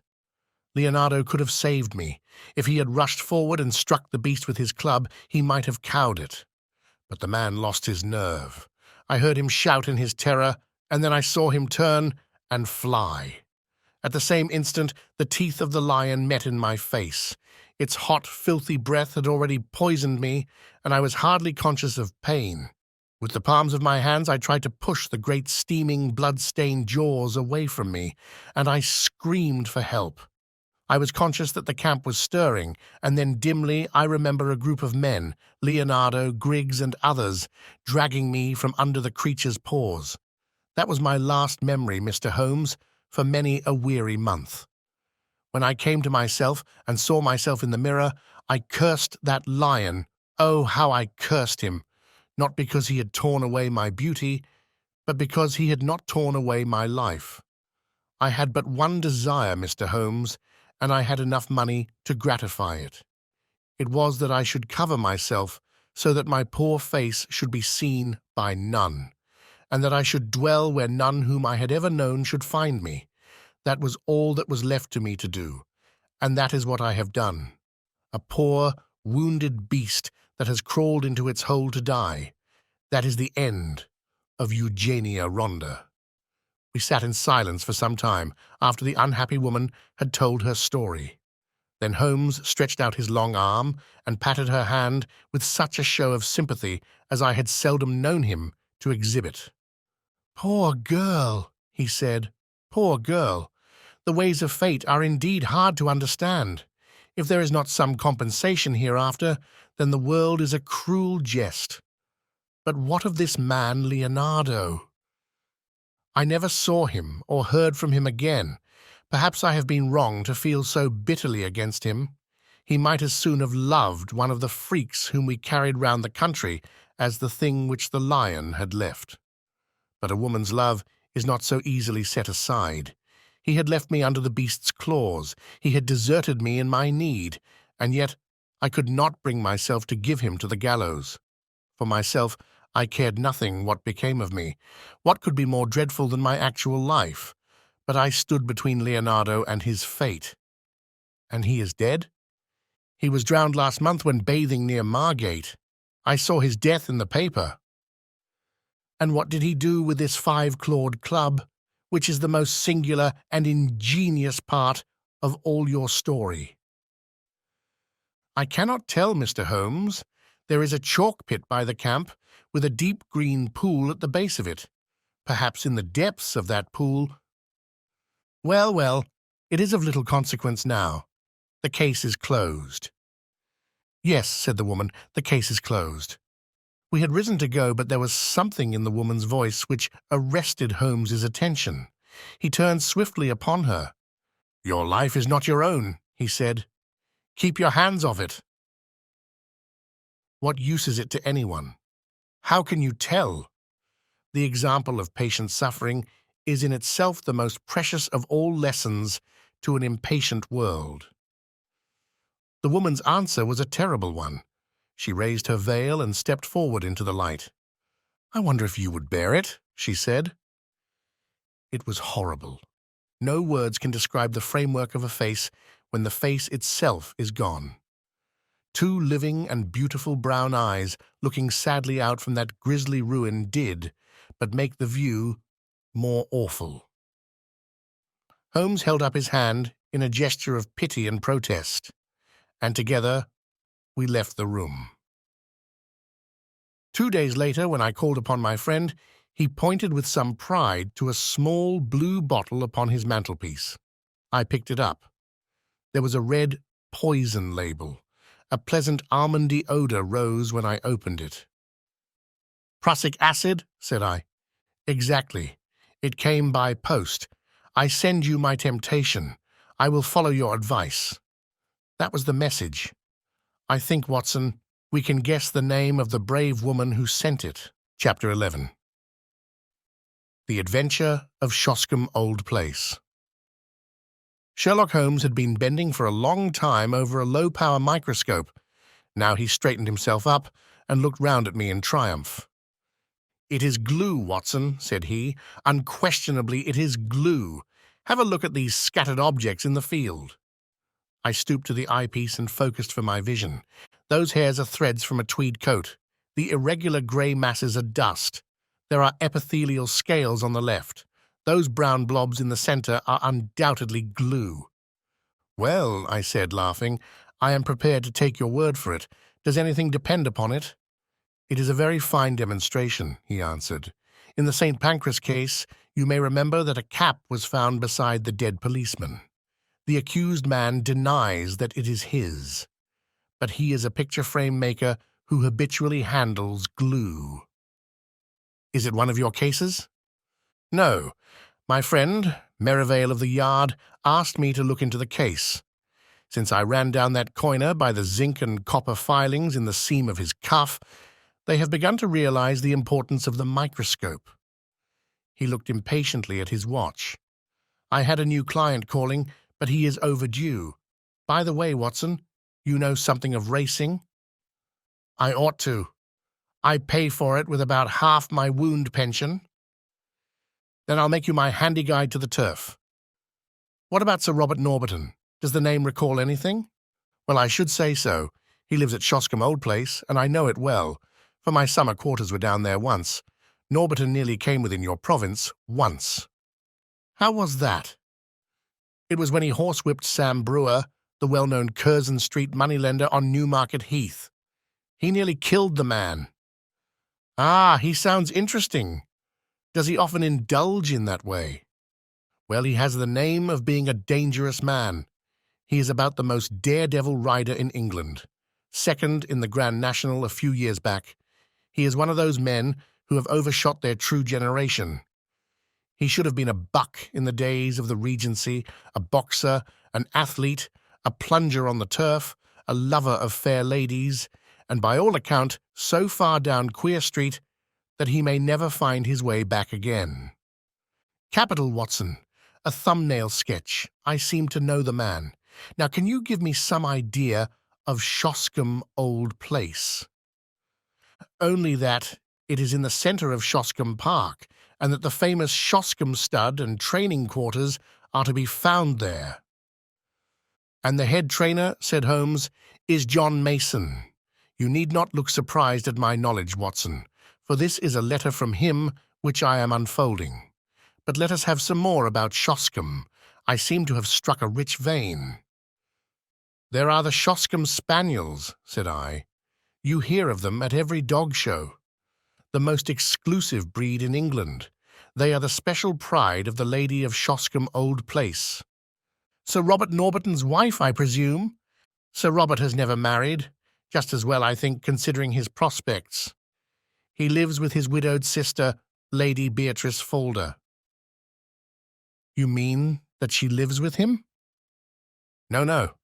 Leonardo could have saved me. If he had rushed forward and struck the beast with his club, he might have cowed it. But the man lost his nerve. I heard him shout in his terror, and then I saw him turn and fly. At the same instant, the teeth of the lion met in my face. Its hot, filthy breath had already poisoned me, and I was hardly conscious of pain, With the palms of my hands, I tried to push the great steaming, blood-stained jaws away from me, and I screamed for help. I was conscious that the camp was stirring, and then dimly I remember a group of men, Leonardo, Griggs, and others, dragging me from under the creature's paws. That was my last memory, Mr. Holmes, for many a weary month. When I came to myself and saw myself in the mirror, I cursed that lion. Oh, how I cursed him! Not because he had torn away my beauty, but because he had not torn away my life. I had but one desire, Mr. Holmes, and I had enough money to gratify it. It was that I should cover myself so that my poor face should be seen by none, and that I should dwell where none whom I had ever known should find me. That was all that was left to me to do, and that is what I have done. A poor, wounded beast that has crawled into its hole to die. That is the end of Eugenia Ronda. We sat in silence for some time after the unhappy woman had told her story. Then Holmes stretched out his long arm and patted her hand with such a show of sympathy as I had seldom known him to exhibit. "Poor girl," he said, "poor girl. The ways of fate are indeed hard to understand. If there is not some compensation hereafter, then the world is a cruel jest. But what of this man Leonardo? I never saw him or heard from him again. Perhaps I have been wrong to feel so bitterly against him. He might as soon have loved one of the freaks whom we carried round the country as the thing which the lion had left. But a woman's love is not so easily set aside. He had left me under the beast's claws. He had deserted me in my need, and yet I could not bring myself to give him to the gallows. For myself, I cared nothing what became of me. What could be more dreadful than my actual life? But I stood between Leonardo and his fate. And he is dead? He was drowned last month when bathing near Margate. I saw his death in the paper. And what did he do with this five-clawed club, which is the most singular and ingenious part of all your story? I cannot tell, Mr. Holmes. There is a chalk pit by the camp, with a deep green pool at the base of it. Perhaps in the depths of that pool— Well, well, it is of little consequence now. The case is closed. Yes, said the woman, the case is closed. We had risen to go, but there was something in the woman's voice which arrested Holmes's attention. He turned swiftly upon her. "Your life is not your own," he said. "Keep your hands off it. What use is it to anyone? How can you tell? The example of patient suffering is in itself the most precious of all lessons to an impatient world." The woman's answer was a terrible one. She raised her veil and stepped forward into the light. "I wonder if you would bear it," she said. It was horrible. No words can describe the framework of a face when the face itself is gone. Two living and beautiful brown eyes looking sadly out from that grisly ruin did but make the view more awful. Holmes held up his hand in a gesture of pity and protest, and together we left the room. 2 days later, when I called upon my friend, he pointed with some pride to a small blue bottle upon his mantelpiece. I picked it up. There was a red poison label. A pleasant almondy odor rose when I opened it. "Prussic acid?" said I. "Exactly. It came by post. I send you my temptation. I will follow your advice." That was the message. I think, Watson, we can guess the name of the brave woman who sent it. Chapter 11. The Adventure of Shoscombe Old Place. Sherlock Holmes had been bending for a long time over a low-power microscope. Now he straightened himself up and looked round at me in triumph. "It is glue, Watson," said he. "Unquestionably it is glue. Have a look at these scattered objects in the field." I stooped to the eyepiece and focused for my vision. Those hairs are threads from a tweed coat. The irregular grey masses are dust. There are epithelial scales on the left. Those brown blobs in the centre are undoubtedly glue. "Well," I said, laughing, "I am prepared to take your word for it. Does anything depend upon it?" "It is a very fine demonstration," he answered. "In the St. Pancras case, you may remember that a cap was found beside the dead policeman. The accused man denies that it is his, but he is a picture frame maker who habitually handles glue." "Is it one of your cases?" "No. My friend, Merivale of the Yard, asked me to look into the case. Since I ran down that coiner by the zinc and copper filings in the seam of his cuff, they have begun to realize the importance of the microscope." He looked impatiently at his watch. "I had a new client calling, but he is overdue. By the way, Watson, you know something of racing?" "I ought to. I pay for it with about half my wound pension." "Then I'll make you my handy guide to the turf. What about Sir Robert Norberton? Does the name recall anything?" "Well, I should say so. He lives at Shoscombe Old Place, and I know it well, for my summer quarters were down there once. Norberton nearly came within your province once." "How was that?" "It was when he horsewhipped Sam Brewer, the well-known Curzon Street moneylender on Newmarket Heath. He nearly killed the man." "Ah, he sounds interesting. Does he often indulge in that way?" "Well, he has the name of being a dangerous man. He is about the most daredevil rider in England. Second in the Grand National a few years back. He is one of those men who have overshot their true generation. He should have been a buck in the days of the Regency, a boxer, an athlete, a plunger on the turf, a lover of fair ladies, and by all account so far down Queer Street that he may never find his way back again." "Capital, Watson. A thumbnail sketch. I seem to know the man. Now, can you give me some idea of Shoscombe Old Place?" "Only that it is in the centre of Shoscombe Park, and that the famous Shoscombe stud and training quarters are to be found there." "And the head trainer," said Holmes, "is John Mason. You need not look surprised at my knowledge, Watson, for this is a letter from him which I am unfolding. But let us have some more about Shoscombe. I seem to have struck a rich vein." "There are the Shoscombe Spaniels," said I. "You hear of them at every dog show. The most exclusive breed in England. They are the special pride of the lady of Shoscombe Old Place." "Sir Robert Norberton's wife, I presume?" "Sir Robert has never married. Just as well, I think, considering his prospects. He lives with his widowed sister, Lady Beatrice Falder." "You mean that she lives with him?" No.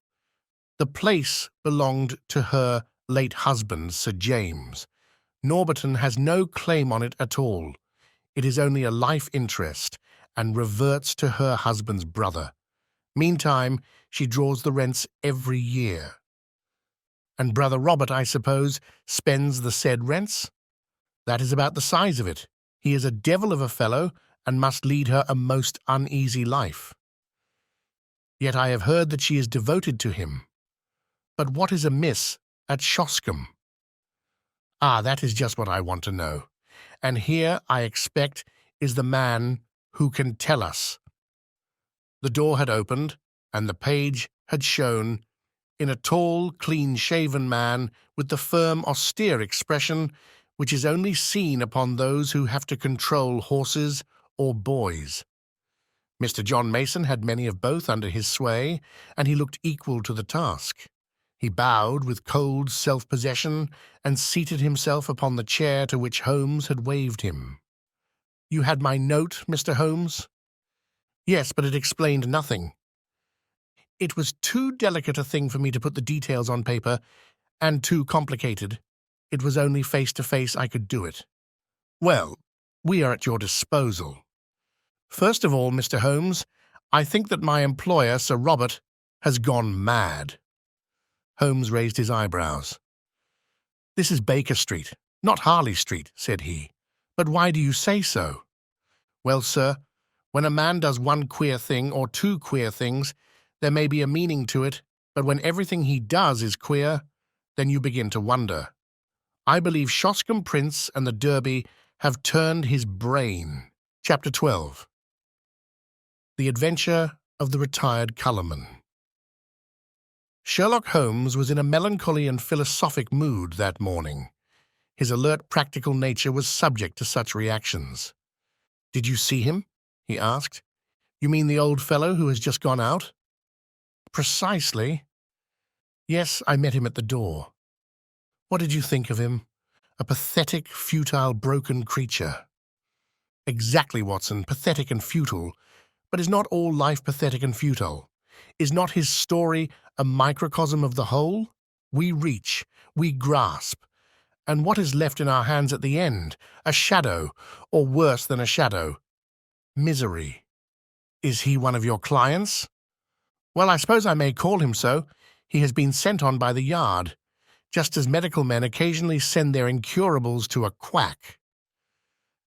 The place belonged to her late husband, Sir James. Norberton has no claim on it at all. It is only a life interest, and reverts to her husband's brother. Meantime, she draws the rents every year." "And Brother Robert, I suppose, spends the said rents?" "That is about the size of it. He is a devil of a fellow, and must lead her a most uneasy life." "Yet I have heard that she is devoted to him. But what is amiss at Shoscombe?" "Ah, that is just what I want to know. And here, I expect, is the man who can tell us." The door had opened, and the page had shown, in a tall, clean-shaven man with the firm, austere expression which is only seen upon those who have to control horses or boys. Mr. John Mason had many of both under his sway, and he looked equal to the task. He bowed with cold self-possession and seated himself upon the chair to which Holmes had waved him. "You had my note, Mr. Holmes?" "Yes, but it explained nothing. It was too delicate a thing for me to put the details on paper, and too complicated. It was only face-to-face I could do it." "Well, we are at your disposal. First of all, Mr. Holmes, I think that my employer, Sir Robert, has gone mad." Holmes raised his eyebrows. "This is Baker Street, not Harley Street," said he. "But why do you say so?" "Well, sir, when a man does one queer thing or two queer things, there may be a meaning to it, but when everything he does is queer, then you begin to wonder. I believe Shoscombe Prince and the Derby have turned his brain." Chapter 12. The Adventure of the Retired Colourman. Sherlock Holmes was in a melancholy and philosophic mood that morning. His alert, practical nature was subject to such reactions. "Did you see him?" he asked. "You mean the old fellow who has just gone out?" "Precisely." "Yes, I met him at the door." "What did you think of him? A pathetic, futile, broken creature." "Exactly, Watson, pathetic and futile. But is not all life pathetic and futile? Is not his story a microcosm of the whole? We reach, we grasp, and what is left in our hands at the end? A shadow, or worse than a shadow, misery. Is he one of your clients?" "Well, I suppose I may call him so. He has been sent on by the yard, just as medical men occasionally send their incurables to a quack.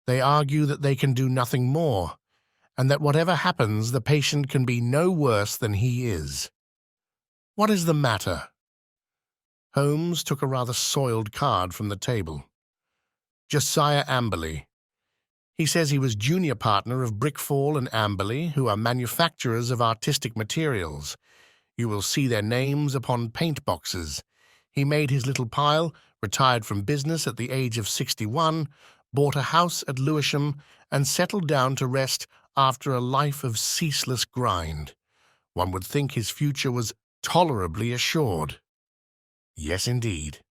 They argue that they can do nothing more, and that whatever happens, the patient can be no worse than he is." "What is the matter?" Holmes took a rather soiled card from the table. "Josiah Amberley. He says he was junior partner of Brickfall and Amberley, who are manufacturers of artistic materials. You will see their names upon paint boxes. He made his little pile, retired from business at the age of 61, bought a house at Lewisham, and settled down to rest after a life of ceaseless grind. One would think his future was tolerably assured." "Yes, indeed."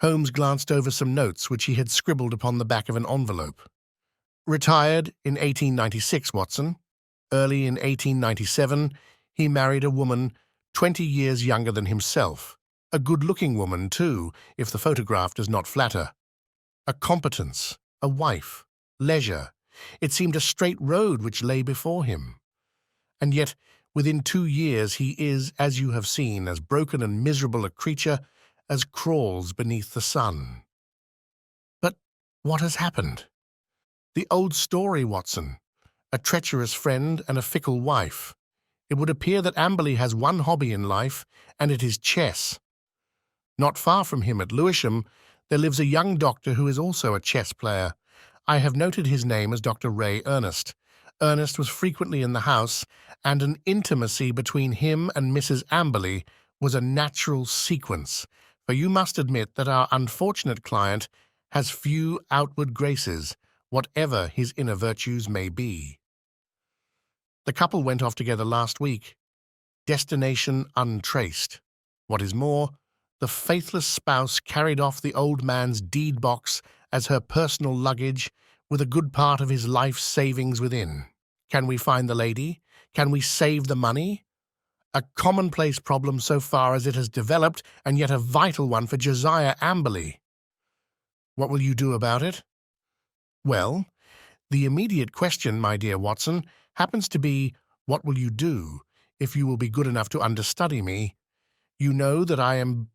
Holmes glanced over some notes which he had scribbled upon the back of an envelope. "Retired in 1896, Watson. Early in 1897, he married a woman 20 years younger than himself. A good-looking woman, too, if the photograph does not flatter. A competence, a wife, leisure. It seemed a straight road which lay before him. And yet, within 2 years, he is, as you have seen, as broken and miserable a creature as crawls beneath the sun." "But what has happened?" "The old story, Watson. A treacherous friend and a fickle wife. It would appear that Amberley has one hobby in life, and it is chess. Not far from him at Lewisham, there lives a young doctor who is also a chess player. I have noted his name as Dr. Ray Ernest. Ernest was frequently in the house, and an intimacy between him and Mrs. Amberley was a natural sequence, for you must admit that our unfortunate client has few outward graces, whatever his inner virtues may be. The couple went off together last week. Destination untraced. What is more, the faithless spouse carried off the old man's deed box as her personal luggage, with a good part of his life's savings within. Can we find the lady? Can we save the money? A commonplace problem so far as it has developed, and yet a vital one for Josiah Amberley. What will you do about it? Well, the immediate question, my dear Watson, happens to be, what will you do, if you will be good enough to understudy me? You know that I am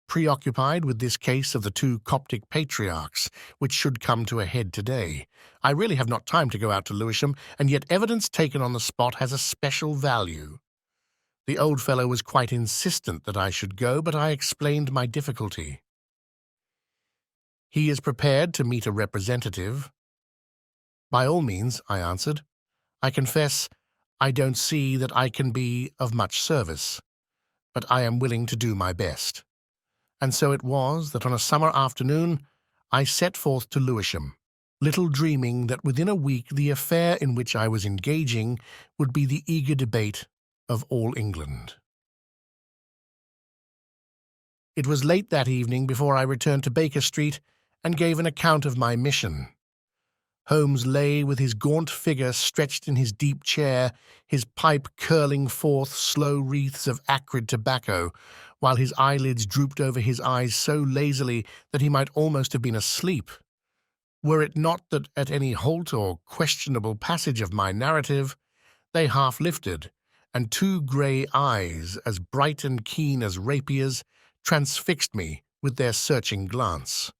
preoccupied with this case of the 2 Coptic patriarchs, which should come to a head today. I really have not time to go out to Lewisham, and yet evidence taken on the spot has a special value. The old fellow was quite insistent that I should go, but I explained my difficulty. He is prepared to meet a representative. By all means, I answered. I confess I don't see that I can be of much service, but I am willing to do my best. And so it was that on a summer afternoon I set forth to Lewisham, little dreaming that within a week the affair in which I was engaging would be the eager debate of all England. It was late that evening before I returned to Baker Street and gave an account of my mission. Holmes lay with his gaunt figure stretched in his deep chair, his pipe curling forth slow wreaths of acrid tobacco, while his eyelids drooped over his eyes so lazily that he might almost have been asleep. Were it not that at any halt or questionable passage of my narrative, they half lifted, and 2 grey eyes, as bright and keen as rapiers, transfixed me with their searching glance.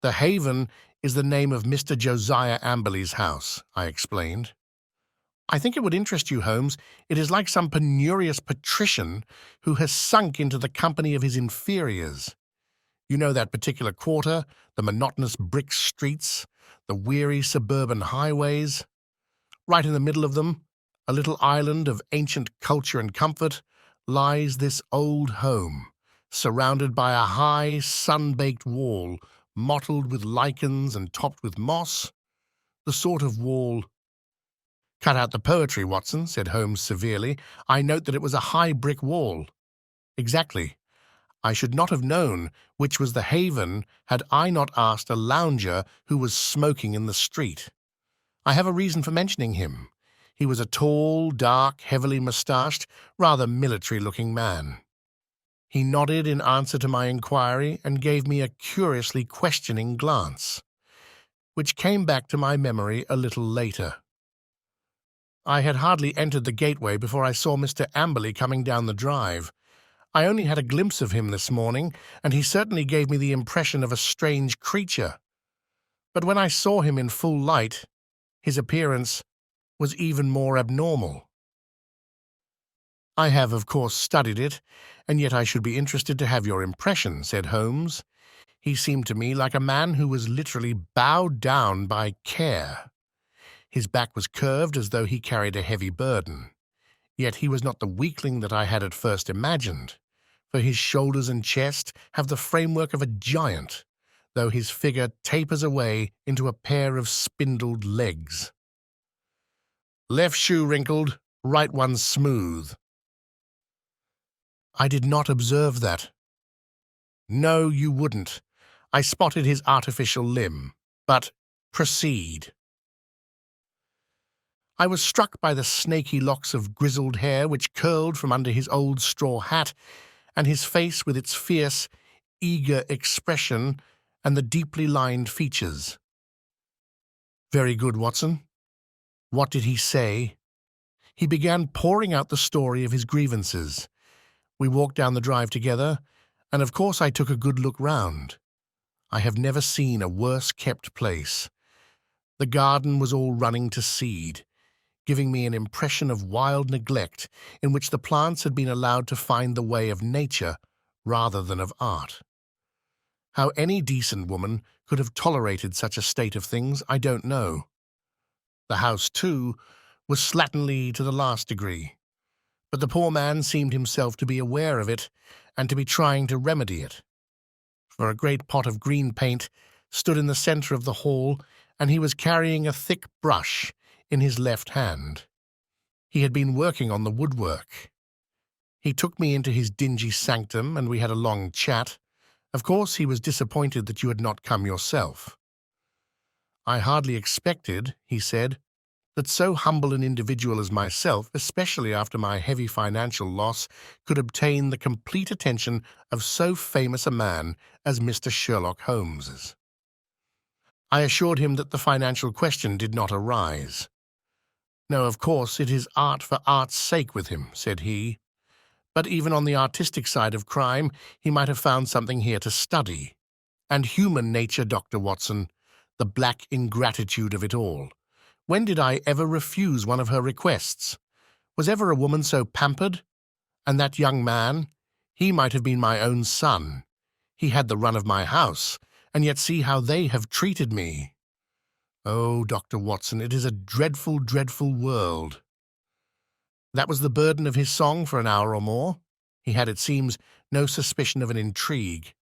"The Haven is the name of Mr. Josiah Amberley's house," I explained. "I think it would interest you, Holmes. It is like some penurious patrician who has sunk into the company of his inferiors. You know that particular quarter, the monotonous brick streets, the weary suburban highways. Right in the middle of them, a little island of ancient culture and comfort, lies this old home, surrounded by a high, sun-baked wall, mottled with lichens and topped with moss, the sort of wall— "Cut out the poetry, Watson," said Holmes severely. "I note that it was a high brick wall." "Exactly. I should not have known which was the haven had I not asked a lounger who was smoking in the street. I have a reason for mentioning him. He was a tall, dark, heavily moustached, rather military-looking man. He nodded in answer to my inquiry and gave me a curiously questioning glance, which came back to my memory a little later. I had hardly entered the gateway before I saw Mr. Amberley coming down the drive. I only had a glimpse of him this morning, and he certainly gave me the impression of a strange creature. But when I saw him in full light, his appearance was even more abnormal. "I have, of course, studied it, and yet I should be interested to have your impression," said Holmes. "He seemed to me like a man who was literally bowed down by care. His back was curved as though he carried a heavy burden. Yet he was not the weakling that I had at first imagined, for his shoulders and chest have the framework of a giant, though his figure tapers away into a pair of spindled legs. Left shoe wrinkled, right one smooth." "I did not observe that." "No, you wouldn't. I spotted his artificial limb. But proceed." "I was struck by the snaky locks of grizzled hair which curled from under his old straw hat, and his face with its fierce, eager expression and the deeply lined features." "Very good, Watson. What did he say?" "He began pouring out the story of his grievances. We walked down the drive together, and of course I took a good look round. I have never seen a worse-kept place. The garden was all running to seed, giving me an impression of wild neglect in which the plants had been allowed to find the way of nature rather than of art. How any decent woman could have tolerated such a state of things, I don't know. The house, too, was slatternly to the last degree, but the poor man seemed himself to be aware of it and to be trying to remedy it. For a great pot of green paint stood in the centre of the hall, and he was carrying a thick brush in his left hand. He had been working on the woodwork. He took me into his dingy sanctum, and we had a long chat. Of course, he was disappointed that you had not come yourself. "I hardly expected," he said, "that so humble an individual as myself, especially after my heavy financial loss, could obtain the complete attention of so famous a man as Mr. Sherlock Holmes." I assured him that the financial question did not arise. "No, of course, it is art for art's sake with him," said he. "But even on the artistic side of crime, he might have found something here to study. And human nature, Dr. Watson, the black ingratitude of it all. When did I ever refuse one of her requests? Was ever a woman so pampered? And that young man, he might have been my own son. He had the run of my house, and yet see how they have treated me. Oh, Dr. Watson, it is a dreadful, dreadful world." That was the burden of his song for an hour or more. He had, it seems, no suspicion of an intrigue.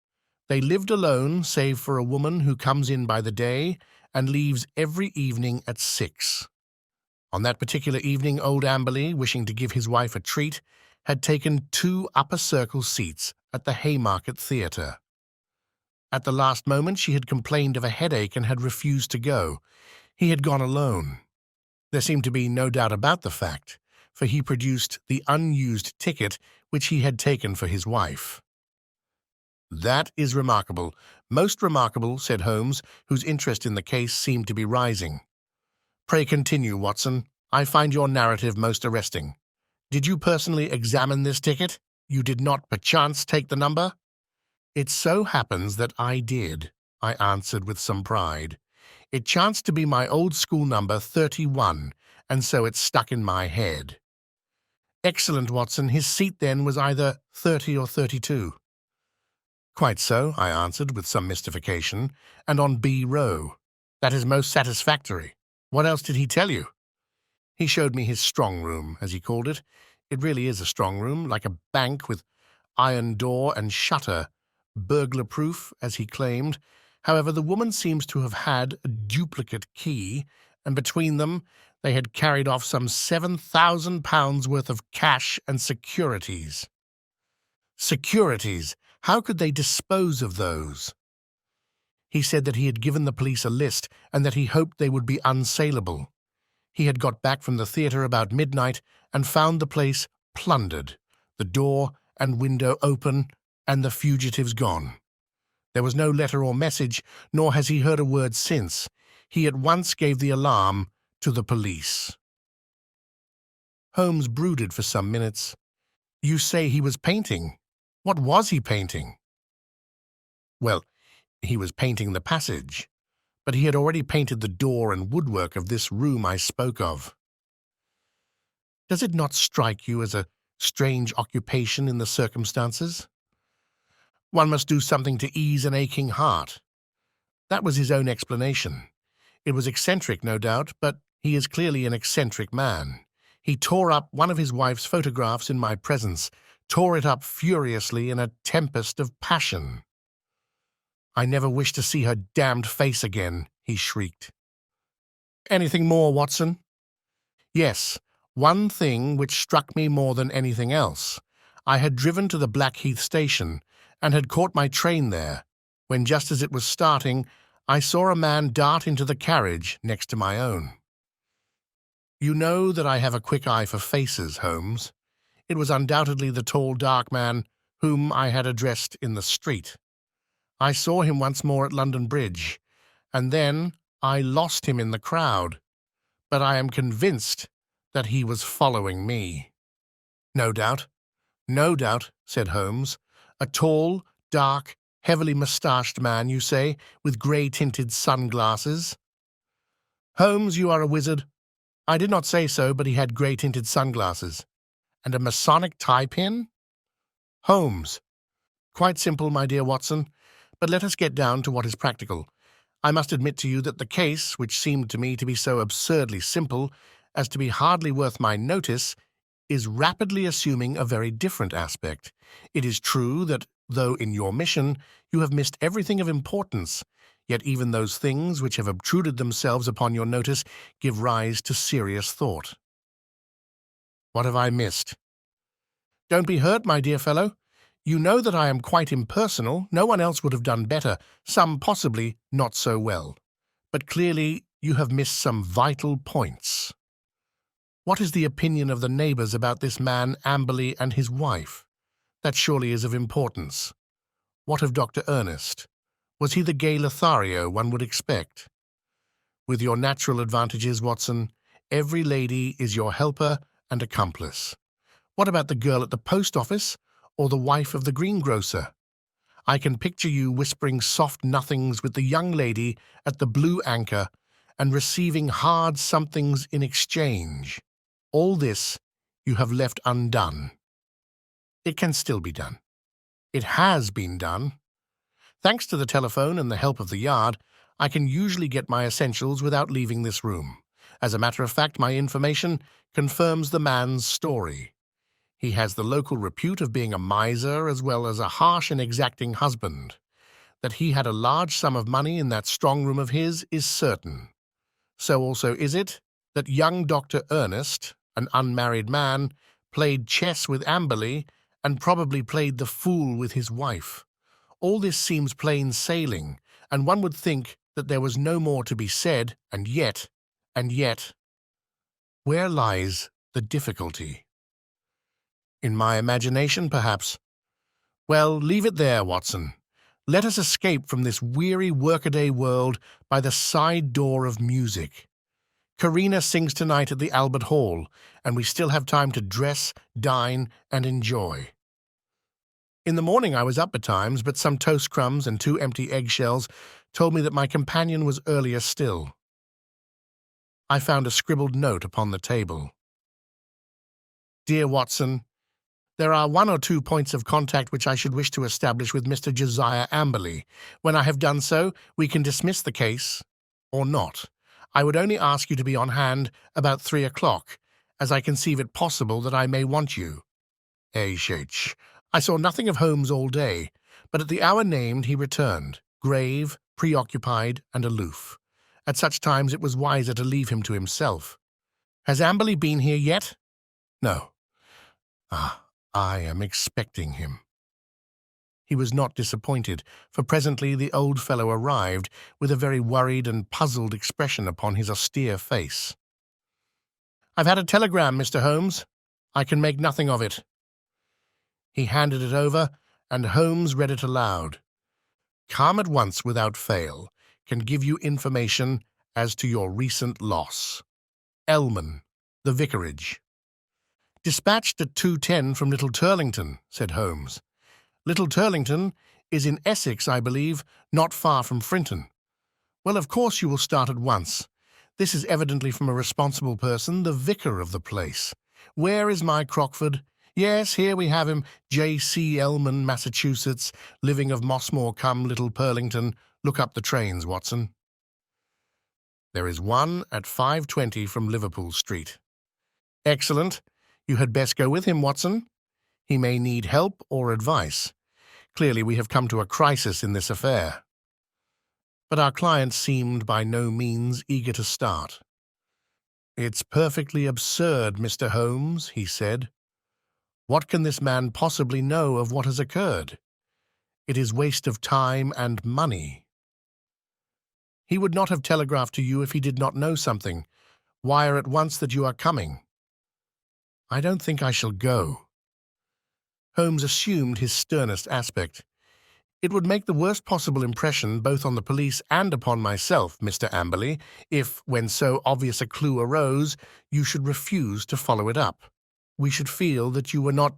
They lived alone, save for a woman who comes in by the day and leaves every evening at 6. On that particular evening, old Amberley, wishing to give his wife a treat, had taken 2 upper-circle seats at the Haymarket Theatre. At the last moment she had complained of a headache and had refused to go. He had gone alone. There seemed to be no doubt about the fact, for he produced the unused ticket which he had taken for his wife. "That is remarkable, most remarkable," said Holmes, whose interest in the case seemed to be rising. "Pray continue, Watson. I find your narrative most arresting. Did you personally examine this ticket? You did not perchance take the number?" "It so happens that I did," I answered with some pride. "It chanced to be my old school number 31, and so it stuck in my head." "Excellent, Watson. His seat, then, was either 30 or 32. "Quite so," I answered with some mystification, "and on B row. That is most satisfactory. What else did he tell you?" "He showed me his strong room, as he called it. It really is a strong room, like a bank, with iron door and shutter, burglar-proof, as he claimed, However, the woman seems to have had a duplicate key, and between them they had carried off some £7,000 worth of cash and securities. Securities! How could they dispose of those? He said that he had given the police a list and that he hoped they would be unsaleable. He had got back from the theatre about midnight and found the place plundered, the door and window open, and the fugitives gone. There was no letter or message, nor has he heard a word since. He at once gave the alarm to the police. Holmes brooded for some minutes. You say he was painting. What was he painting? Well, he was painting the passage, but he had already painted the door and woodwork of this room I spoke of. Does it not strike you as a strange occupation in the circumstances? One must do something to ease an aching heart. That was his own explanation. It was eccentric, no doubt, but he is clearly an eccentric man. He tore up one of his wife's photographs in my presence, tore it up furiously in a tempest of passion. I never wish to see her damned face again, he shrieked. Anything more, Watson? Yes, one thing which struck me more than anything else. I had driven to the Blackheath station and had caught my train there, when just as it was starting, I saw a man dart into the carriage next to my own. You know that I have a quick eye for faces, Holmes. It was undoubtedly the tall, dark man whom I had addressed in the street. I saw him once more at London Bridge, and then I lost him in the crowd, but I am convinced that he was following me. No doubt, said Holmes. A tall, dark, heavily moustached man, you say, with grey-tinted sunglasses? Holmes, you are a wizard. I did not say so, but he had grey-tinted sunglasses. And a Masonic tie-pin? Holmes. Quite simple, my dear Watson, but let us get down to what is practical. I must admit to you that the case, which seemed to me to be so absurdly simple as to be hardly worth my notice, is rapidly assuming a very different aspect. It is true that, though in your mission you have missed everything of importance, yet even those things which have obtruded themselves upon your notice give rise to serious thought. What have I missed? Don't be hurt, my dear fellow. You know that I am quite impersonal. No one else would have done better, some possibly not so well. But clearly you have missed some vital points. What is the opinion of the neighbours about this man Amberley and his wife? That surely is of importance. What of Dr. Ernest? Was he the gay Lothario one would expect? With your natural advantages, Watson, every lady is your helper and accomplice. What about the girl at the post office or the wife of the greengrocer? I can picture you whispering soft nothings with the young lady at the Blue Anchor and receiving hard somethings in exchange. All this you have left undone. It can still be done. It has been done. Thanks to the telephone and the help of the Yard, I can usually get my essentials without leaving this room. As a matter of fact, my information confirms the man's story. He has the local repute of being a miser as well as a harsh and exacting husband. That he had a large sum of money in that strong room of his is certain. So also is it that young Dr. Ernest, an unmarried man, played chess with Amberley and probably played the fool with his wife. All this seems plain sailing, and one would think that there was no more to be said, and yet, where lies the difficulty? In my imagination, perhaps. Well, leave it there, Watson. Let us escape from this weary workaday world by the side door of music. Karina sings tonight at the Albert Hall, and we still have time to dress, dine, and enjoy. In the morning I was up betimes, but some toast crumbs and 2 empty eggshells told me that my companion was earlier still. I found a scribbled note upon the table. Dear Watson, there are 1 or 2 points of contact which I should wish to establish with Mr. Josiah Amberley. When I have done so, we can dismiss the case, or not. I would only ask you to be on hand about 3 o'clock, as I conceive it possible that I may want you. H.H. I saw nothing of Holmes all day, but at the hour named he returned, grave, preoccupied and aloof. At such times it was wiser to leave him to himself. "Has Amberley been here yet?" "No." "Ah, I am expecting him." He was not disappointed, for presently the old fellow arrived with a very worried and puzzled expression upon his austere face. "I've had a telegram, Mr. Holmes. I can make nothing of it." He handed it over, and Holmes read it aloud. "Come at once without fail. Can give you information as to your recent loss. Elman, the vicarage." "Dispatched at 2:10 from Little Turlington," said Holmes. "Little Turlington is in Essex, I believe, not far from Frinton. Well, of course you will start at once. This is evidently from a responsible person, the vicar of the place. Where is my Crockford? Yes, here we have him, J.C. Elman, Massachusetts, living of Mossmore come Little Purlington. Look up the trains, Watson." "There is one at 5:20 from Liverpool Street." "Excellent. You had best go with him, Watson. He may need help or advice. Clearly we have come to a crisis in this affair." But our client seemed by no means eager to start. "It's perfectly absurd, Mr. Holmes," he said. "What can this man possibly know of what has occurred? It is waste of time and money." "He would not have telegraphed to you if he did not know something. Wire at once that you are coming." "I don't think I shall go." Holmes assumed his sternest aspect. "It would make the worst possible impression both on the police and upon myself, Mr. Amberley, if, when so obvious a clue arose, you should refuse to follow it up. We should feel that you were not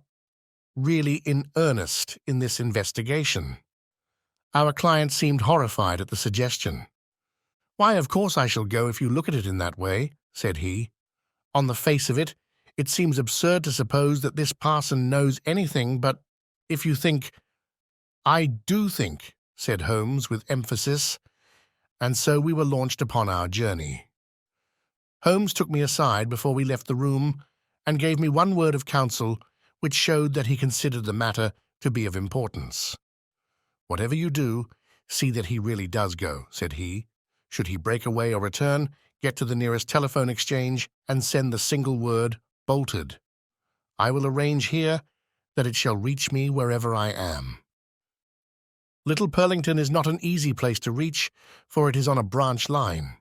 really in earnest in this investigation." Our client seemed horrified at the suggestion. "Why, of course I shall go if you look at it in that way," said he. "On the face of it, it seems absurd to suppose that this parson knows anything, but if you think—" "I do think," said Holmes with emphasis, and so we were launched upon our journey. Holmes took me aside before we left the room and gave me one word of counsel which showed that he considered the matter to be of importance. "Whatever you do, see that he really does go," said he. "Should he break away or return, get to the nearest telephone exchange and send the single word, 'bolted.' I will arrange here that it shall reach me wherever I am." Little Purlington is not an easy place to reach, for it is on a branch line.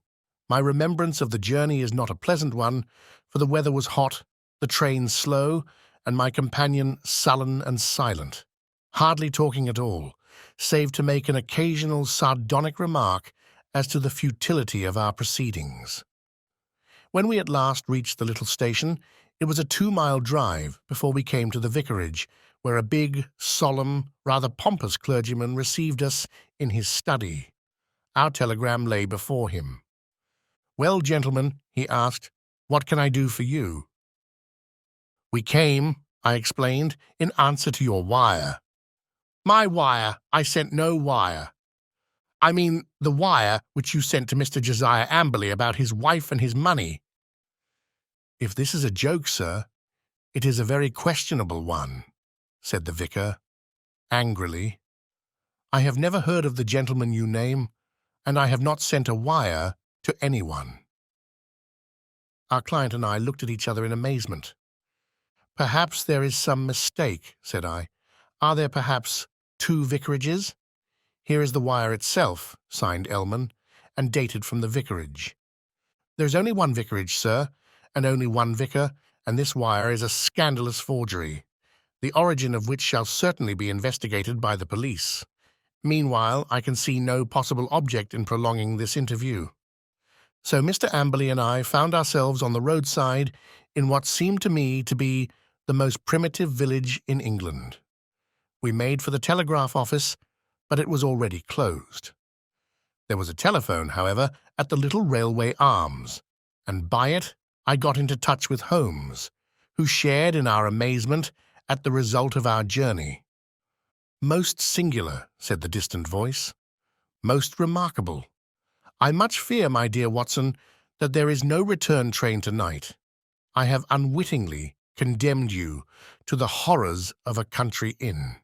My remembrance of the journey is not a pleasant one, for the weather was hot, the train slow, and my companion sullen and silent, hardly talking at all, save to make an occasional sardonic remark as to the futility of our proceedings. When we at last reached the little station, it was a 2-mile drive before we came to the vicarage, where a big, solemn, rather pompous clergyman received us in his study. Our telegram lay before him. "Well, gentlemen," he asked, "what can I do for you?" "We came," I explained, "in answer to your wire." "My wire? I sent no wire." "I mean the wire which you sent to Mr. Josiah Amberley about his wife and his money." "If this is a joke, sir, it is a very questionable one," said the vicar, angrily. "I have never heard of the gentleman you name, and I have not sent a wire to anyone." Our client and I looked at each other in amazement. "Perhaps there is some mistake," said I. "Are there perhaps 2 vicarages? Here is the wire itself, signed Elman, and dated from the vicarage." "There is only one vicarage, sir, and only one vicar, and this wire is a scandalous forgery, the origin of which shall certainly be investigated by the police. Meanwhile, I can see no possible object in prolonging this interview." So Mr. Amberley and I found ourselves on the roadside in what seemed to me to be the most primitive village in England. We made for the telegraph office, but it was already closed. There was a telephone, however, at the little railway arms, and by it I got into touch with Holmes, who shared in our amazement at the result of our journey. "Most singular," said the distant voice. "Most remarkable. I much fear, my dear Watson, that there is no return train tonight. I have unwittingly condemned you to the horrors of a country inn.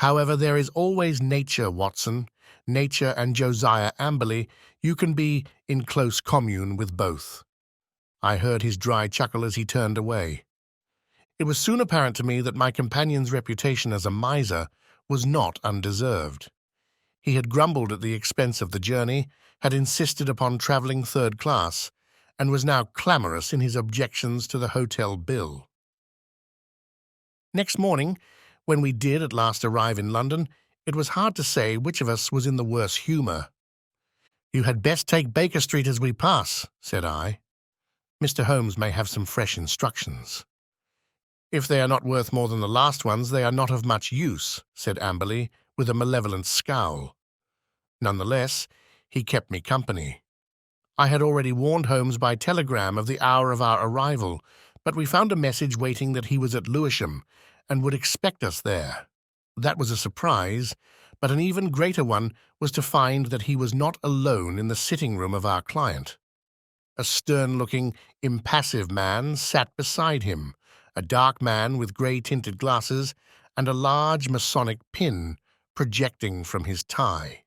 However, there is always nature, Watson. nature and Josiah Amberley, you can be in close commune with both." I heard his dry chuckle as he turned away. It was soon apparent to me that my companion's reputation as a miser was not undeserved. He had grumbled at the expense of the journey, had insisted upon travelling third class, and was now clamorous in his objections to the hotel bill. Next morning, when we did at last arrive in London, it was hard to say which of us was in the worse humour. "You had best take Baker Street as we pass," said I. "Mr. Holmes may have some fresh instructions." "If they are not worth more than the last ones, they are not of much use," said Amberley, with a malevolent scowl. Nonetheless, he kept me company. I had already warned Holmes by telegram of the hour of our arrival, but we found a message waiting that he was at Lewisham and would expect us there. That was a surprise, but an even greater one was to find that he was not alone in the sitting-room of our client. A stern-looking, impassive man sat beside him, a dark man with grey-tinted glasses and a large Masonic pin projecting from his tie.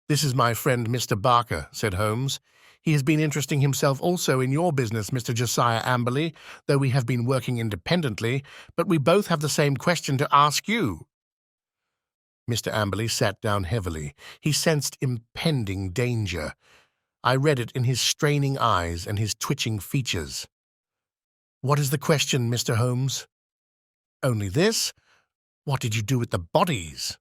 "This is my friend Mr. Barker," said Holmes. "He has been interesting himself also in your business, Mr. Josiah Amberley, though we have been working independently, but we both have the same question to ask you." Mr. Amberley sat down heavily. He sensed impending danger. I read it in his straining eyes and his twitching features. "What is the question, Mr. Holmes?" "Only this. What did you do with the bodies?"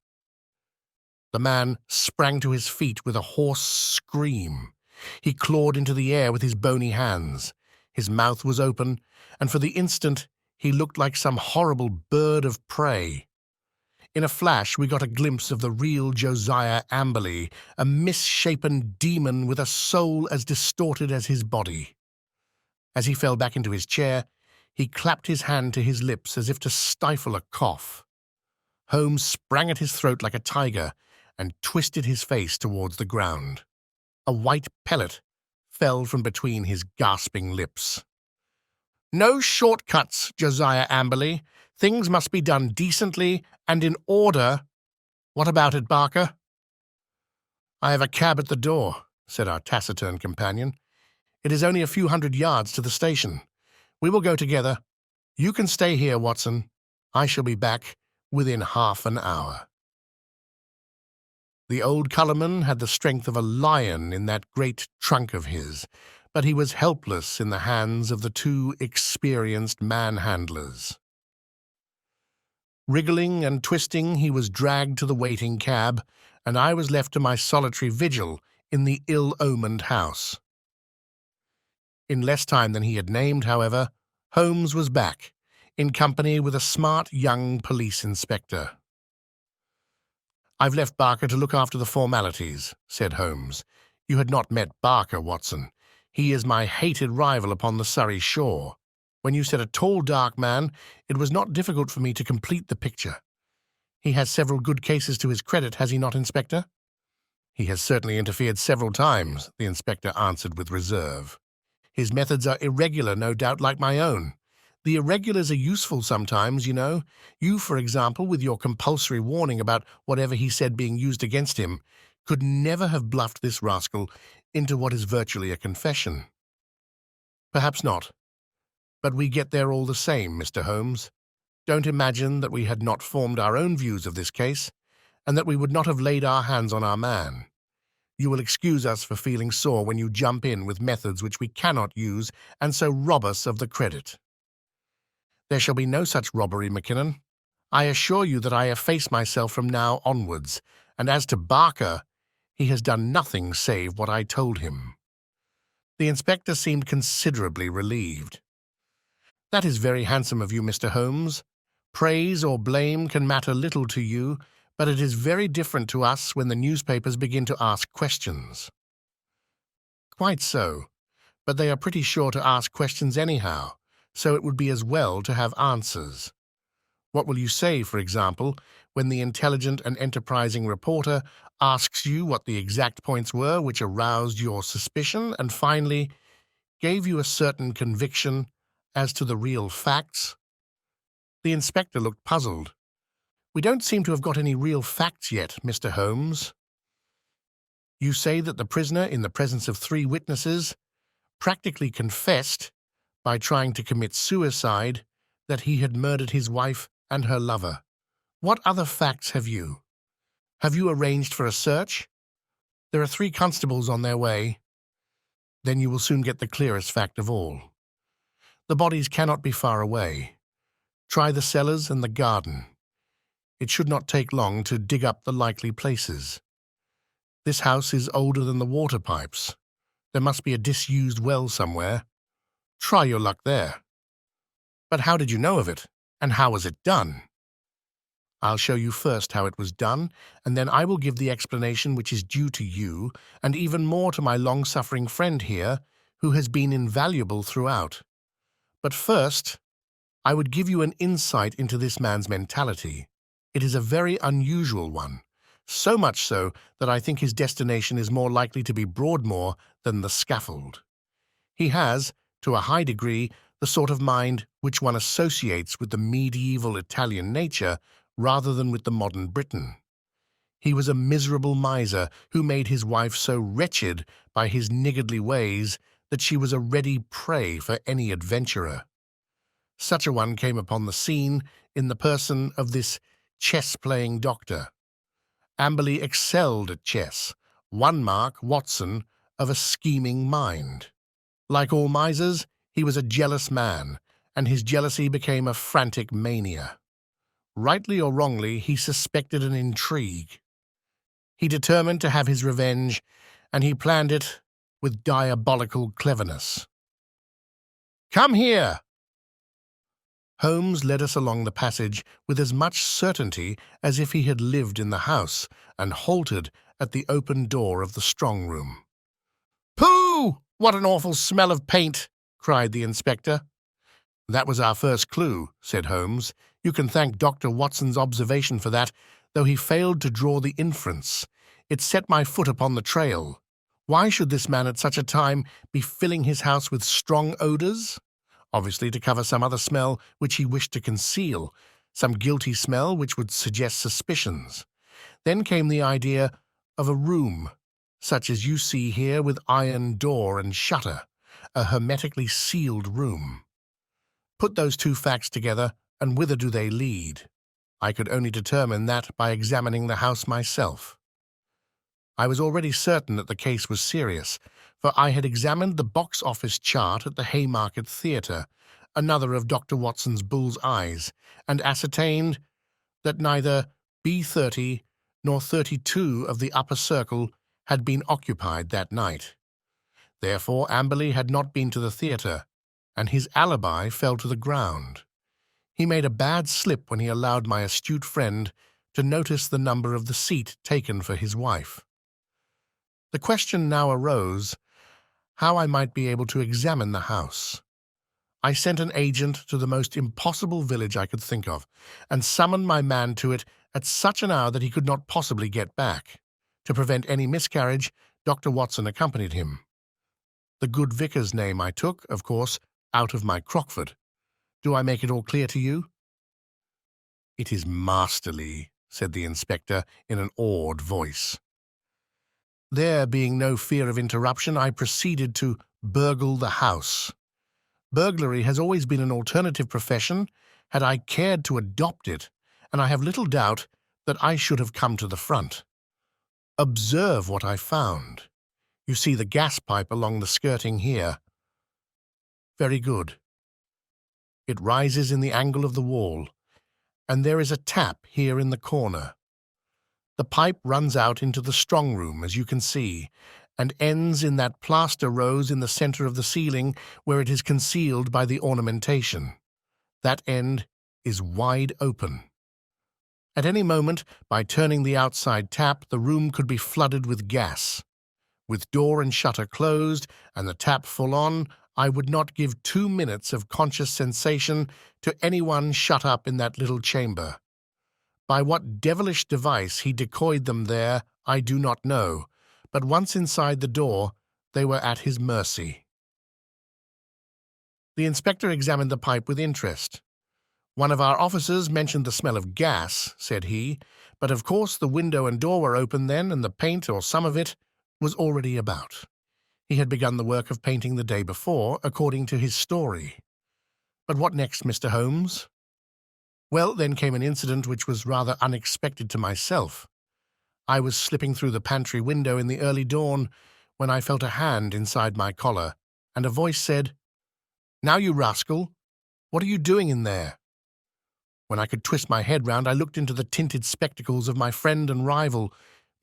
The man sprang to his feet with a hoarse scream. He clawed into the air with his bony hands. His mouth was open, and for the instant he looked like some horrible bird of prey. In a flash we got a glimpse of the real Josiah Amberley, a misshapen demon with a soul as distorted as his body. As he fell back into his chair, he clapped his hand to his lips as if to stifle a cough. Holmes sprang at his throat like a tiger and twisted his face towards the ground. A white pellet fell from between his gasping lips. "No shortcuts, Josiah Amberley. Things must be done decently and in order. What about it, Barker?" "I have a cab at the door," said our taciturn companion. "It is only a few hundred yards to the station. We will go together. You can stay here, Watson. I shall be back within half an hour." The old colourman had the strength of a lion in that great trunk of his, but he was helpless in the hands of the two experienced manhandlers. Wriggling and twisting, he was dragged to the waiting cab, and I was left to my solitary vigil in the ill-omened house. In less time than he had named, however, Holmes was back, in company with a smart young police inspector. "I've left Barker to look after the formalities," said Holmes. "You had not met Barker, Watson. He is my hated rival upon the Surrey shore. When you said a tall, dark man, it was not difficult for me to complete the picture. He has several good cases to his credit, has he not, Inspector?" "He has certainly interfered several times," the inspector answered with reserve. "His methods are irregular, no doubt, like my own. The irregulars are useful sometimes, you know. You, for example, with your compulsory warning about whatever he said being used against him, could never have bluffed this rascal into what is virtually a confession." "Perhaps not. But we get there all the same, Mr. Holmes. Don't imagine that we had not formed our own views of this case, and that we would not have laid our hands on our man. You will excuse us for feeling sore when you jump in with methods which we cannot use and so rob us of the credit." "There shall be no such robbery, Mackinnon. I assure you that I efface myself from now onwards, and as to Barker, he has done nothing save what I told him." The inspector seemed considerably relieved. "That is very handsome of you, Mr. Holmes. Praise or blame can matter little to you, but it is very different to us when the newspapers begin to ask questions." "Quite so, but they are pretty sure to ask questions anyhow, so it would be as well to have answers. What will you say, for example, when the intelligent and enterprising reporter asks you what the exact points were which aroused your suspicion and finally gave you a certain conviction as to the real facts?" The inspector looked puzzled. "We don't seem to have got any real facts yet, Mr. Holmes." You say that the prisoner, in the presence of 3 witnesses, practically confessed, by trying to commit suicide, that he had murdered his wife and her lover. What other facts have you? Have you arranged for a search? There are 3 constables on their way. Then you will soon get the clearest fact of all. The bodies cannot be far away. Try the cellars and the garden. It should not take long to dig up the likely places. This house is older than the water pipes. There must be a disused well somewhere. Try your luck there. But how did you know of it? And how was it done? I'll show you first how it was done, and then I will give the explanation which is due to you, and even more to my long-suffering friend here, who has been invaluable throughout. But first, I would give you an insight into this man's mentality. It is a very unusual one, so much so that I think his destination is more likely to be Broadmoor than the scaffold. He has, to a high degree, the sort of mind which one associates with the medieval Italian nature rather than with the modern Briton. He was a miserable miser who made his wife so wretched by his niggardly ways that she was a ready prey for any adventurer. Such a one came upon the scene in the person of this chess-playing doctor. Amberley excelled at chess, one mark, Watson, of a scheming mind. Like all misers, he was a jealous man, and his jealousy became a frantic mania. Rightly or wrongly, he suspected an intrigue. He determined to have his revenge, and he planned it with diabolical cleverness. "Come here!" Holmes led us along the passage with as much certainty as if he had lived in the house, and halted at the open door of the strong-room. "Pooh! What an awful smell of paint!" cried the inspector. "That was our first clue," said Holmes. "You can thank Dr. Watson's observation for that, though he failed to draw the inference. It set my foot upon the trail. Why should this man at such a time be filling his house with strong odours? Obviously to cover some other smell which he wished to conceal, some guilty smell which would suggest suspicions. Then came the idea of a room, such as you see here, with iron door and shutter, a hermetically sealed room. Put those 2 facts together, and whither do they lead? I could only determine that by examining the house myself. I was already certain that the case was serious, for I had examined the box-office chart at the Haymarket Theatre, another of Dr. Watson's bull's eyes, and ascertained that neither B30 nor 32 of the upper circle had been occupied that night. Therefore, Amberley had not been to the theatre, and his alibi fell to the ground. He made a bad slip when he allowed my astute friend to notice the number of the seat taken for his wife. The question now arose how I might be able to examine the house. I sent an agent to the most impossible village I could think of, and summoned my man to it at such an hour that he could not possibly get back. To prevent any miscarriage, Dr. Watson accompanied him. The good vicar's name I took, of course, out of my Crockford. Do I make it all clear to you? "It is masterly," said the inspector in an awed voice. There being no fear of interruption, I proceeded to burgle the house. Burglary has always been an alternative profession had I cared to adopt it, and I have little doubt that I should have come to the front. Observe what I found. You see the gas pipe along the skirting here. Very good. It rises in the angle of the wall, and there is a tap here in the corner. The pipe runs out into the strong room, as you can see, and ends in that plaster rose in the center of the ceiling where it is concealed by the ornamentation. That end is wide open. At any moment, by turning the outside tap, the room could be flooded with gas. With door and shutter closed and the tap full on, I would not give 2 minutes of conscious sensation to anyone shut up in that little chamber. By what devilish device he decoyed them there, I do not know, but once inside the door, they were at his mercy. The inspector examined the pipe with interest. "One of our officers mentioned the smell of gas," said he, "but of course the window and door were open then, and the paint, or some of it, was already about. He had begun the work of painting the day before, according to his story. But what next, Mr. Holmes? Well, then came an incident which was rather unexpected to myself. I was slipping through the pantry window in the early dawn when I felt a hand inside my collar, and a voice said, "Now, you rascal, what are you doing in there?" When I could twist my head round, I looked into the tinted spectacles of my friend and rival,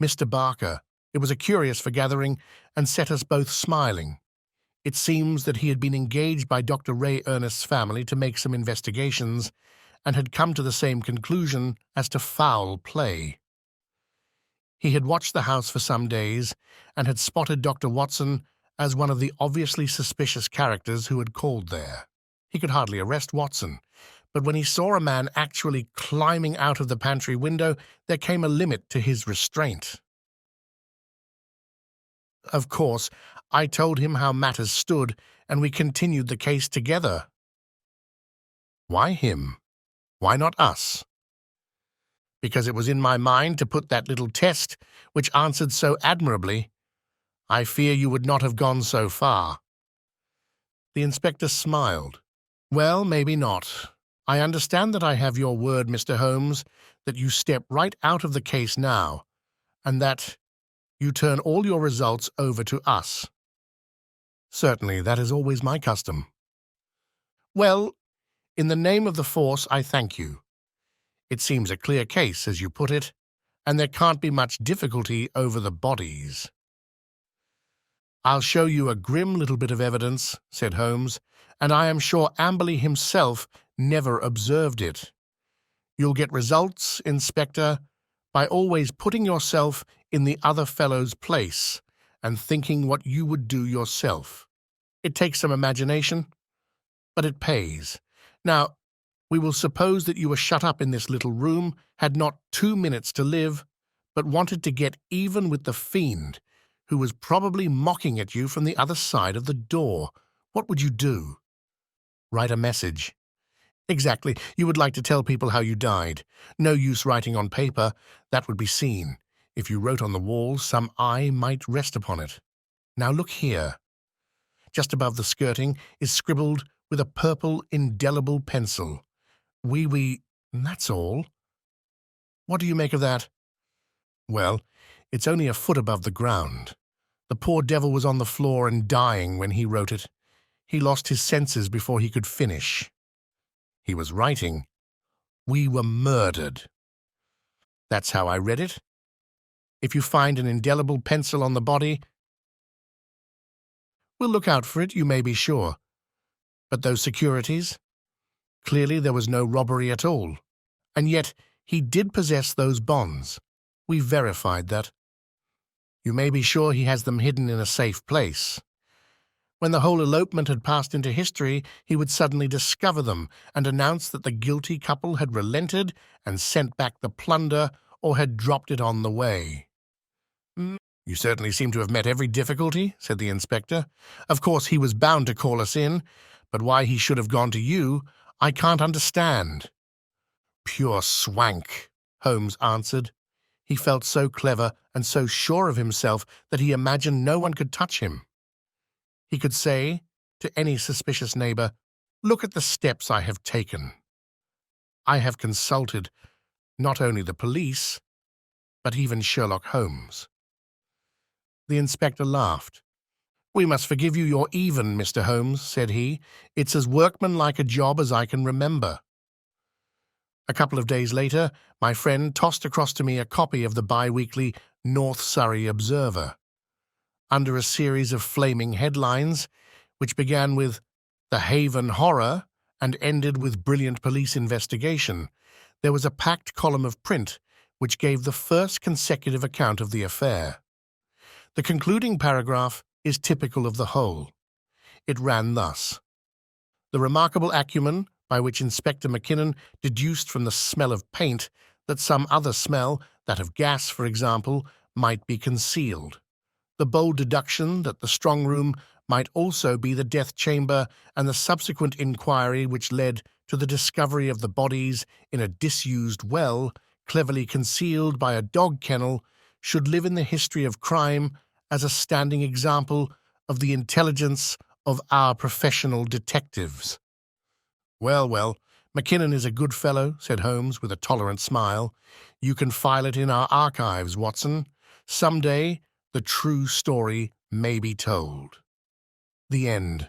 Mr. Barker. It was a curious forgathering, and set us both smiling. It seems that he had been engaged by Dr. Ray Ernest's family to make some investigations, and had come to the same conclusion as to foul play. He had watched the house for some days, and had spotted Dr. Watson as one of the obviously suspicious characters who had called there. He could hardly arrest Watson, but when he saw a man actually climbing out of the pantry window, there came a limit to his restraint. Of course, I told him how matters stood, and we continued the case together. Why him? Why not us? Because it was in my mind to put that little test, which answered so admirably. I fear you would not have gone so far. The inspector smiled. Well, maybe not. I understand that I have your word, Mr. Holmes, that you step right out of the case now, and that you turn all your results over to us. Certainly, that is always my custom. Well, in the name of the force, I thank you. It seems a clear case, as you put it, and there can't be much difficulty over the bodies. I'll show you a grim little bit of evidence, said Holmes, and I am sure Amberley himself never observed it. You'll get results, Inspector, by always putting yourself in the other fellow's place and thinking what you would do yourself. It takes some imagination, but it pays. Now, we will suppose that you were shut up in this little room, had not 2 minutes to live, but wanted to get even with the fiend, who was probably mocking at you from the other side of the door. What would you do? Write a message. Exactly. You would like to tell people how you died. No use writing on paper. That would be seen. If you wrote on the wall, some eye might rest upon it. Now look here. Just above the skirting is scribbled with a purple indelible pencil. That's all. What do you make of that? Well, it's only a foot above the ground. The poor devil was on the floor and dying when he wrote it. He lost his senses before he could finish. He was writing, "We were murdered." That's how I read it. If you find an indelible pencil on the body, we'll look out for it, you may be sure. But those securities? Clearly there was no robbery at all. And yet he did possess those bonds. We verified that. You may be sure he has them hidden in a safe place. When the whole elopement had passed into history, he would suddenly discover them and announce that the guilty couple had relented and sent back the plunder or had dropped it on the way. You certainly seem to have met every difficulty, said the inspector. Of course, he was bound to call us in, but why he should have gone to you, I can't understand. Pure swank, Holmes answered. He felt so clever and so sure of himself that he imagined no one could touch him. He could say to any suspicious neighbor, "Look at the steps I have taken. I have consulted not only the police, but even Sherlock Holmes." The inspector laughed. "We must forgive you your even, Mr. Holmes," said he. "It's as workmanlike a job as I can remember." A couple of days later, my friend tossed across to me a copy of the bi-weekly North Surrey Observer. Under a series of flaming headlines, which began with "The Haven Horror" and ended with "Brilliant Police Investigation," there was a packed column of print which gave the first consecutive account of the affair. The concluding paragraph is typical of the whole. It ran thus: "The remarkable acumen by which Inspector Mackinnon deduced from the smell of paint that some other smell, that of gas, for example, might be concealed. The bold deduction that the strong room might also be the death chamber, and the subsequent inquiry which led to the discovery of the bodies in a disused well, cleverly concealed by a dog kennel, should live in the history of crime as a standing example of the intelligence of our professional detectives. Well, well, Mackinnon is a good fellow, said Holmes with a tolerant smile. You can file it in our archives, Watson. Some day the true story may be told. The end.